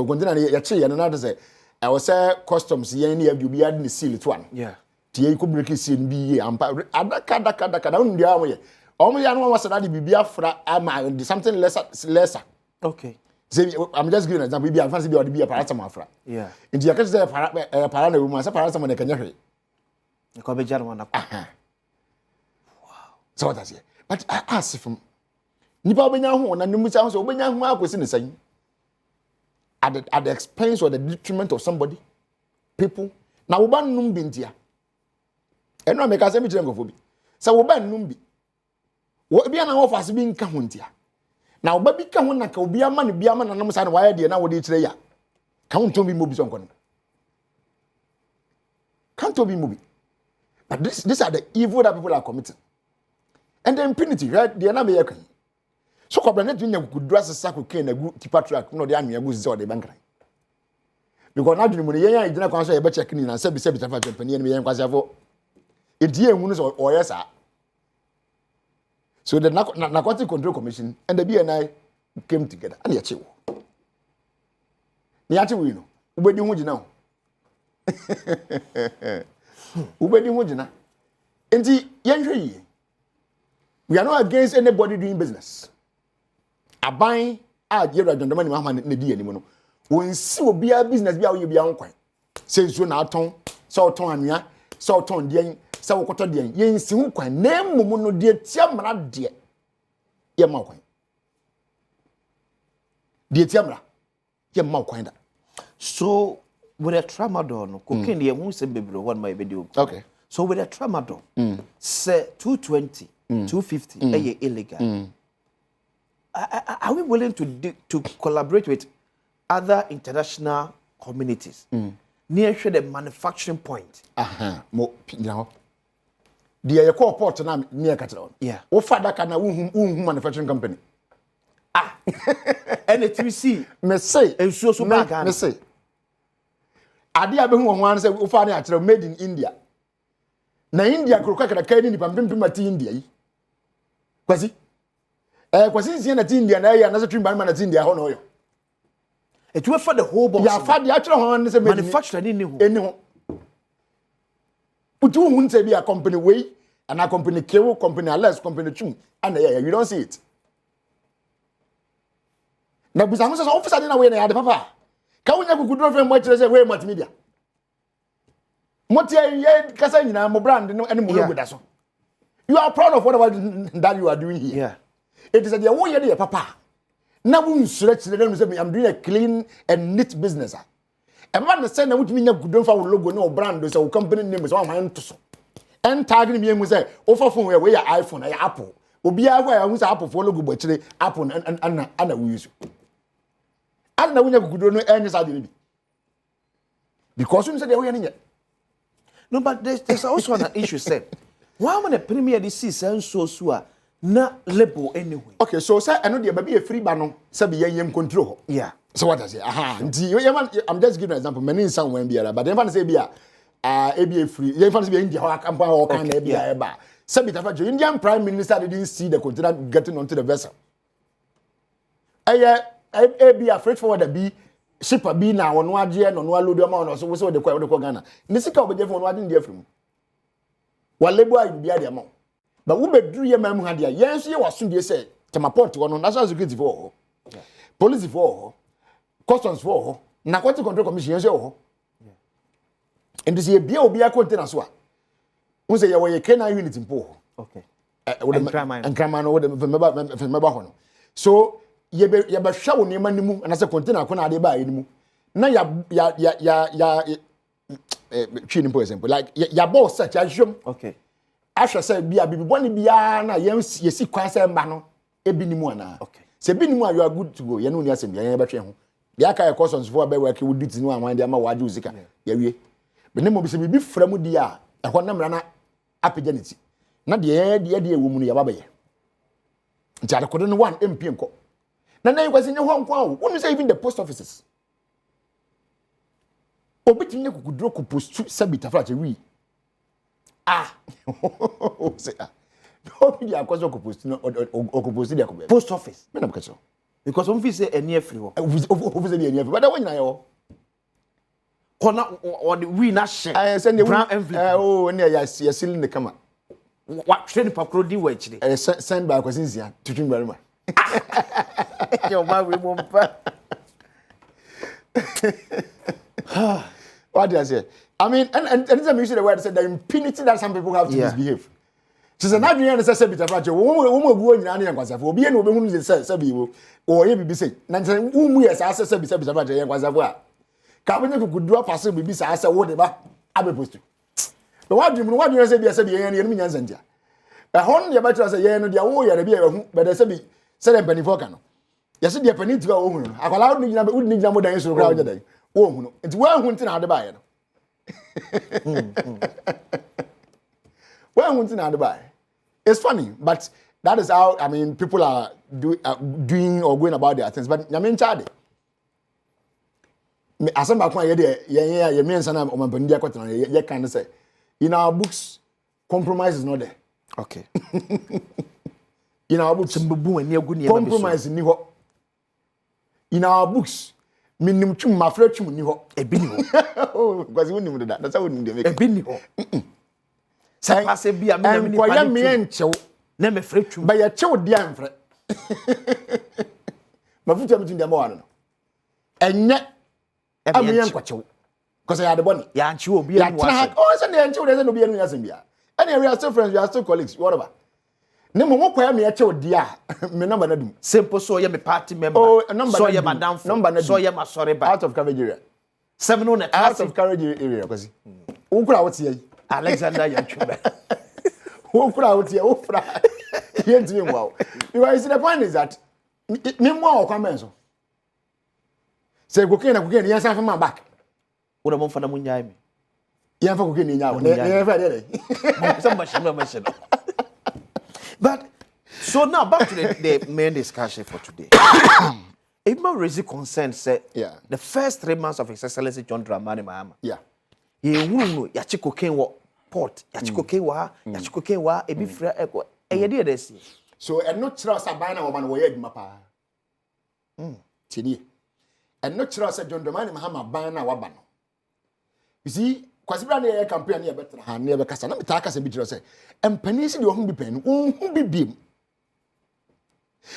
container ya che and another say I was say customs ye ni you be adding the seal it one yeah tie ko break seal bi ampa adaka na ndia am ye o mo ya no was that bi afra am something lesser okay say I'm just giving an example bi fancy bi or bi paracetamol afra yeah nti ya kache say para na we mo say paracetamol na kanya hwe e ko be jar mo na wow so what that's it but I ask from nipa obenya ho na nimu say so obenya ho akosi ne san at the expense or the detriment of somebody, people. Now, we ban numbi ntia. Eno make us emi chengo fobi. Sa we ban numbi. Wo bia na offer bi nka ho ntia. Na wo ba bi ka ho na ka obi ama ne bia ama na nam sa na waya de na wo de kire ya. Ka ho ntombi mobi so nkono. Can't be mobi. But these are the evil that people are committing. And the impunity, right? They are not making. So kwabane tu nya kudura sesa cocaine na gu tipa track no de anu egu sisi o de bankran because na dwunu mu ne yen agina kwan so ye be check ni na se bi tafa company ne yen kwase afo edi ehunu so o yesa so the narcotic control commission and the BNI came together and ya chewo ni ya chewo no ubedi hu gina o ubedi hu gina enti yen hwe yi we are not against anybody doing business. Aban a yero adondoma ni mama ne di animu no wonsi obi a business bia wo ye bia nkwan se nsuo na aton se oton anua se oton de se wokoto de ye nsi hu kwan na mumu no de tia mra de ye ma kwan de tia mra ye ma kwan da so with a tramadol no cocaine ye hu se bebre one my video okay so with a tramadol say 220 250 eh illegal are we willing to collaborate with other international communities near the manufacturing point? Mo now. The airport port na near Catalan. Yeah. O father kana unhu manufacturing company. And it we see. Me say. And so back. Me say. Ade abehu won wan say o fa na atire made in India. Na India kroka kada kai ni pampim ati India yi. Kwasi. Kwasi nsi na ti India na ya na so twimba na ti India ho no yo. It will for the whole box. Ya fa de atire ho ne say manufacturer ni ho. Eni ho. Utu hu nse bi a company way and a company kewo company less company two and you don't see it. Na busa mo so officer na we na ya de papa. Ka wonya kukudro fe mo kire say we multimedia. Mo tie ye kasa nyina mo brand no ene mo logo da so. You are proud of whatever that you are doing here. Yeah. It is that you want your papa. Now we I'm doing a clean and neat business. A man say na wutimi nya gudon fa logo no brand so company name so am to so. En tag ni me say offer phone we ya iPhone ya Apple. Obi a wa ya say Apple for logo bo kire Apple and we use. And na wunya gudon no enye sa de bi. Because you say they we nya. No, but there's also an issue say. Why am I premier this season so na label anyway? Okay, so say I know there be a free ban say be yen control. Yeah. So what I say? I'm just giving an example. Many in some when be but then fan say be a free. You fan say be India or camp or can be a ba. Say be the Indian Prime Minister didn't see the container getting onto the vessel. I be afraid for what be shipper be now on one year no one load amount or so was the Ghana. Nisika will be for one year from. While labor be the amount. But who be drew your mem had yes, you was soon say to my point on national security for police for customs for narcotic control commission. And this year be a container so. Who say you were a Kenya unit in Poho. Okay. And Craman over the so ye be show near manimu and as a container kona de ba enimu. Na ya training for example like ya boss such as you. Okay. Asha say bia bibi boni bia na ye si kwan say mba no e binimu ana. Okay. Se binimu you are good to go. Ye no ni asem ya be twe ho. They are kind customs for be work we duty no an dey ma waje uzika. Ya wie. Be ne mo bi se bibi fra mu di a e ho na mra na apaganity. Na de ewo mu no ya babaye. Nti adekodo no one MP enko. Na you kwase nye ho nko awo. Wonu say even the post offices. Obitinye kukudro ku post sabita fra che wi. Say no be dia kwaso ku post no ku post dia ku be. Post office. Me na bakacho. Because some fit say any free wo. Office dey any free. But that one na yo. Kona or the we na share. Brown envelope. Oh, na ya sealing the camera. What train pakro di we chire. Send by kwasinsia to twin barima. Your man we bomba. What do I say? I mean, and anytime you see the word said the impunity that some people have to misbehave. She said, "Now you understand, say bit of fracture. Woman go in any kwasafo. Obi eno be hunu say biwo. O ye bibi say. Na say umu yes asa say bit of fracture yan kwasafo a. Ka be no kudu apaso bibi say asa wo de ba abe post. But what do you say be say be yan yan nyanza ntia. But hon ye better say yan no dia wo ye be hu. But they say be say dem penifo ka no. Ye say dia peniti ka wo hunu. Akwala wo ni gina be wo ni gina mo dan so kra wo jada. Wo hunu. Nti wo hu nti na ade ba ye no. Wo hu nti na ade ba ye. It's funny, but that is how I mean people are doing or going about their things. But I mean, Chad, as I'm back when you mean sana o man pandia kwatana you kind of say in our books compromise is not there. Okay. In our books compromise ni ho. In our books minim twum mafra twum ni ho. Ebi ni ho. Oh, because we nim that. That's how we nim make. Ebi ni ho. Say pass bia me ni pa me enchew na me fra twum ba ya chew dia mfra ma futu am tunda ma wano no enye amiye nkwachew because ya de boni ya nchew obi enu wase oh say na nchew dey say obi enu yasem bia and we are still friends, we are still colleagues, whatever. Ne mo kwa me chew dia me number na dum simple so ye me party member so ye madam so ye ma sorry ba out of coverage area 7 out of coverage area kwasi ukura wote yi Alexander Yanchuba. Who crowd here? Who fra? Here to me, wow. Because the point is that me more comments. Say, cocaine, yes, I'm my back. What am I for the moon? Yeah, for cocaine now. Never did so much information. But so now back to the main discussion for today. If my raising concern said, the first 3 months of His Excellency John Dramani Mahama. Yeah. Ye wunu ya cocaine wo port ya cocaine wa ebi fra eko eye de desi so e no kira sa ban na wo man wo ye adwuma pa tini e no kira sa John Dramani Mahama ban na waba no you see kwasibra na ye campaign na ye betra ha na ye be kasa na meta kasa bi kira say empani si de ohun bi pen ohun bi biem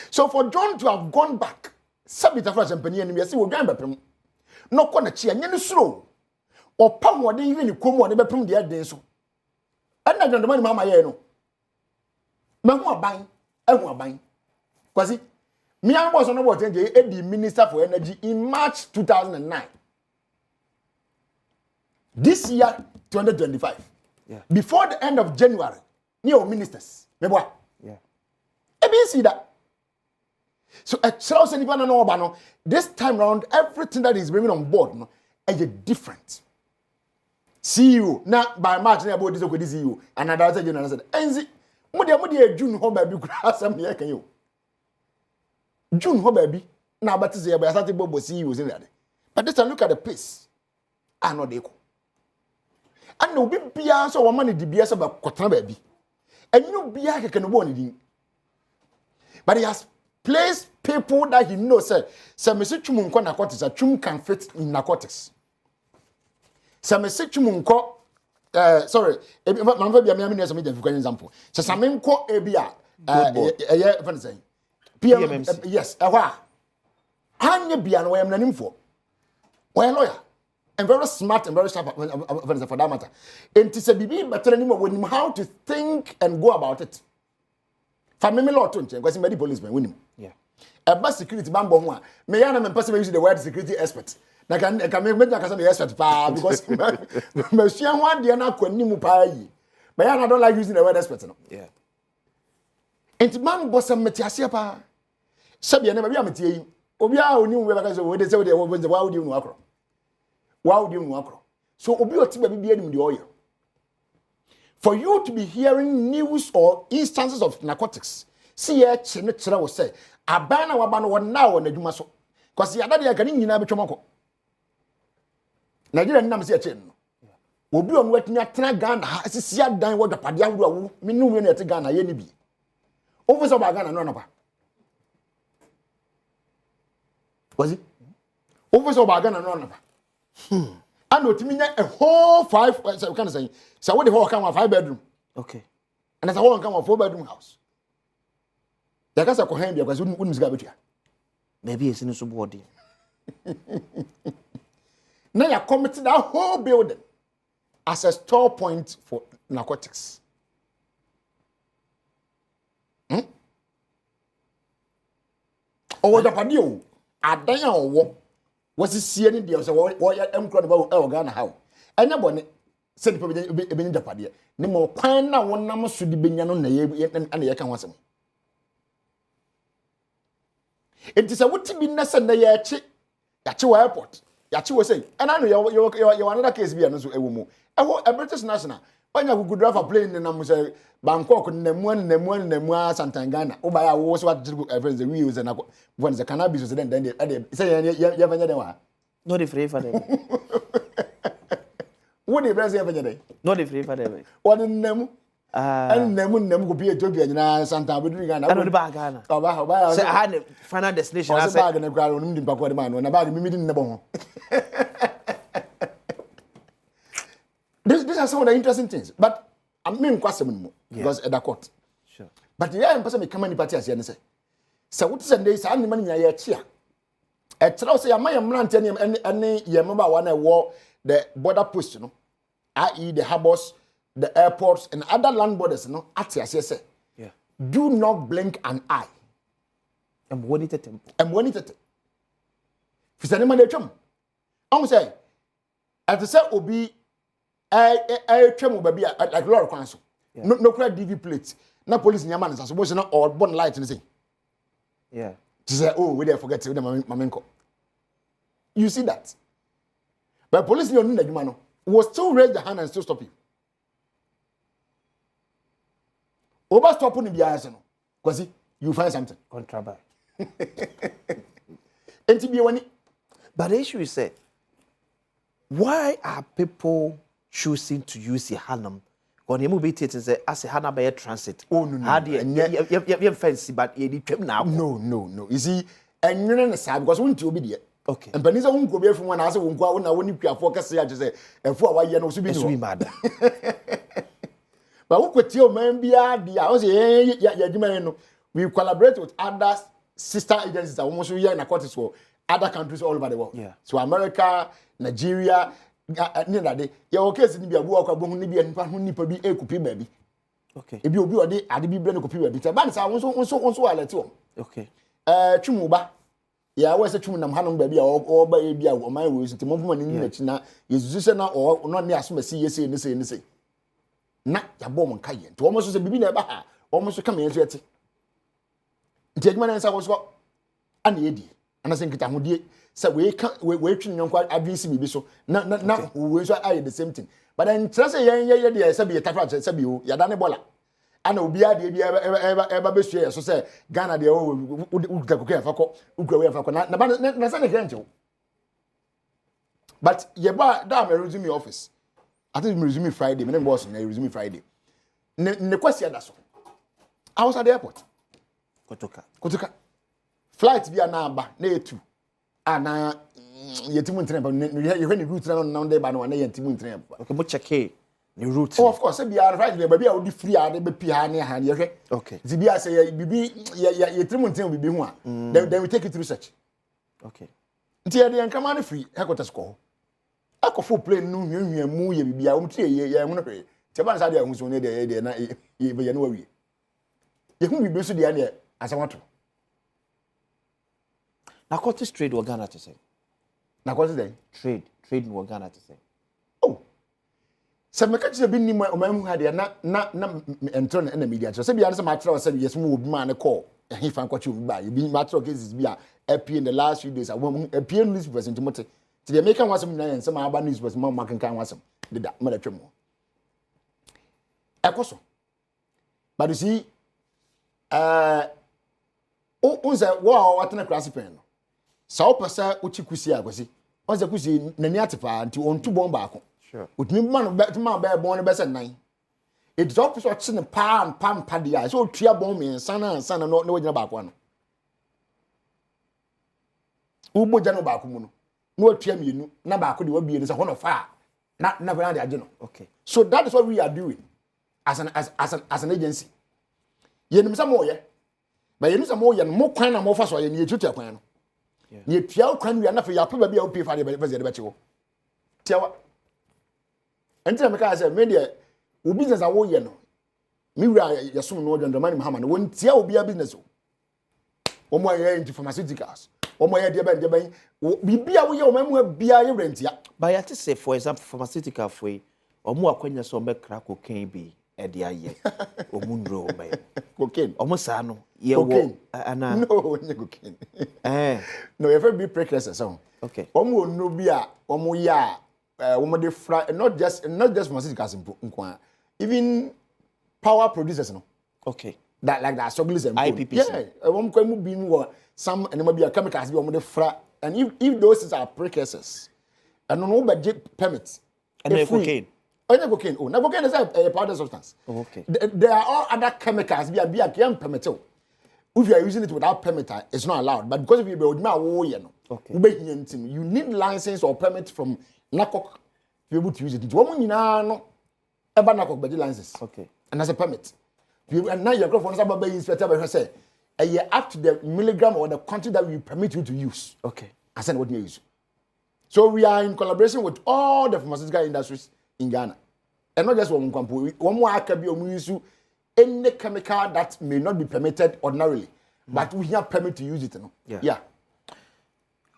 so for John to have gone back sabita fra empani anim ye say wo dwan bepem no ko na chi anye no suro or pam what they even come on the pum the day so. And I don't know Mama Yeno. Mamma bang, I want bang. Quasi, me, I was on what the Minister for Energy in March 2009. This year, 2025. Yeah. Before the end of January, new ministers. Remember? Yeah. I mean, see that. So, this time round, everything that is bringing on board is different. CEO na by March na about this ko CEO and another general said enzi mo de June ho ba bi kura asem ye kan yo June ho ba bi na abatize ya ba start bobo CEO say that but this time look at the pace no dey ko and no bi bia so wo man di bia so ba kwotana ba bi enyu bia keke no bo ni din but he has place people that he knows say me say twum nko narcotics, a twum can fit in narcotics. Say me say twum nko sorry, mamfa bia me am some example. Say some nko ebia fan say. PMMC. Yes, Anya bia no am nanim for. Why lawyer? And very smart and very sharp for that matter. And to say bibi better anymore with him how to think and go about it. Family law to change because he policeman win him. Yeah. A bus security bambo one. Me yana me person use the word security expert. Na can make na the expert pa because me share one dia na kwani mu pa yi. Me yana don't like using the word expert no. Yeah. And man boss am metiasia pa. Sabi na ba bia metie yi. Obi a oni mu be ba so we dey say we dey why would you know akro. Why would you know akro? So obi oti ba bibia nim the oil. For you to be hearing news or instances of narcotics, see here chine will say, abana wabano wa now on adwuma so. Because ya dade ya kan nyina betwomako. Nigeria nnam se chain no. Obi on watumi atena Ghana ha sisia dan wo dapade ahuru awu, menu me na ete Ghana ye ni bi. Officer ba Ghana no ba. Was it? Officer ba Ghana no ba. And otimi nya a whole 5 so can say so what the whole come 5 bedroom. Okay. And as a whole come 4 bedroom house. Ya kasa ko hen bia because wouldn't ga betua. Maybe it's in so body. Now you committed that whole building as a store point for narcotics. Or the padio, adan owo. Was see any deal so what am crowd about Ghana how. Anybody said people be in Japan. No more pan now one number should be no and the can want. It is a what to be necessary na yachi airport. Yachi was saying, and I know you another case be another woman. A British national. When you could drive a plane in Namusa, Bangkok, Nemua, Santangana. Oh, by was what the wheels and when the cannabis was then they say, you have another. Not the free for them. What do you ever day? Not the free for them. What in them? And Nemu could be a Tokyo and Santa Budrigan. I don't bagana. Oh, I had a final destination. I was a bag and a ground in Pacoman when about me in the bone. These are some of the interesting things, but I mean, question because at the court. Sure. But the young person become any party as you say. So what is the days and the money I cheer? At Trausi, I might rant any Yamaba one I wore the border post, i.e., the harbors, the airports, and other land borders, at as you say. Yeah. Do not blink an eye. I'm one it at temple. I'm one it at. If it's any money, I'm saying, as I say, Obi. I tremble baby like Lord Council. No credit DV plates. No police in your man. So not all born light and say. Yeah. To say, oh, we there forget to Mamenko. You see that? But police in the man will still raise the hand and still stop you. Over stopping the eyes, because you find something. Contraband. And to be one. But the issue is why are people choosing to use the Hanam? When you move it, as a Hanabay transit. Oh, no. How do you fancy, but you need to now? No. You see, and you're not sad because when you be there. Okay. And Penisa won't go away from one answer, won't go when you can focus. I just say, and for why you know, to be mad. But who could your man be at the house? We collaborate with other sister agencies that almost here in a quarter for other countries all over the world. Yeah. So America, Nigeria, your case in the walk of Bohuni and Pahuni be a copy baby. Okay. If you be a the brain copy baby, but I also let you. Okay. Chumuba. Yeah, I was a chum Hanum baby or baby or my ways to movement in the China is or not near some see and say. Not your bomb and Kayan to almost a baby never almost come here. Take my answer was what and the idiot. And I think it would so we can't wait in your quite abuse me so not we I the same thing. But then trust a sabi a tafra sabi you done bola. And Obia ever be share so say Ghana de but yeba that me resume office. I think me resume Friday, my name was resume Friday. Ne question that so. I was at the airport. Kotoka. flight bi ana aba na etu ana yetimu ntren ba you when the route na dey ba na na yetimu ntren ba okay mo check the route of course say bia flight be bia odi free a be pi ha na ha ye hwe okay ti bia say bibi yetimu ntren bibi ho a then we take it through search okay nti ye dey nkama na free headquarters ko akofo plane no hwehwe mu ye bibia wo tie ye hu no hwe ti ba na sa dey hu so ne dey na ye be ye no wawie ye hu bibi so dey na asamato narcotics trade wa Ghana to say narcotics then trade wa Ghana to say oh se me ka che bi ni o mamu ha de na entro na media so se bia na se ma tra se yes mu obi ma ne call he fan kwachi obi ba bi ma tra cases bi a appear in the last few days appear news person timote ti the American wasem na yense ma aba news person ma makan kan wasem de da ma da twem ekoso but you see unse wo watena class pen no sa o pesa uchi kusi akwasi onse kusi nani atepa nti ontu bomba ako sure utimi ma no ma ba bon no bese nan it drop so chi ne pam dia so tua bon me sana no wagina ba ako no uboja no ba ako mu no no atua mienu na ba ako de wabie no se ho no fa na de age no okay so that is what we are doing as an agency yenim sa mo ye ba yenim sa mo ye no mo kwan na mo fa so ye ne etutu kwan no ne tua kwan wi na fa ya pa ba bia o pay fa de be ze de be chiwo tiawa entra me ka say me de o business a wo ye no mi wura yesum no odon man Muhammad won tia obi a business o mo ye into pharmaceuticals o mo ye de ban bibia wo ye o mamu bia ye rentia ba ya to say for example pharmaceutical foi o mo akwanya so be crack cocaine bi e de aye o mu ndro o mai cocaine o mo sa no ye wo ana no nye cocaine no you ever be precursor so okay o mo no bi a o mo ya o mo de not just pharmaceuticals nkwa even power producers no okay that like that struggles and IPPC yeah o mo kwa mu bi no some and be chemicals bi o mo de fra and if those things are precursors and no budget permits and cocaine cocaine oh na cocaine is a powder substance okay there are all other chemicals be a can permit if you are using it without permit it's not allowed but because if you be odima wo ye no okay you need license or permit from NACOC to be able to use it wo nyina no eba NACOC be license okay and as a permit and now your microphone say be inspector be say up to the milligram or the quantity that we permit you to use okay I said what you use so we are in collaboration with all the pharmaceutical industries in Ghana and not just one more aka bi use any chemical that may not be permitted ordinarily but we have permit to use it no yeah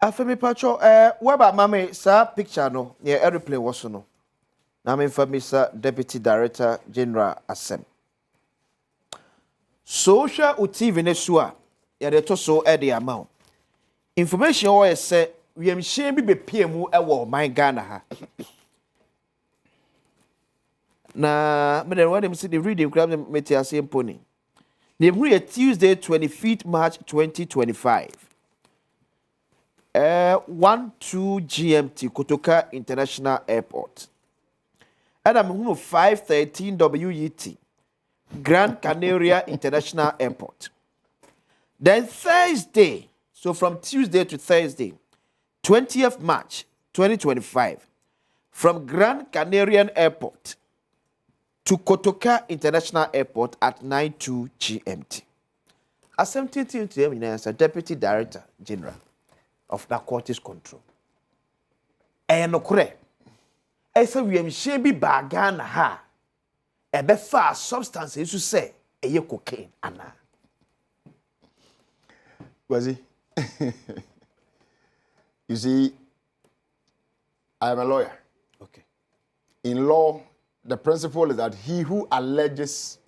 afemi pacho weba mama sa picture no ye airplane was no na me fami sa deputy director general asem social TV ne so a ye de to so e de amount information o ye say we am share bi be PM e wo man Ghana ha na me dem want see the reading grab me tia say pony the every Tuesday 25th March 2025 12 GMT Kotoka International Airport and I'm 513 WET Gran Canaria International Airport. Then Thursday, so from Tuesday to Thursday, 20th March 2025, from Gran Canarian Airport to Kotoka International Airport at 92 GMT. As 17 to him as a Deputy Director General of Narcotics Control. And no correct. I say we am shebi bagana ha. Ebe fa substances you say eye cocaine ana. Was he? You see, I am a lawyer. Okay. In law, the principle is that he who alleges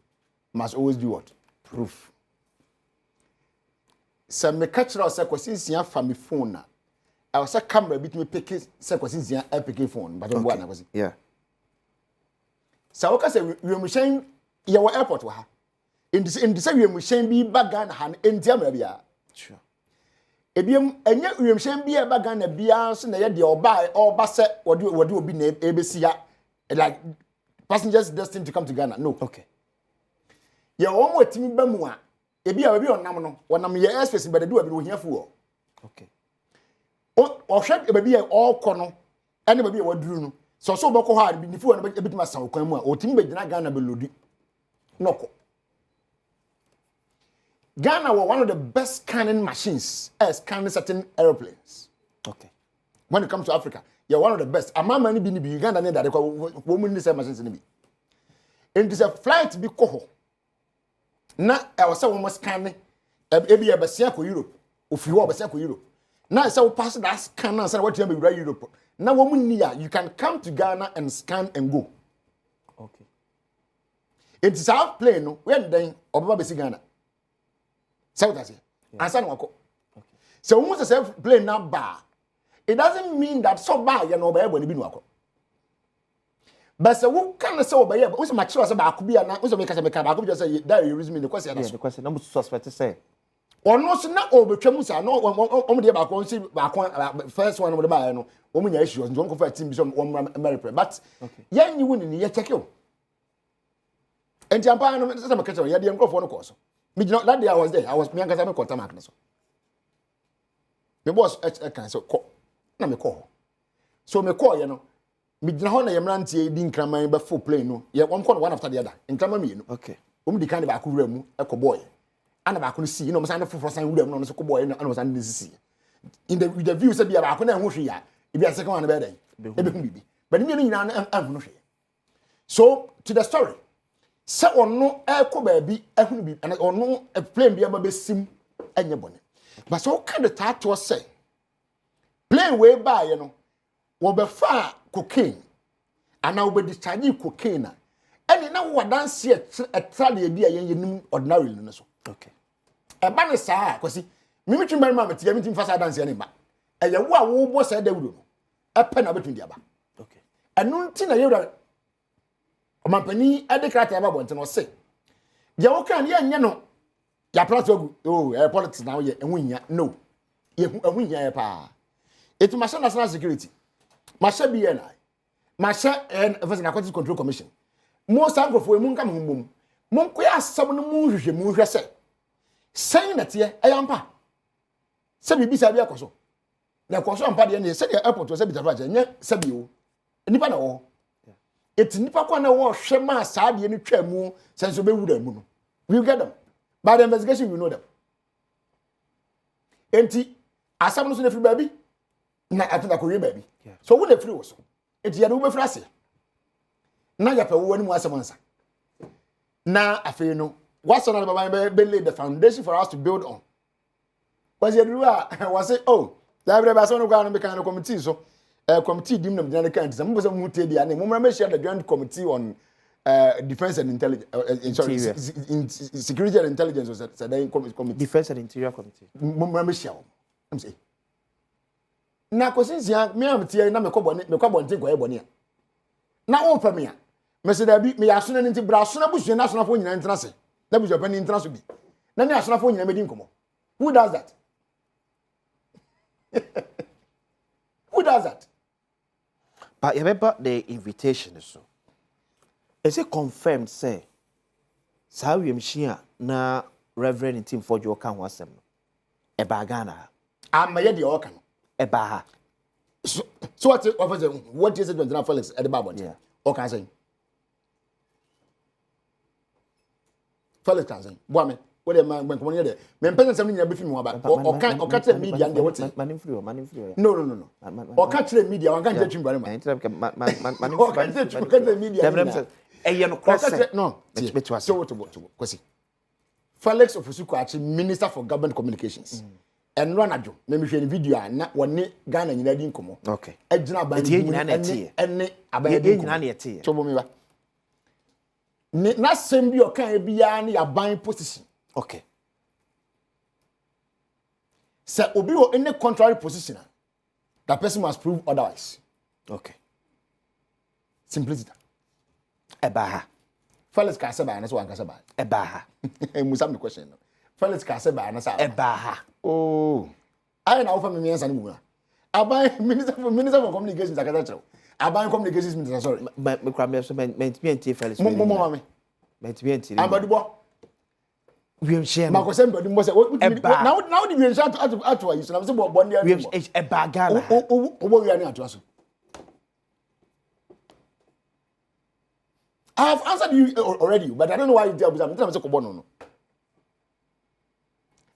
must always do what? Proof. So me catch us say kwesi sia fa me phone na. I was a camera bit me pick say kwesi sia pick phone but okay. na kwesi. Yeah. So what say we mu shen ye wo airport wa ha. In the say we mu shen bi baga na ha entia mra bia. Sure. Ebiem enye we mu shen bi e baga na bia so na ye de oba se wodi obi na ebesi ya like passengers destined to come to Ghana. No. Okay. Ye wo mo timi ba mu a ebi a obi onam no wonam ye airspace but do abi no hia fu okay o hwe baby e okọ no ene baby e waduru no so boko ha bi nifu no ebitima san kwan mu a o tim be gina Ghana be lodi noko Ghana were one of the best scanning machines as scanning certain aeroplanes. Okay. When it comes to Africa, you're one of the best. Amama ni bi Uganda ni that woman ni say machines ni bi. And this a flight bi ko. Na I was say we scanning ebi e besia ko Europe. Ofi ho besia ko Europe. Na say we pass that scan and say what you be Europe. Na woman ni you can come to Ghana and scan and go. Okay. It is our plane no when then obaba be Ghana. So that's it. Answer no wako. So when we say plane na ba, it doesn't mean that so ba you know be ebo ni bi no wako. But so who can say obey ebo? We say mature say ba akubia na, we say make say ba akubia say that you reason me the question. Yeah, the question na suspect say. Ono so na obetwam say no omo de ba ko say ba ko first one omo de ba no, omo nya issues njo ko fa team bi so omo America. But yan yi woni ni ye check you. Enti ampa no say make check ye de nkofo no course. That day I was there. I was me and Kasame contact me. My boss can so call. Na me call. So me call you know. Me jina ho na yemrantie di nkraman be full plane no. Ye one call one after the other. Nkraman me no. Okay. Di kan ba ko wura mu e ko boy. Ana ba ko no see. You know me san full san wura mu no so ko boy no ana san dey see. In the view say bia ba ko na ho hwe ya. E bia second one be dey. E be hu bibi. But me no nyina na hu no hwe. So to the story. Se ono eko baabi ehunu bi and ono a plane bi aba besim enye bone but so kind of tato say plane we ba ye no wo be fa cocaine ana wo be discharge cocaine na ene na wo dance e trade bi ayen yenim ordinary no so okay e ba ne saa kwasi mimi twin bari ma metia mi tim fa saa dance ne ba e ye wo a wo bo saa dawudo no e pe na betun dia ba okay enu nti na yewra Mampani adekrata aba bonte no se je wo kan ye nye no ya plato agu politics now ye enwunya no ye enwunya ye pa etu masha national security masha BNI masha First Narcotics Control Commission mo sankrofo emu nka mbom mo nkoya asam no mu hwehwe mu hwɛ se sen na te ayampa se bibi sa bia koso na koso ampa de ne se de airport se bitafa je nye se bi o nipa na wo eti nipa kwa na wo hwe ma saade ni twa mu senso be wura mu no we get them by the investigation we know them enti asam no so na free baby na after ko we baby so wo na free wo so eti ya do be free ase na ya pa wo ni mu asam nsa na afei no what's on baba be lay the foundation for us to build on was you do was say oh that everybody so no go no be kind of committee so committee dim nam general kan some person who tell and we share the joint committee on defense and intelligence security and intelligence was that committee defense and interior committee we share am say na kosinsia me am tie na me kwabo ntin ko ebone na o pa me a me se da bi me ya so na ntin bra so na busu na so na fo nyina ntina se na busu pa ni ntina so bi na me aso na fo nyina me din komo who does that who does that? But you remember the invitation so. Is it confirmed say sa wi mhia na Reverend Tim Fojo kan ho asem no. E ba Ghana. Amaye de o kan. E ba ha. So what is it when Felix at the Badwam? Yeah. O kan say. Felix kan say. Boame. What am I when come here there? Me mpesa nsem nya be film wa ba. O kan tell media and what? Manim free. No. O kan tell media, o kan tell twin bare ma. Manim o kan tell media. No cross. No. So what kwasi. Felix Ofusuku achi Minister for Government Communications. And run ajo. Me hwe ni video na woni Ghana nyina di nkomo. Okay. Ejina ban ene aban di nyina na ete. Chobo mi ba. Ni na sem bi o kan bia na ya ban position. Okay. So obi o any contrary position, that person must prove otherwise. Okay. Simplicity. Ebaha. Felix Kaseba na so wan Kaseba. Ebaha. Musam the question. Felix Kaseba na sa. Ebaha. Oh. I na offer me answer no. Aban minister for communications akata. Aban communications minister sorry. Me kwame so me Felix. Mo mama me. Me Ambadibo. We share. Ma ko se mbodi mo se now the we share to you so na say bond there. We e ba Ghana. Obo wi ani ato so. I have answered you already, but I don't know why you tell me. I'm say ko bono no.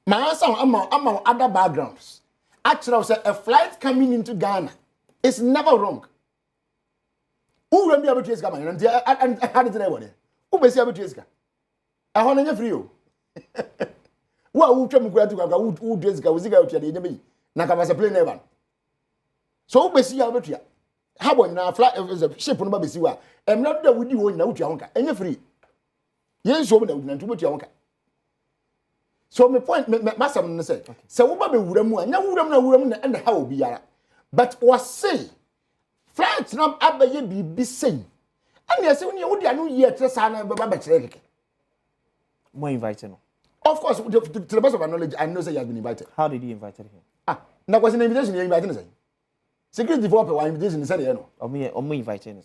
My answer am other backgrounds. Actually, I was a flight coming into Ghana is never wrong. Who will be able to escape? And how did they want it? Who will be able to escape? I want to free you. Who tell me who dress go? Who's going to the enemy? Nakabasa plane never. So who be see able to? How about now? Flight is a ship on the Babisiwa. I'm not there with you in out your and you're free. Yes, so many to put your uncle. So my point, Master say, so what be Wuramu and Wuramu and how be ara. But was say, flights not abba be sing. And yes, when you would know yet, Babach. More invited. Of course, to the best of my knowledge, I know say you have been invited. How did you invite him? Now was an invitation you invited. Security developer one invitation said, you know. Or invited.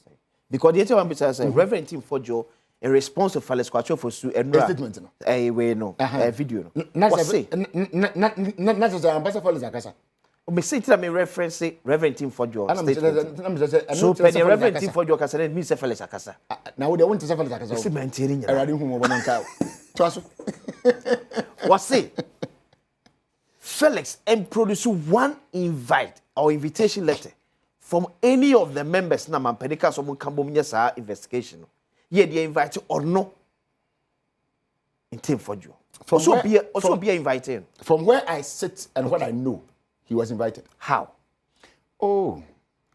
Because the other one says, Reverend Tim Fojo. In response to Fales Quattro for Sue and statement, a way no, a video. Not say, not as ambassador for Zakasa. Me say to me reference Reverend Tim Fojo. So penny Reverend Tim Fojo Casa means a Fales Acasa. Now they want to suffer Zakasa. It's maintaining a radio home of one cow. Trust. What say? Felix and produce one invite or invitation letter from any of the members na man pedika so mun kambo mnya investigation. Yeah, they invited or no in Tim Fojo. Also be invited. From where I sit and what I know, he was invited. How? Oh,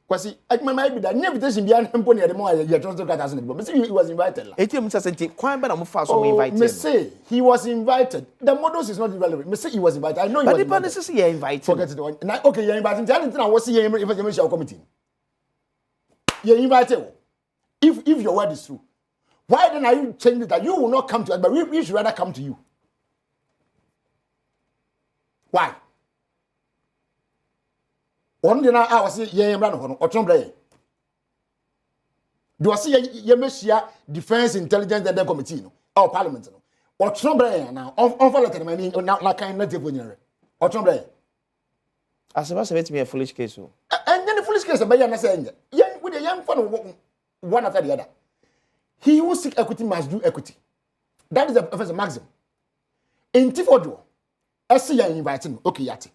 because I might be that invitation behind him pony the more you transfer that as but he was invited. ATM says quite better am fast so invited. Me say he was invited. The models is not irrelevant. Me say he was invited. I know he was invited. But the invited. Forget it. Now okay, you're invited. Tell him I was see him if you shall committee. You're invited. If your word is true. Why then are you changing that? You will not come to us, but we should rather come to you. Why? One day now I was saying, yeah, I'm running or Trump. Do I see ye Messiah Defense Intelligence and Committee or Parliament? Or Trump now on follow me now kind native winner or Trump. I suppose it's me a foolish case. And then the foolish case by Yana saying, young with a young fun one after the other. He who seek equity must do equity. That is the first maxim. In Tifojo, I see you inviting. Okay, yati.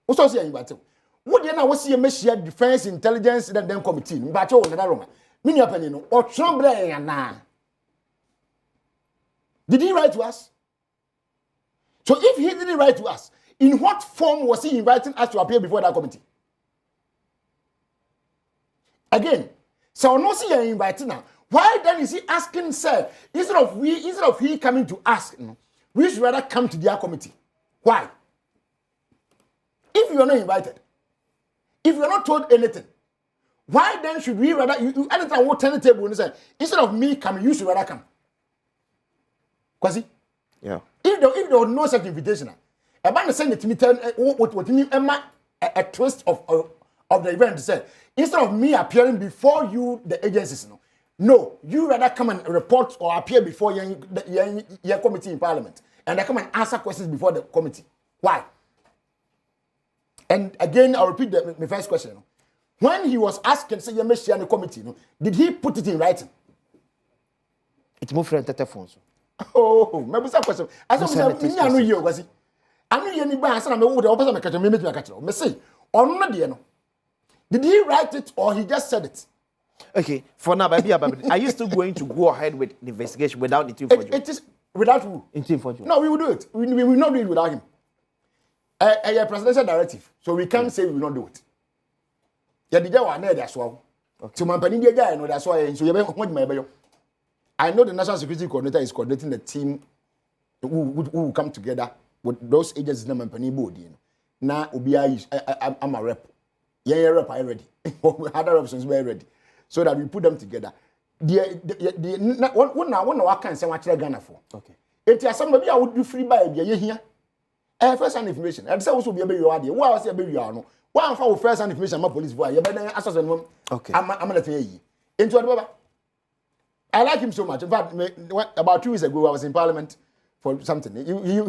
Also see you inviting. What do you know? See a Messiah Defense Intelligence and then Committee. But you know that Mini opinion or Trump na. Did he write to us? So if he didn't write to us, in what form was he inviting us to appear before that committee? Again, so no see you inviting now. Why then is he asking, sir, instead of he coming to ask, we should rather come to their committee? Why? If you are not invited, if you are not told anything, why then should we rather, anytime we turn the table and say, instead of me coming, you should rather come? Quasi? Yeah. If there was no such invitation, a man send it to me, a twist of the event, say, instead of me appearing before you, the agencies, no, you rather come and report or appear before your committee in Parliament. And I come and answer questions before the committee. Why? And again, I'll repeat my first question. When he was asking, say, you may share the committee, did he put it in writing? It's more friend telephones. Oh, maybe some question. I know you, was it? I know you need by answer. I'm open catch me catch. Me say, on no did he write it or he just said it? Okay, for now, baby, are you still going to go ahead with the investigation without the team for you? It is without who? In team for you. No, we will do it. We will not do it without him. A presidential directive, so we can't say we will not do it. Yeah, the guy was there as well. So my penny guy, I know that's why. So you I know the National Security Coordinator is coordinating the team who will come together with those agencies. Na my penny board. Now, I'm a rep. Yeah, rep, I ready. Other reps are ready. So that we put them together. One I can't say what you're Ghana for. Okay. It is somebody I would be free by you here. First hand information. And so also be a baby you are there. Why was a baby you are no? Why for first hand information? My police boy. You better assess them. Okay. I'm gonna tell you. Into what? I like him so much. In fact, about 2 weeks ago, I was in Parliament for something.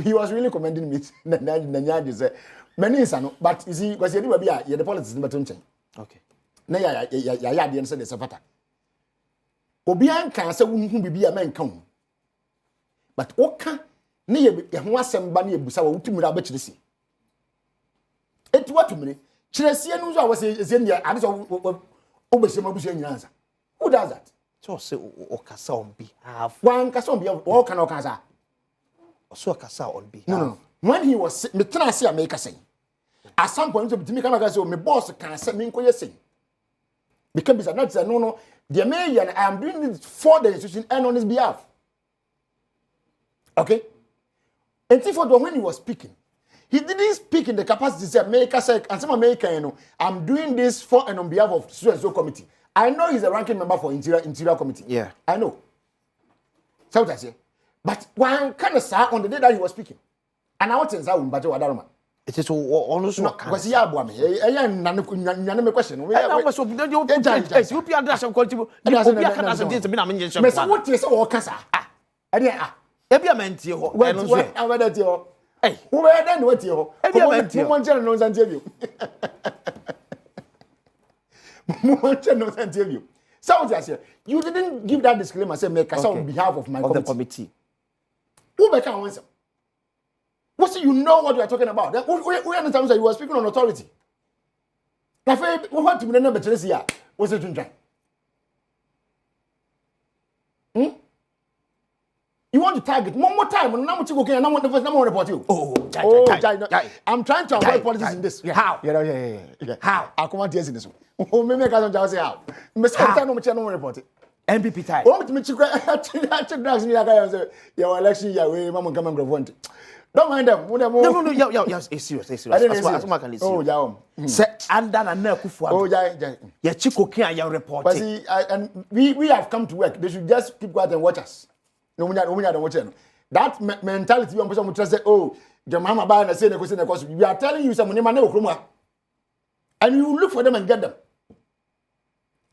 He was really commending me. Nanya say many is no, but you see, because you do be the politics in Batunchen. Okay. Na ya the answer the sapata. Obian can say who be a man come. But oka na ye ho asem ba na ebusa wa wutumi ra ba kirisi. Etu watu me. Kiresie no so was say near ade so obesema busu nyina ansa. Who does that? So say okasa on behalf. One kasa on behalf. All can okasa. So okasa on behalf. No. When he was me try say America say. At some point so bitimi kana say me boss can say me nkoye say. Because not say no. The man I am doing this for the institution and on his behalf. Okay? And for when he was speaking, he didn't speak in the capacity to say America said and some American, you know, I'm doing this for and on behalf of so committee. I know he's a ranking member for interior committee. Yeah. I know. So what I say. But one kind of sir on the day that he was speaking. And I want to say that it is almost no, because he had one. Me question. You be address some quality. You be address some things to me. I'm in. Me say what is all cancer? Ebi amenti ho. What awada ti ho. Hey, who be then what ti ho? Ebi amenti ho. Mo nche no santie bi. So what I say? You didn't give that disclaimer say make us on behalf of my committee. Who be can answer? What you know what you are talking about? We understand that you are speaking on authority. Now, what to be the better here? What's it doing? You want to target one more time? And now I'm going to the first number report you. I'm trying to avoid politics in this. How? Yeah. How? I'll come out here in this one. Oh, me make us say how. Mr. report it. MPP time. Oh, me check drugs me like say your election yeah we mama come and govt. Don't mind them. No, it's serious. That's what I can listen. Oh, yeah. Say under na na kufu. Oh, yeah. Yeah, chiko can ya report. But see, and we have come to work. They should just keep quiet and watch us. No, we don't watch them. That mentality, one person will say, oh, the mama buy and say, we are telling you some money, and you look for them and get them.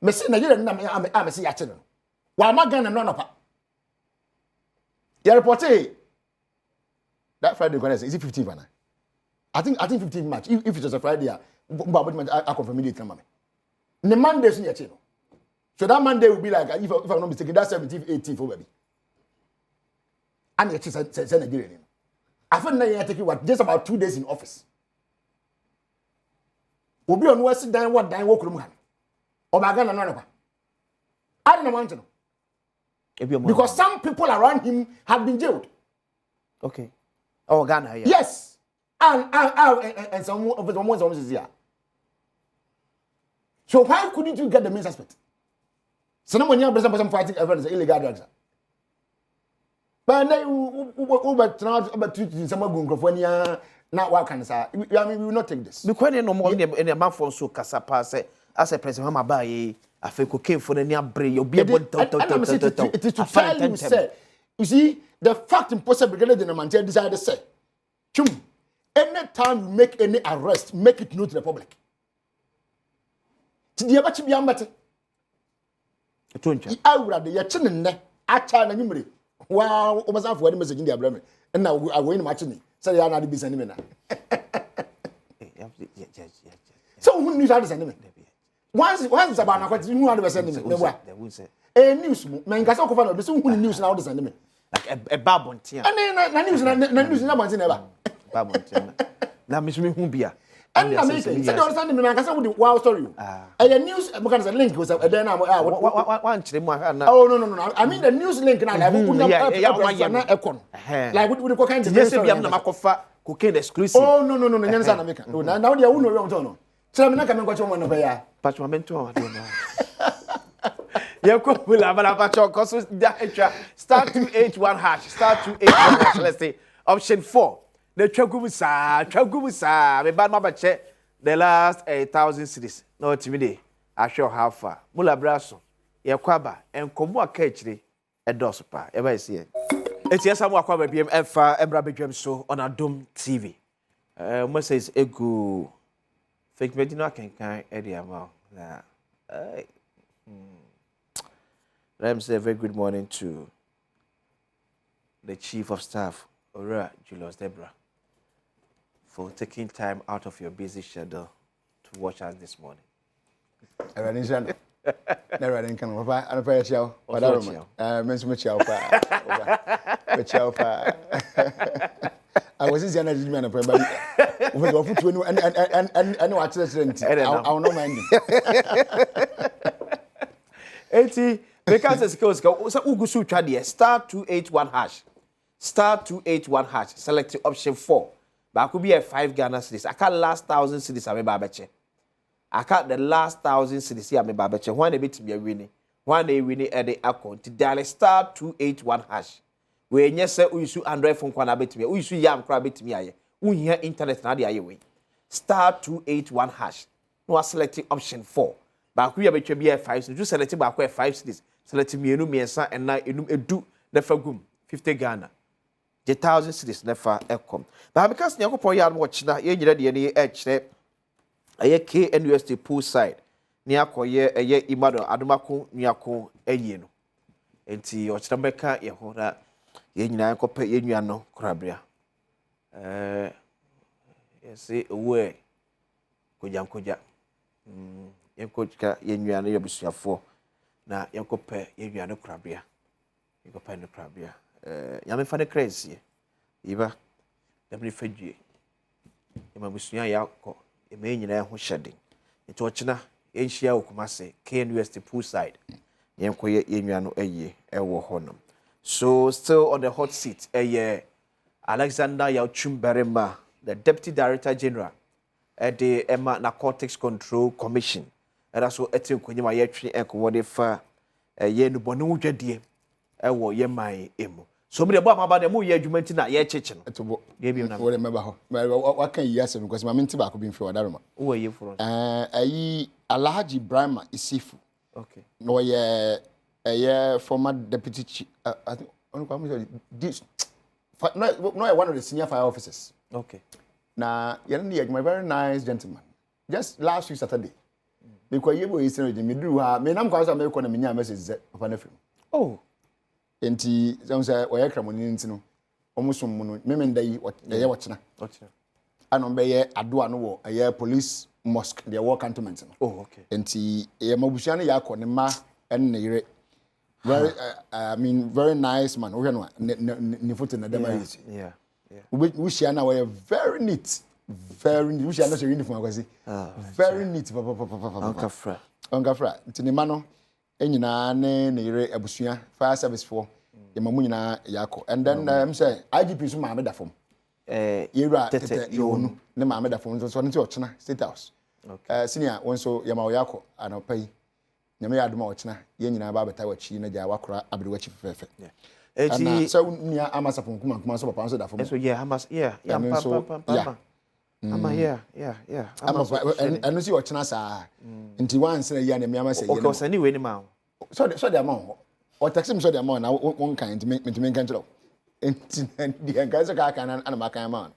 Messi Nigeria, I'm a see at them. Why am I going to none of it? You report that Friday, is it 15th? I think 15th March. If it was a Friday, I confirm immediately. The Monday is your channel. So that Monday will be like, if I'm not mistaken, that's 17th, 18th for baby. And it is a Nigerian. I think I take you just about 2 days in office. We'll be on West Dine, what Dine walk room. Or my gun and none. I don't want to know. Because some people around him have been jailed. Okay. Oh, Ghana, yeah. Yes. And some of the ones is here. So why couldn't you get the main suspect? So no one here person fighting evidence illegal drugs. But then about treating some Gungrofania, not what can say. I mean, we will not take this. Because no more in a month for so Casapa say, as a president, Hamabai, I think came for the near bray, you'll be able to it is to tell you, say, you see, the fact impossible in the Mantel decided to say, Chum, anytime you make any arrest, make it known to the public. To the Abachi Biambate. I would have the Yachin, Acha and Yumri. Wow, almost half wedding message in the Abraham. And now I win matching. So you are not the business anymore. So who knew how to send him? Once about what you know, they will say. A news, man, because of the soon news now to send him. Like a babon tia. And then news never. Babon tia. Now, Miss Mumbia. And I'm saying, understand me, I can say with the wow story. And news because the link was a then I'm one. Oh, no. I mean, the news link now, like, with the kind of yes, cocaine exclusive. Oh, no, now they are no. So I'm not coming to one of here. Patchmento, I don't know. Star 281 hash, star 281 hash, let's say option 4. The Chagumusa, me bad mabache, the last 1,000 cities. No, timide, I show how far. Mula brasso, Yakwaba, and Komua Ketchley, a dosupa, ever see it. It's yes, I'm Wakwaba BMF, Embrabe Jam show on Adom TV. Message egu fake medina can Eddie Amal. Let me say a very good morning to the Chief of Staff Ora Julius Debra, for taking time out of your busy schedule to watch us this morning. I didn't never didn't come over. I don't pay a show. What I mentioned my chow. I was in the energy man of everybody. We go for and watch this. I don't know, man. 80 because it's goes go so ugusu twa de *281#. *281#. Select option 4. Ba could be a 5 Ghana cedis. I can't last 1,000 cedis ame ba beche. I can't the last 1,000 cedis ame ba beche. One a bit me winning. One day winning at the account. Dial *281#. We nye se uyisu Android phone kwa na bit me. Uyisu yam kra bit me aye. Unhia internet na de aye we. *281#. No select option 4. Ba could be a 5 cedis. You select ba 5 cedis. Select mienu miensa and na enum edu nefa gum 50 Ghana. The 1,000 cedis nefa ekom. But because Nyankopon ya watch na ye nyira de ne ekire aye KNUST poolside. Ni akoye eye Imado Adomako Nyako eyi no. Enti ochira beka ye ho na ye nyina enkope ye nua no korabria. Yesi owe koja. Yenkoka ye nua no yebusuafo na yenkope ye nua no korabria. Yenkope no korabria. Yame fa de crazy. Iba dem ni fadwie. Yema busua ya ko eme nyina ho hyeden. Nti ochina enhia okumase KNUST poolside. Yenkoye yenua no eye ewo honom. So still on the hot seat Alexander Yauchumberema, the Deputy Director General at the Emma Narcotics Control Commission. And also etin kwenyima yetwe enkomode fa ye no bonu dwadie ewo ye mai emu. So me dey bo amaba dem ye adwuma nti na ye cheche no. Etobo. Ye bi na. Wo remember ho. What can you ask me because my minti ba ko bi mfi wadaroma. Wo ye furo. Ayi Alhaji Ibrahima Isifu. Okay. No ye former deputy chief, I think this no one of the senior fire officers. Okay. Now, my very nice gentleman. Just last week Saturday. Because you were listening me do me nam kwasa me ko na menya message upon FM. Oh. Enti some say we yakra money ntino. Omusom mu no me ndai ye watchna. Watchna. Anon be ye adoa no wo ye police mosque the war cantonment no. Oh, okay. Enti ye mabusua no yakọ ne ma en ne yire. Very, I mean, very nice man. We know ni photo na dem easy. Yeah. We share now we very neat, very neat. We share not uniform kwasi. Very neat. Onkafra. Ntini mano enyina ne yire abusua fire service for ye mamu nyina yako. And then say IGP so ma me da fom. Yira tete yonu ne ma me da fom so nti ochina state house. Okay. Senior wonso ye ma yako anopai. Nyame ya adoma ochina ye nyina ba beta wachi na ja wakora abrewachi fefe. Eti so nia amasa kuma so papa so da fom. So yeah, amas yeah. Papa. Ama yeah. Anu si ochina sa. Nti once na ya na me amasa ye. Okay, so anyway ni ma. So the amount. O taxi me so the amount na one kind me kan chiro. Nti di kan so ka kan na ma kan ma.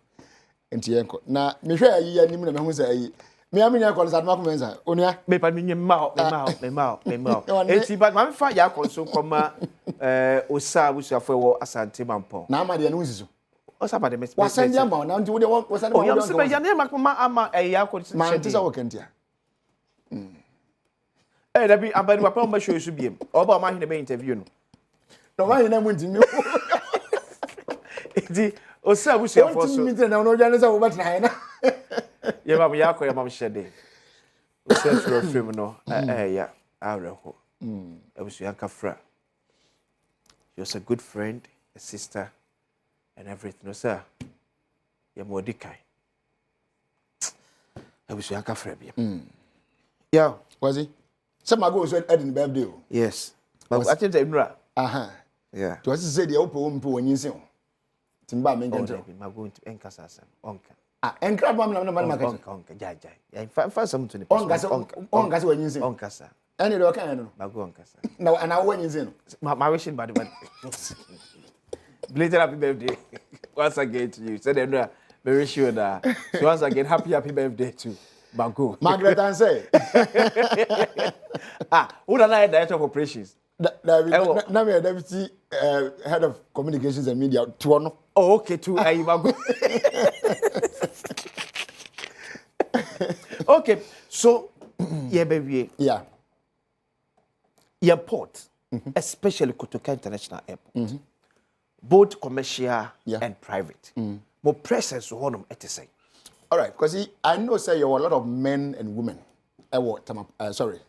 Nti yenko. Na me hwe ayi anim na me hu sa ayi. Me amenya kwal sa ma komensa onua me pa me ma enti but ma fa ya konso koma osa busuafo wo asante mampo na ama de no nsiso osa ba de me wasande ama na nti wo de wasande wo yam se be ya na ma ama ya konso ma nti sa wo kentia da bi abani wa pa ma show su biem oba ma hine be interview no ma hine mu ntimi enti osa busuafo so ntimi ntimi na no dwane sa wo batna na ye mam yako ye mam shede osense ro film no ya awreho abusu yankafra you're a good friend, a sister and everything no sir ye modikai abusu yankafra bi yeah was he some ago so Edin birthday yes but I think the Imra yeah to was say the opo mpo wonyin o timba me ngento ma go to enkasa asem onka enkra bam na maka onka jai ya fa some to ni onka se wonyin onka sa ene do kan no ma go onka sa na wonyin sin no ma wishing bad belated happy birthday once again to you said Emra very sure that so once again happy birthday to Bago Margaret and say who na director of operations Now we are deputy head of communications and media. To oh, okay. To okay. So, yeah, baby. Yeah. Airport, especially Kotoka International Airport, both commercial and private. More presence on them at the same. All right, because I know say you are a lot of men and women. Sorry,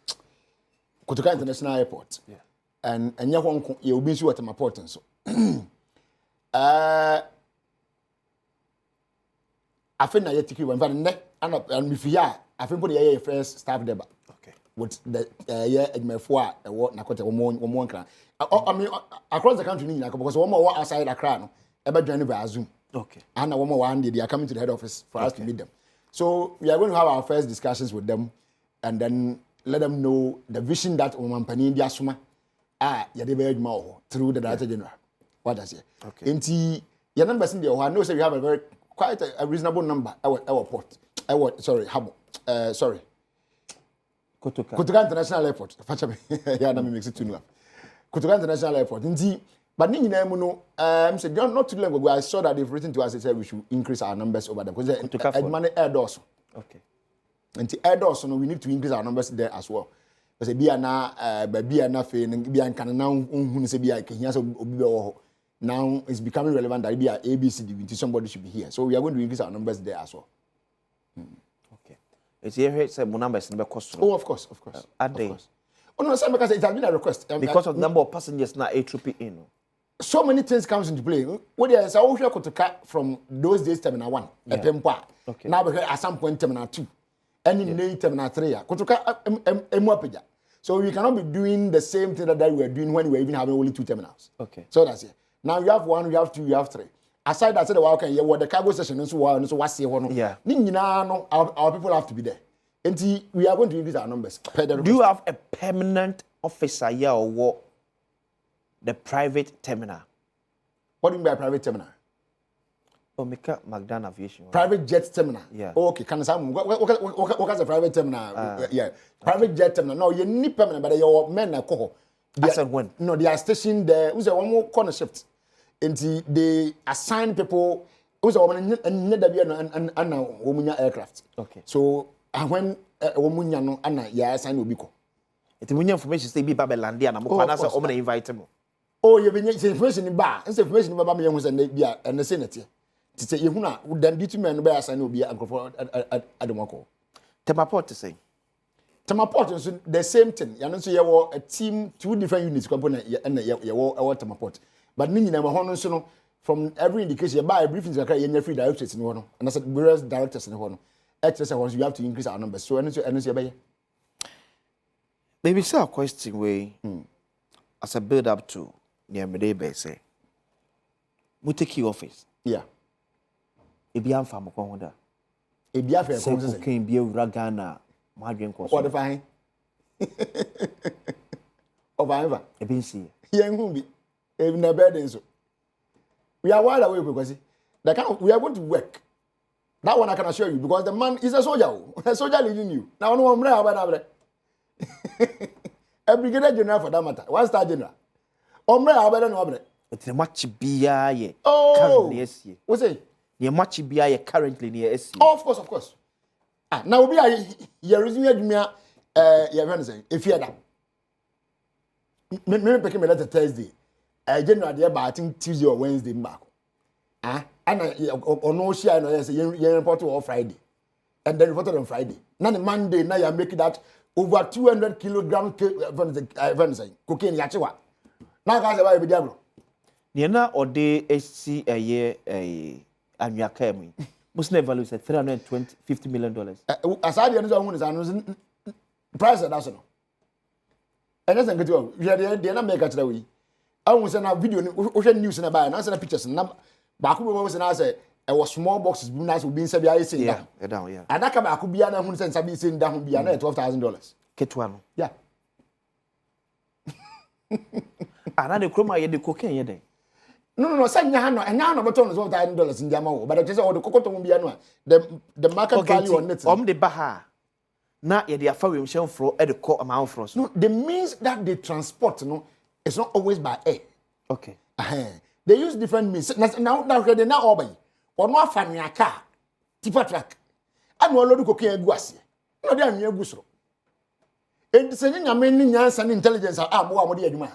Kotoka International Airport. Yeah. And you will be sure at my port and so. I think I get to keep one and if you are, I think put the first staff there. Okay. With the at my four what Nakota one clan. I mean across the country because one more outside Accra, ever joined by Zoom. Okay. And one more one day they are coming to the head office for us to meet them. So we are going to have our first discussions with them and then let them know the vision that Omampani India Suma through the Director General. What does it? Okay. And your numbers in there, I know we have a very quite a reasonable number our port. Sorry, sorry. Kotoka International Airport. Yeah, that makes it too long. Kotoka International Airport. But said not too long ago, I saw that they've written to us and said we should increase our numbers over there because the money air doors. Okay. And the air doors, we need to increase our numbers there as well. Because now it's becoming relevant that be ABCD, somebody should be here. So we are going to increase our numbers there as well. Okay. It's here say numbers in the cost. Oh, of course. At day. Oh no, because it has been a request. Because of the number of passengers now A3P in. So many things comes into play. What there is also to cut from those days terminal 1, okay. Now we at some point terminal 2, and in terminal 3. So we cannot be doing the same thing that we were doing when we were even having only 2 terminals. Okay. So that's it. Now you have 1, you have 2, you have 3. Aside that, the cargo session and so what's here. Yeah. Our people have to be there. And we are going to increase our numbers. Do you have a permanent officer here or what? The private terminal. What do you mean by private terminal? Omeka Magdan Aviation. Private jet terminal. Yeah. Oh, okay. Can I what is a private terminal? Yeah. Private jet terminal. No, you need permanent, but your men are called. As and when? No, they are stationed there. Who's one more corner shift? And they assign people. Who's a woman and aircraft. Okay. So when woman no and yeah assign will be called. It's when information say be Babelandia and I'm going to invite them. Oh, you been information in bar. It's information about me and the Senate. To say you then duty men by assign will be uncle at the Moko. Temaport to say. Temaport is the same thing. You know, so you have a team, 2 different units component and you have Temaport. But meaning I'm a honor from every indication you buy a briefing to free directors in one. And I said, various directors in one. Exercise you have to increase our numbers. So I know maybe say a question way as a build up to near Medebe say. We take your office. Yeah. Ebian farm Konda. Ebia fair can be a Ragana, Madrian course. What if I Over Ebin see. Young who be even a bed so. We are wide away because we are going to work. That one I can assure you because the man is a soldier leading you. Now no one about a brigadier general for that matter. 1-star general. It's a much BIA. Oh, what's it? You're much BIA currently near SC. Oh, of course. Now we are you're resuming me. You're saying if you're that. Maybe picking me letter Thursday. General there, but I think Tuesday or Wednesday back. And or no share no say you report on Friday. And then reported on Friday. Now the Monday now you're making that over 200 kilogram cocaine yachiwa. Now guys about be diablo. Niena or day SC a year and you are coming. Must never lose at $350 million. Aside the other one is price that's no. And that's get you. They not make it way. I want to send video news in a buy and answer pictures and back was an answer. I was small boxes nice will be inside the ice down. Yeah. And that come I could be an who sends be saying down be $12,000. Get one. Yeah. And the chroma the cocaine day. No, send your hand and now no $12,000 in Jamao, but I just all the cocoa will be the market value on it. The Baha. Now, the affiliation for at the court amount for us. No, the means that they transport, It's not always by air. Okay. They use different means. Now they now obey. Or no family car, tipper track. I'm no load cocaine guasi. No, they are near Gusro. And sending a many years and intelligence are more than you man.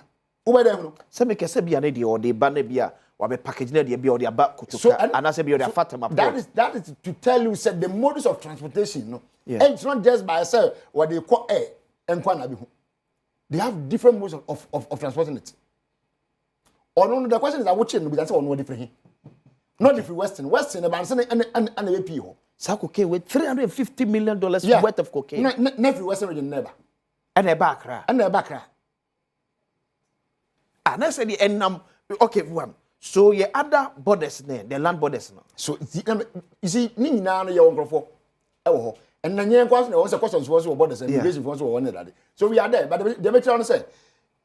Over there, some make a sebianity or the banabia or the package near the or the back to and I say be the fatima. That is to tell you said the modus of transportation. No, it's not just by itself what they call air and quanabi. They have different modes of transporting it. Or no, the question is I watch it because that's all no different. Not if Western about and the APO. Cocaine with $350 million worth of cocaine. Never Western region never. And a backra. And a backra. And I said the end okay, one. So your other borders there, the land borders now. So you see, Nina your uncle for and then you was a question was borders and immigration was one that. So we are there, but the veteran said,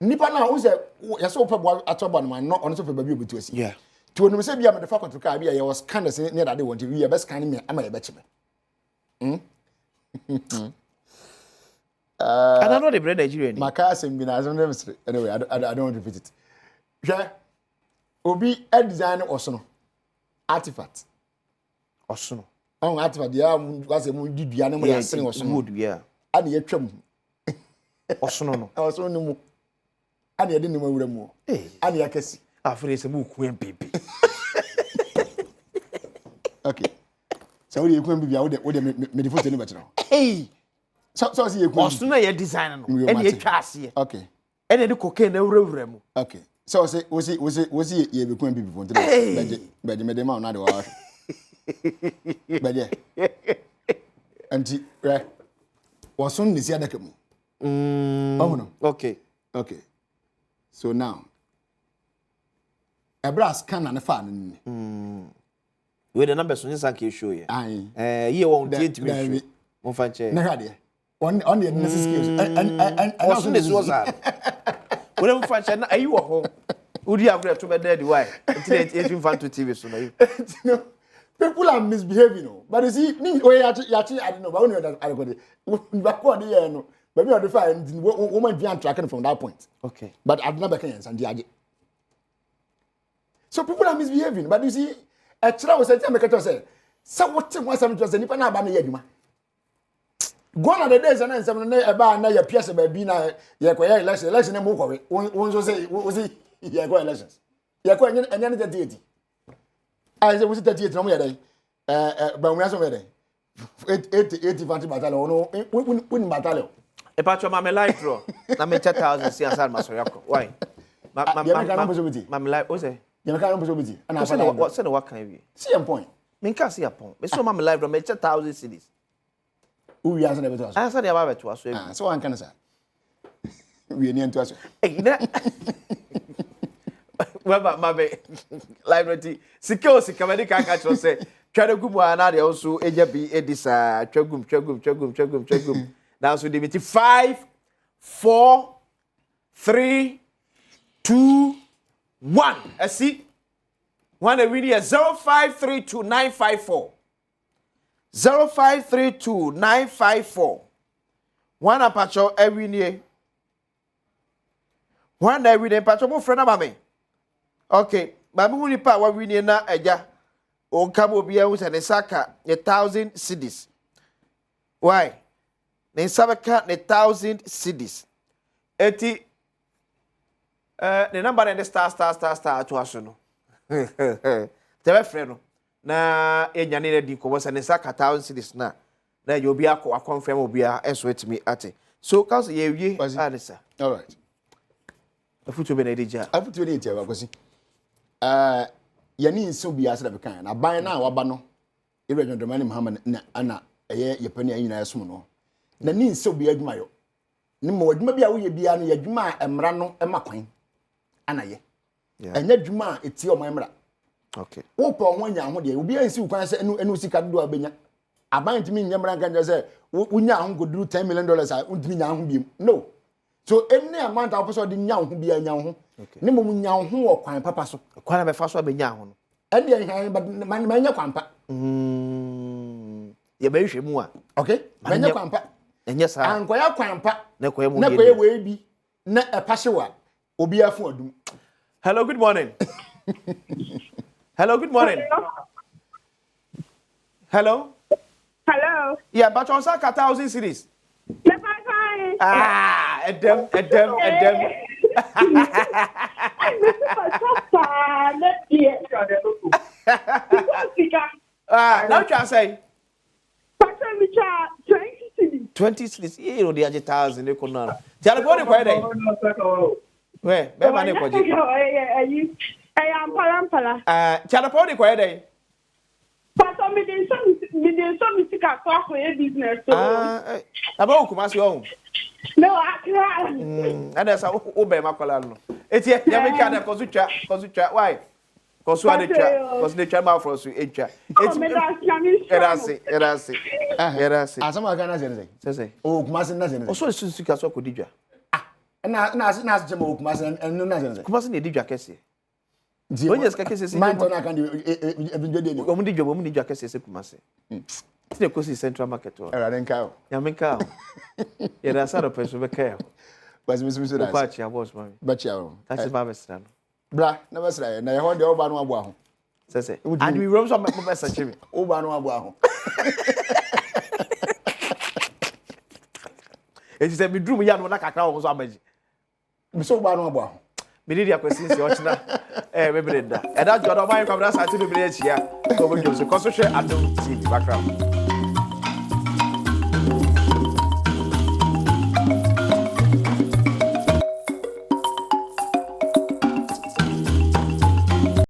Nipa now who said, I saw at one not on top of a baby to us. Yeah. To when we say be am the faculty car be I was kind of saying near that they want to be a best kind me am I betcha. And I know the bread Nigerian. My car same been as anyway, I don't want to repeat it. Yeah. Obi a design osono. Artifact. Osono. On artifact ya was a mu didua na mo ya sene osono. Wood ya. Ade ya twam. Osono no. Osono no mu. Ade ya de no mawura mu. Ade ya kasi. Afre se mu ku MPP. Okay. So we ku MPP wo de me de photo ni betre. Hey. So see you ku. Osono na ya design no. E na twa ase. Okay. E na de cocaine na wurawura mu. Okay. So say was ye be ku MPP photo. Beje me de ma na de wa. Beje. Anti was on this other come. Oh no. Okay. Okay. So now a brass can and a fan. Where the numbers on this I can show you. Aye. You won't get me. One fan chair. On the necessary skills. And also this was that. When fan chair, are you at home? Would you have to be dead? Why? It's fan to TV so people are misbehaving, but you see, I don't know, but only that I got it. Back on the year, no. Maybe I define woman being tracking from that point. Okay. But I've never can and the so people are misbehaving, but you see, a child was a time I say, so what was some just any pana ban yeduma. Gone are the days and some about now your pierce by being a election and move away. One say, was it? Yeah, go elections. You're going and then the deity. I was it 38 no more but we are somewhere 80 fancy battalion no win battalion e patcho ma me life draw na me 10,000 si answer masoyako why ma me life o say you can no possibility and what say what can we see a point me can see a point me so ma me life draw me 10,000 cedis who you answer the better answer the about to aso so one can say we need to ask Weba mabe library sikio sikamedi kan ka cho say twade gumu ana de also eja bi edisa twagum now so they 5 4 3 2 1 I see one a really 0532 954 one apacho every near one every day pacho mo friend mama. Okay, but we need power we need na eja. O kabo bia we say saka 1,000 cedis. Why? Ne sabaka 1,000 cedis. Eti the number and the star to aso no. Tebe frɛ no. Na enya ne di ko say ne saka 1,000 cedis na. Na you obi akọ confirm obi a enso etimi ate. So council ye wie anisa. All right. Afutu be na edija. Afutu be na akwasi. Yani nso bi ase da bekan na ban na waba no Ibrahim Dramani Muhammad na ana eye yepani anyina yasom no na ni nso bi adwuma yo ni mo adwuma bi a wo ye bia no yadwuma emra no emakwan ana ye enya adwuma eti o mamra okay wo pa ho anya ho de obi ansi ukwan se enu sika do abenya aban timi nyamra kan se unya ho goduru $10 million a untimi nya ho biem no so any amount of person di nya ho bia nya ho ni mo nya ho wo kwan papa so kwan be fa so abenya ho no ende yan man nya kwan pa ye be hwe mu a okay nya kwan pa enye sa anko ya kwan pa na koye mu na koye we bi na e pa hyewa Obi afu adum. Hello, good morning. Hello, good morning. Hello. Hello. Yeah, but on sa 1,000 cities. Edem. Now you say 20 cities. You know, they are 1,000. They could not. Tell me what day. Where? Be man ko ji. am parampala. Tell me what day. Pastor, me dey so musical for your business. About Kumasi home. No, I can't. And that's how Obe Makola. It's here. You make a consucha. Why? Because they try my for us to echa. It's Erase. As some Ghana say. Oh, Kumasi na say. Also, it's Suka so Kodija. Na jemo Kumasi and no na say. Kumasi ne dija kese. When you skake say man to na kan de omudi job omudi dija kese se Kumasi. Ti ne kosi Central Market o. Era den ka. Ya menka. Era sa do peso be ka. Bas mi so da. Ba chia boss man. Ba chia o. That is Babesra. Bra, na besra na ye ho de oba no abo aho. Say. And we roam some besa chimi. Oba no abo aho. It is a bedroom ya no na kakra wo so amaji. Mi so oba no abo aho. Me need your questions your china. Me brenda. And that God of my come that side to be here. So we go so share Adom TV background.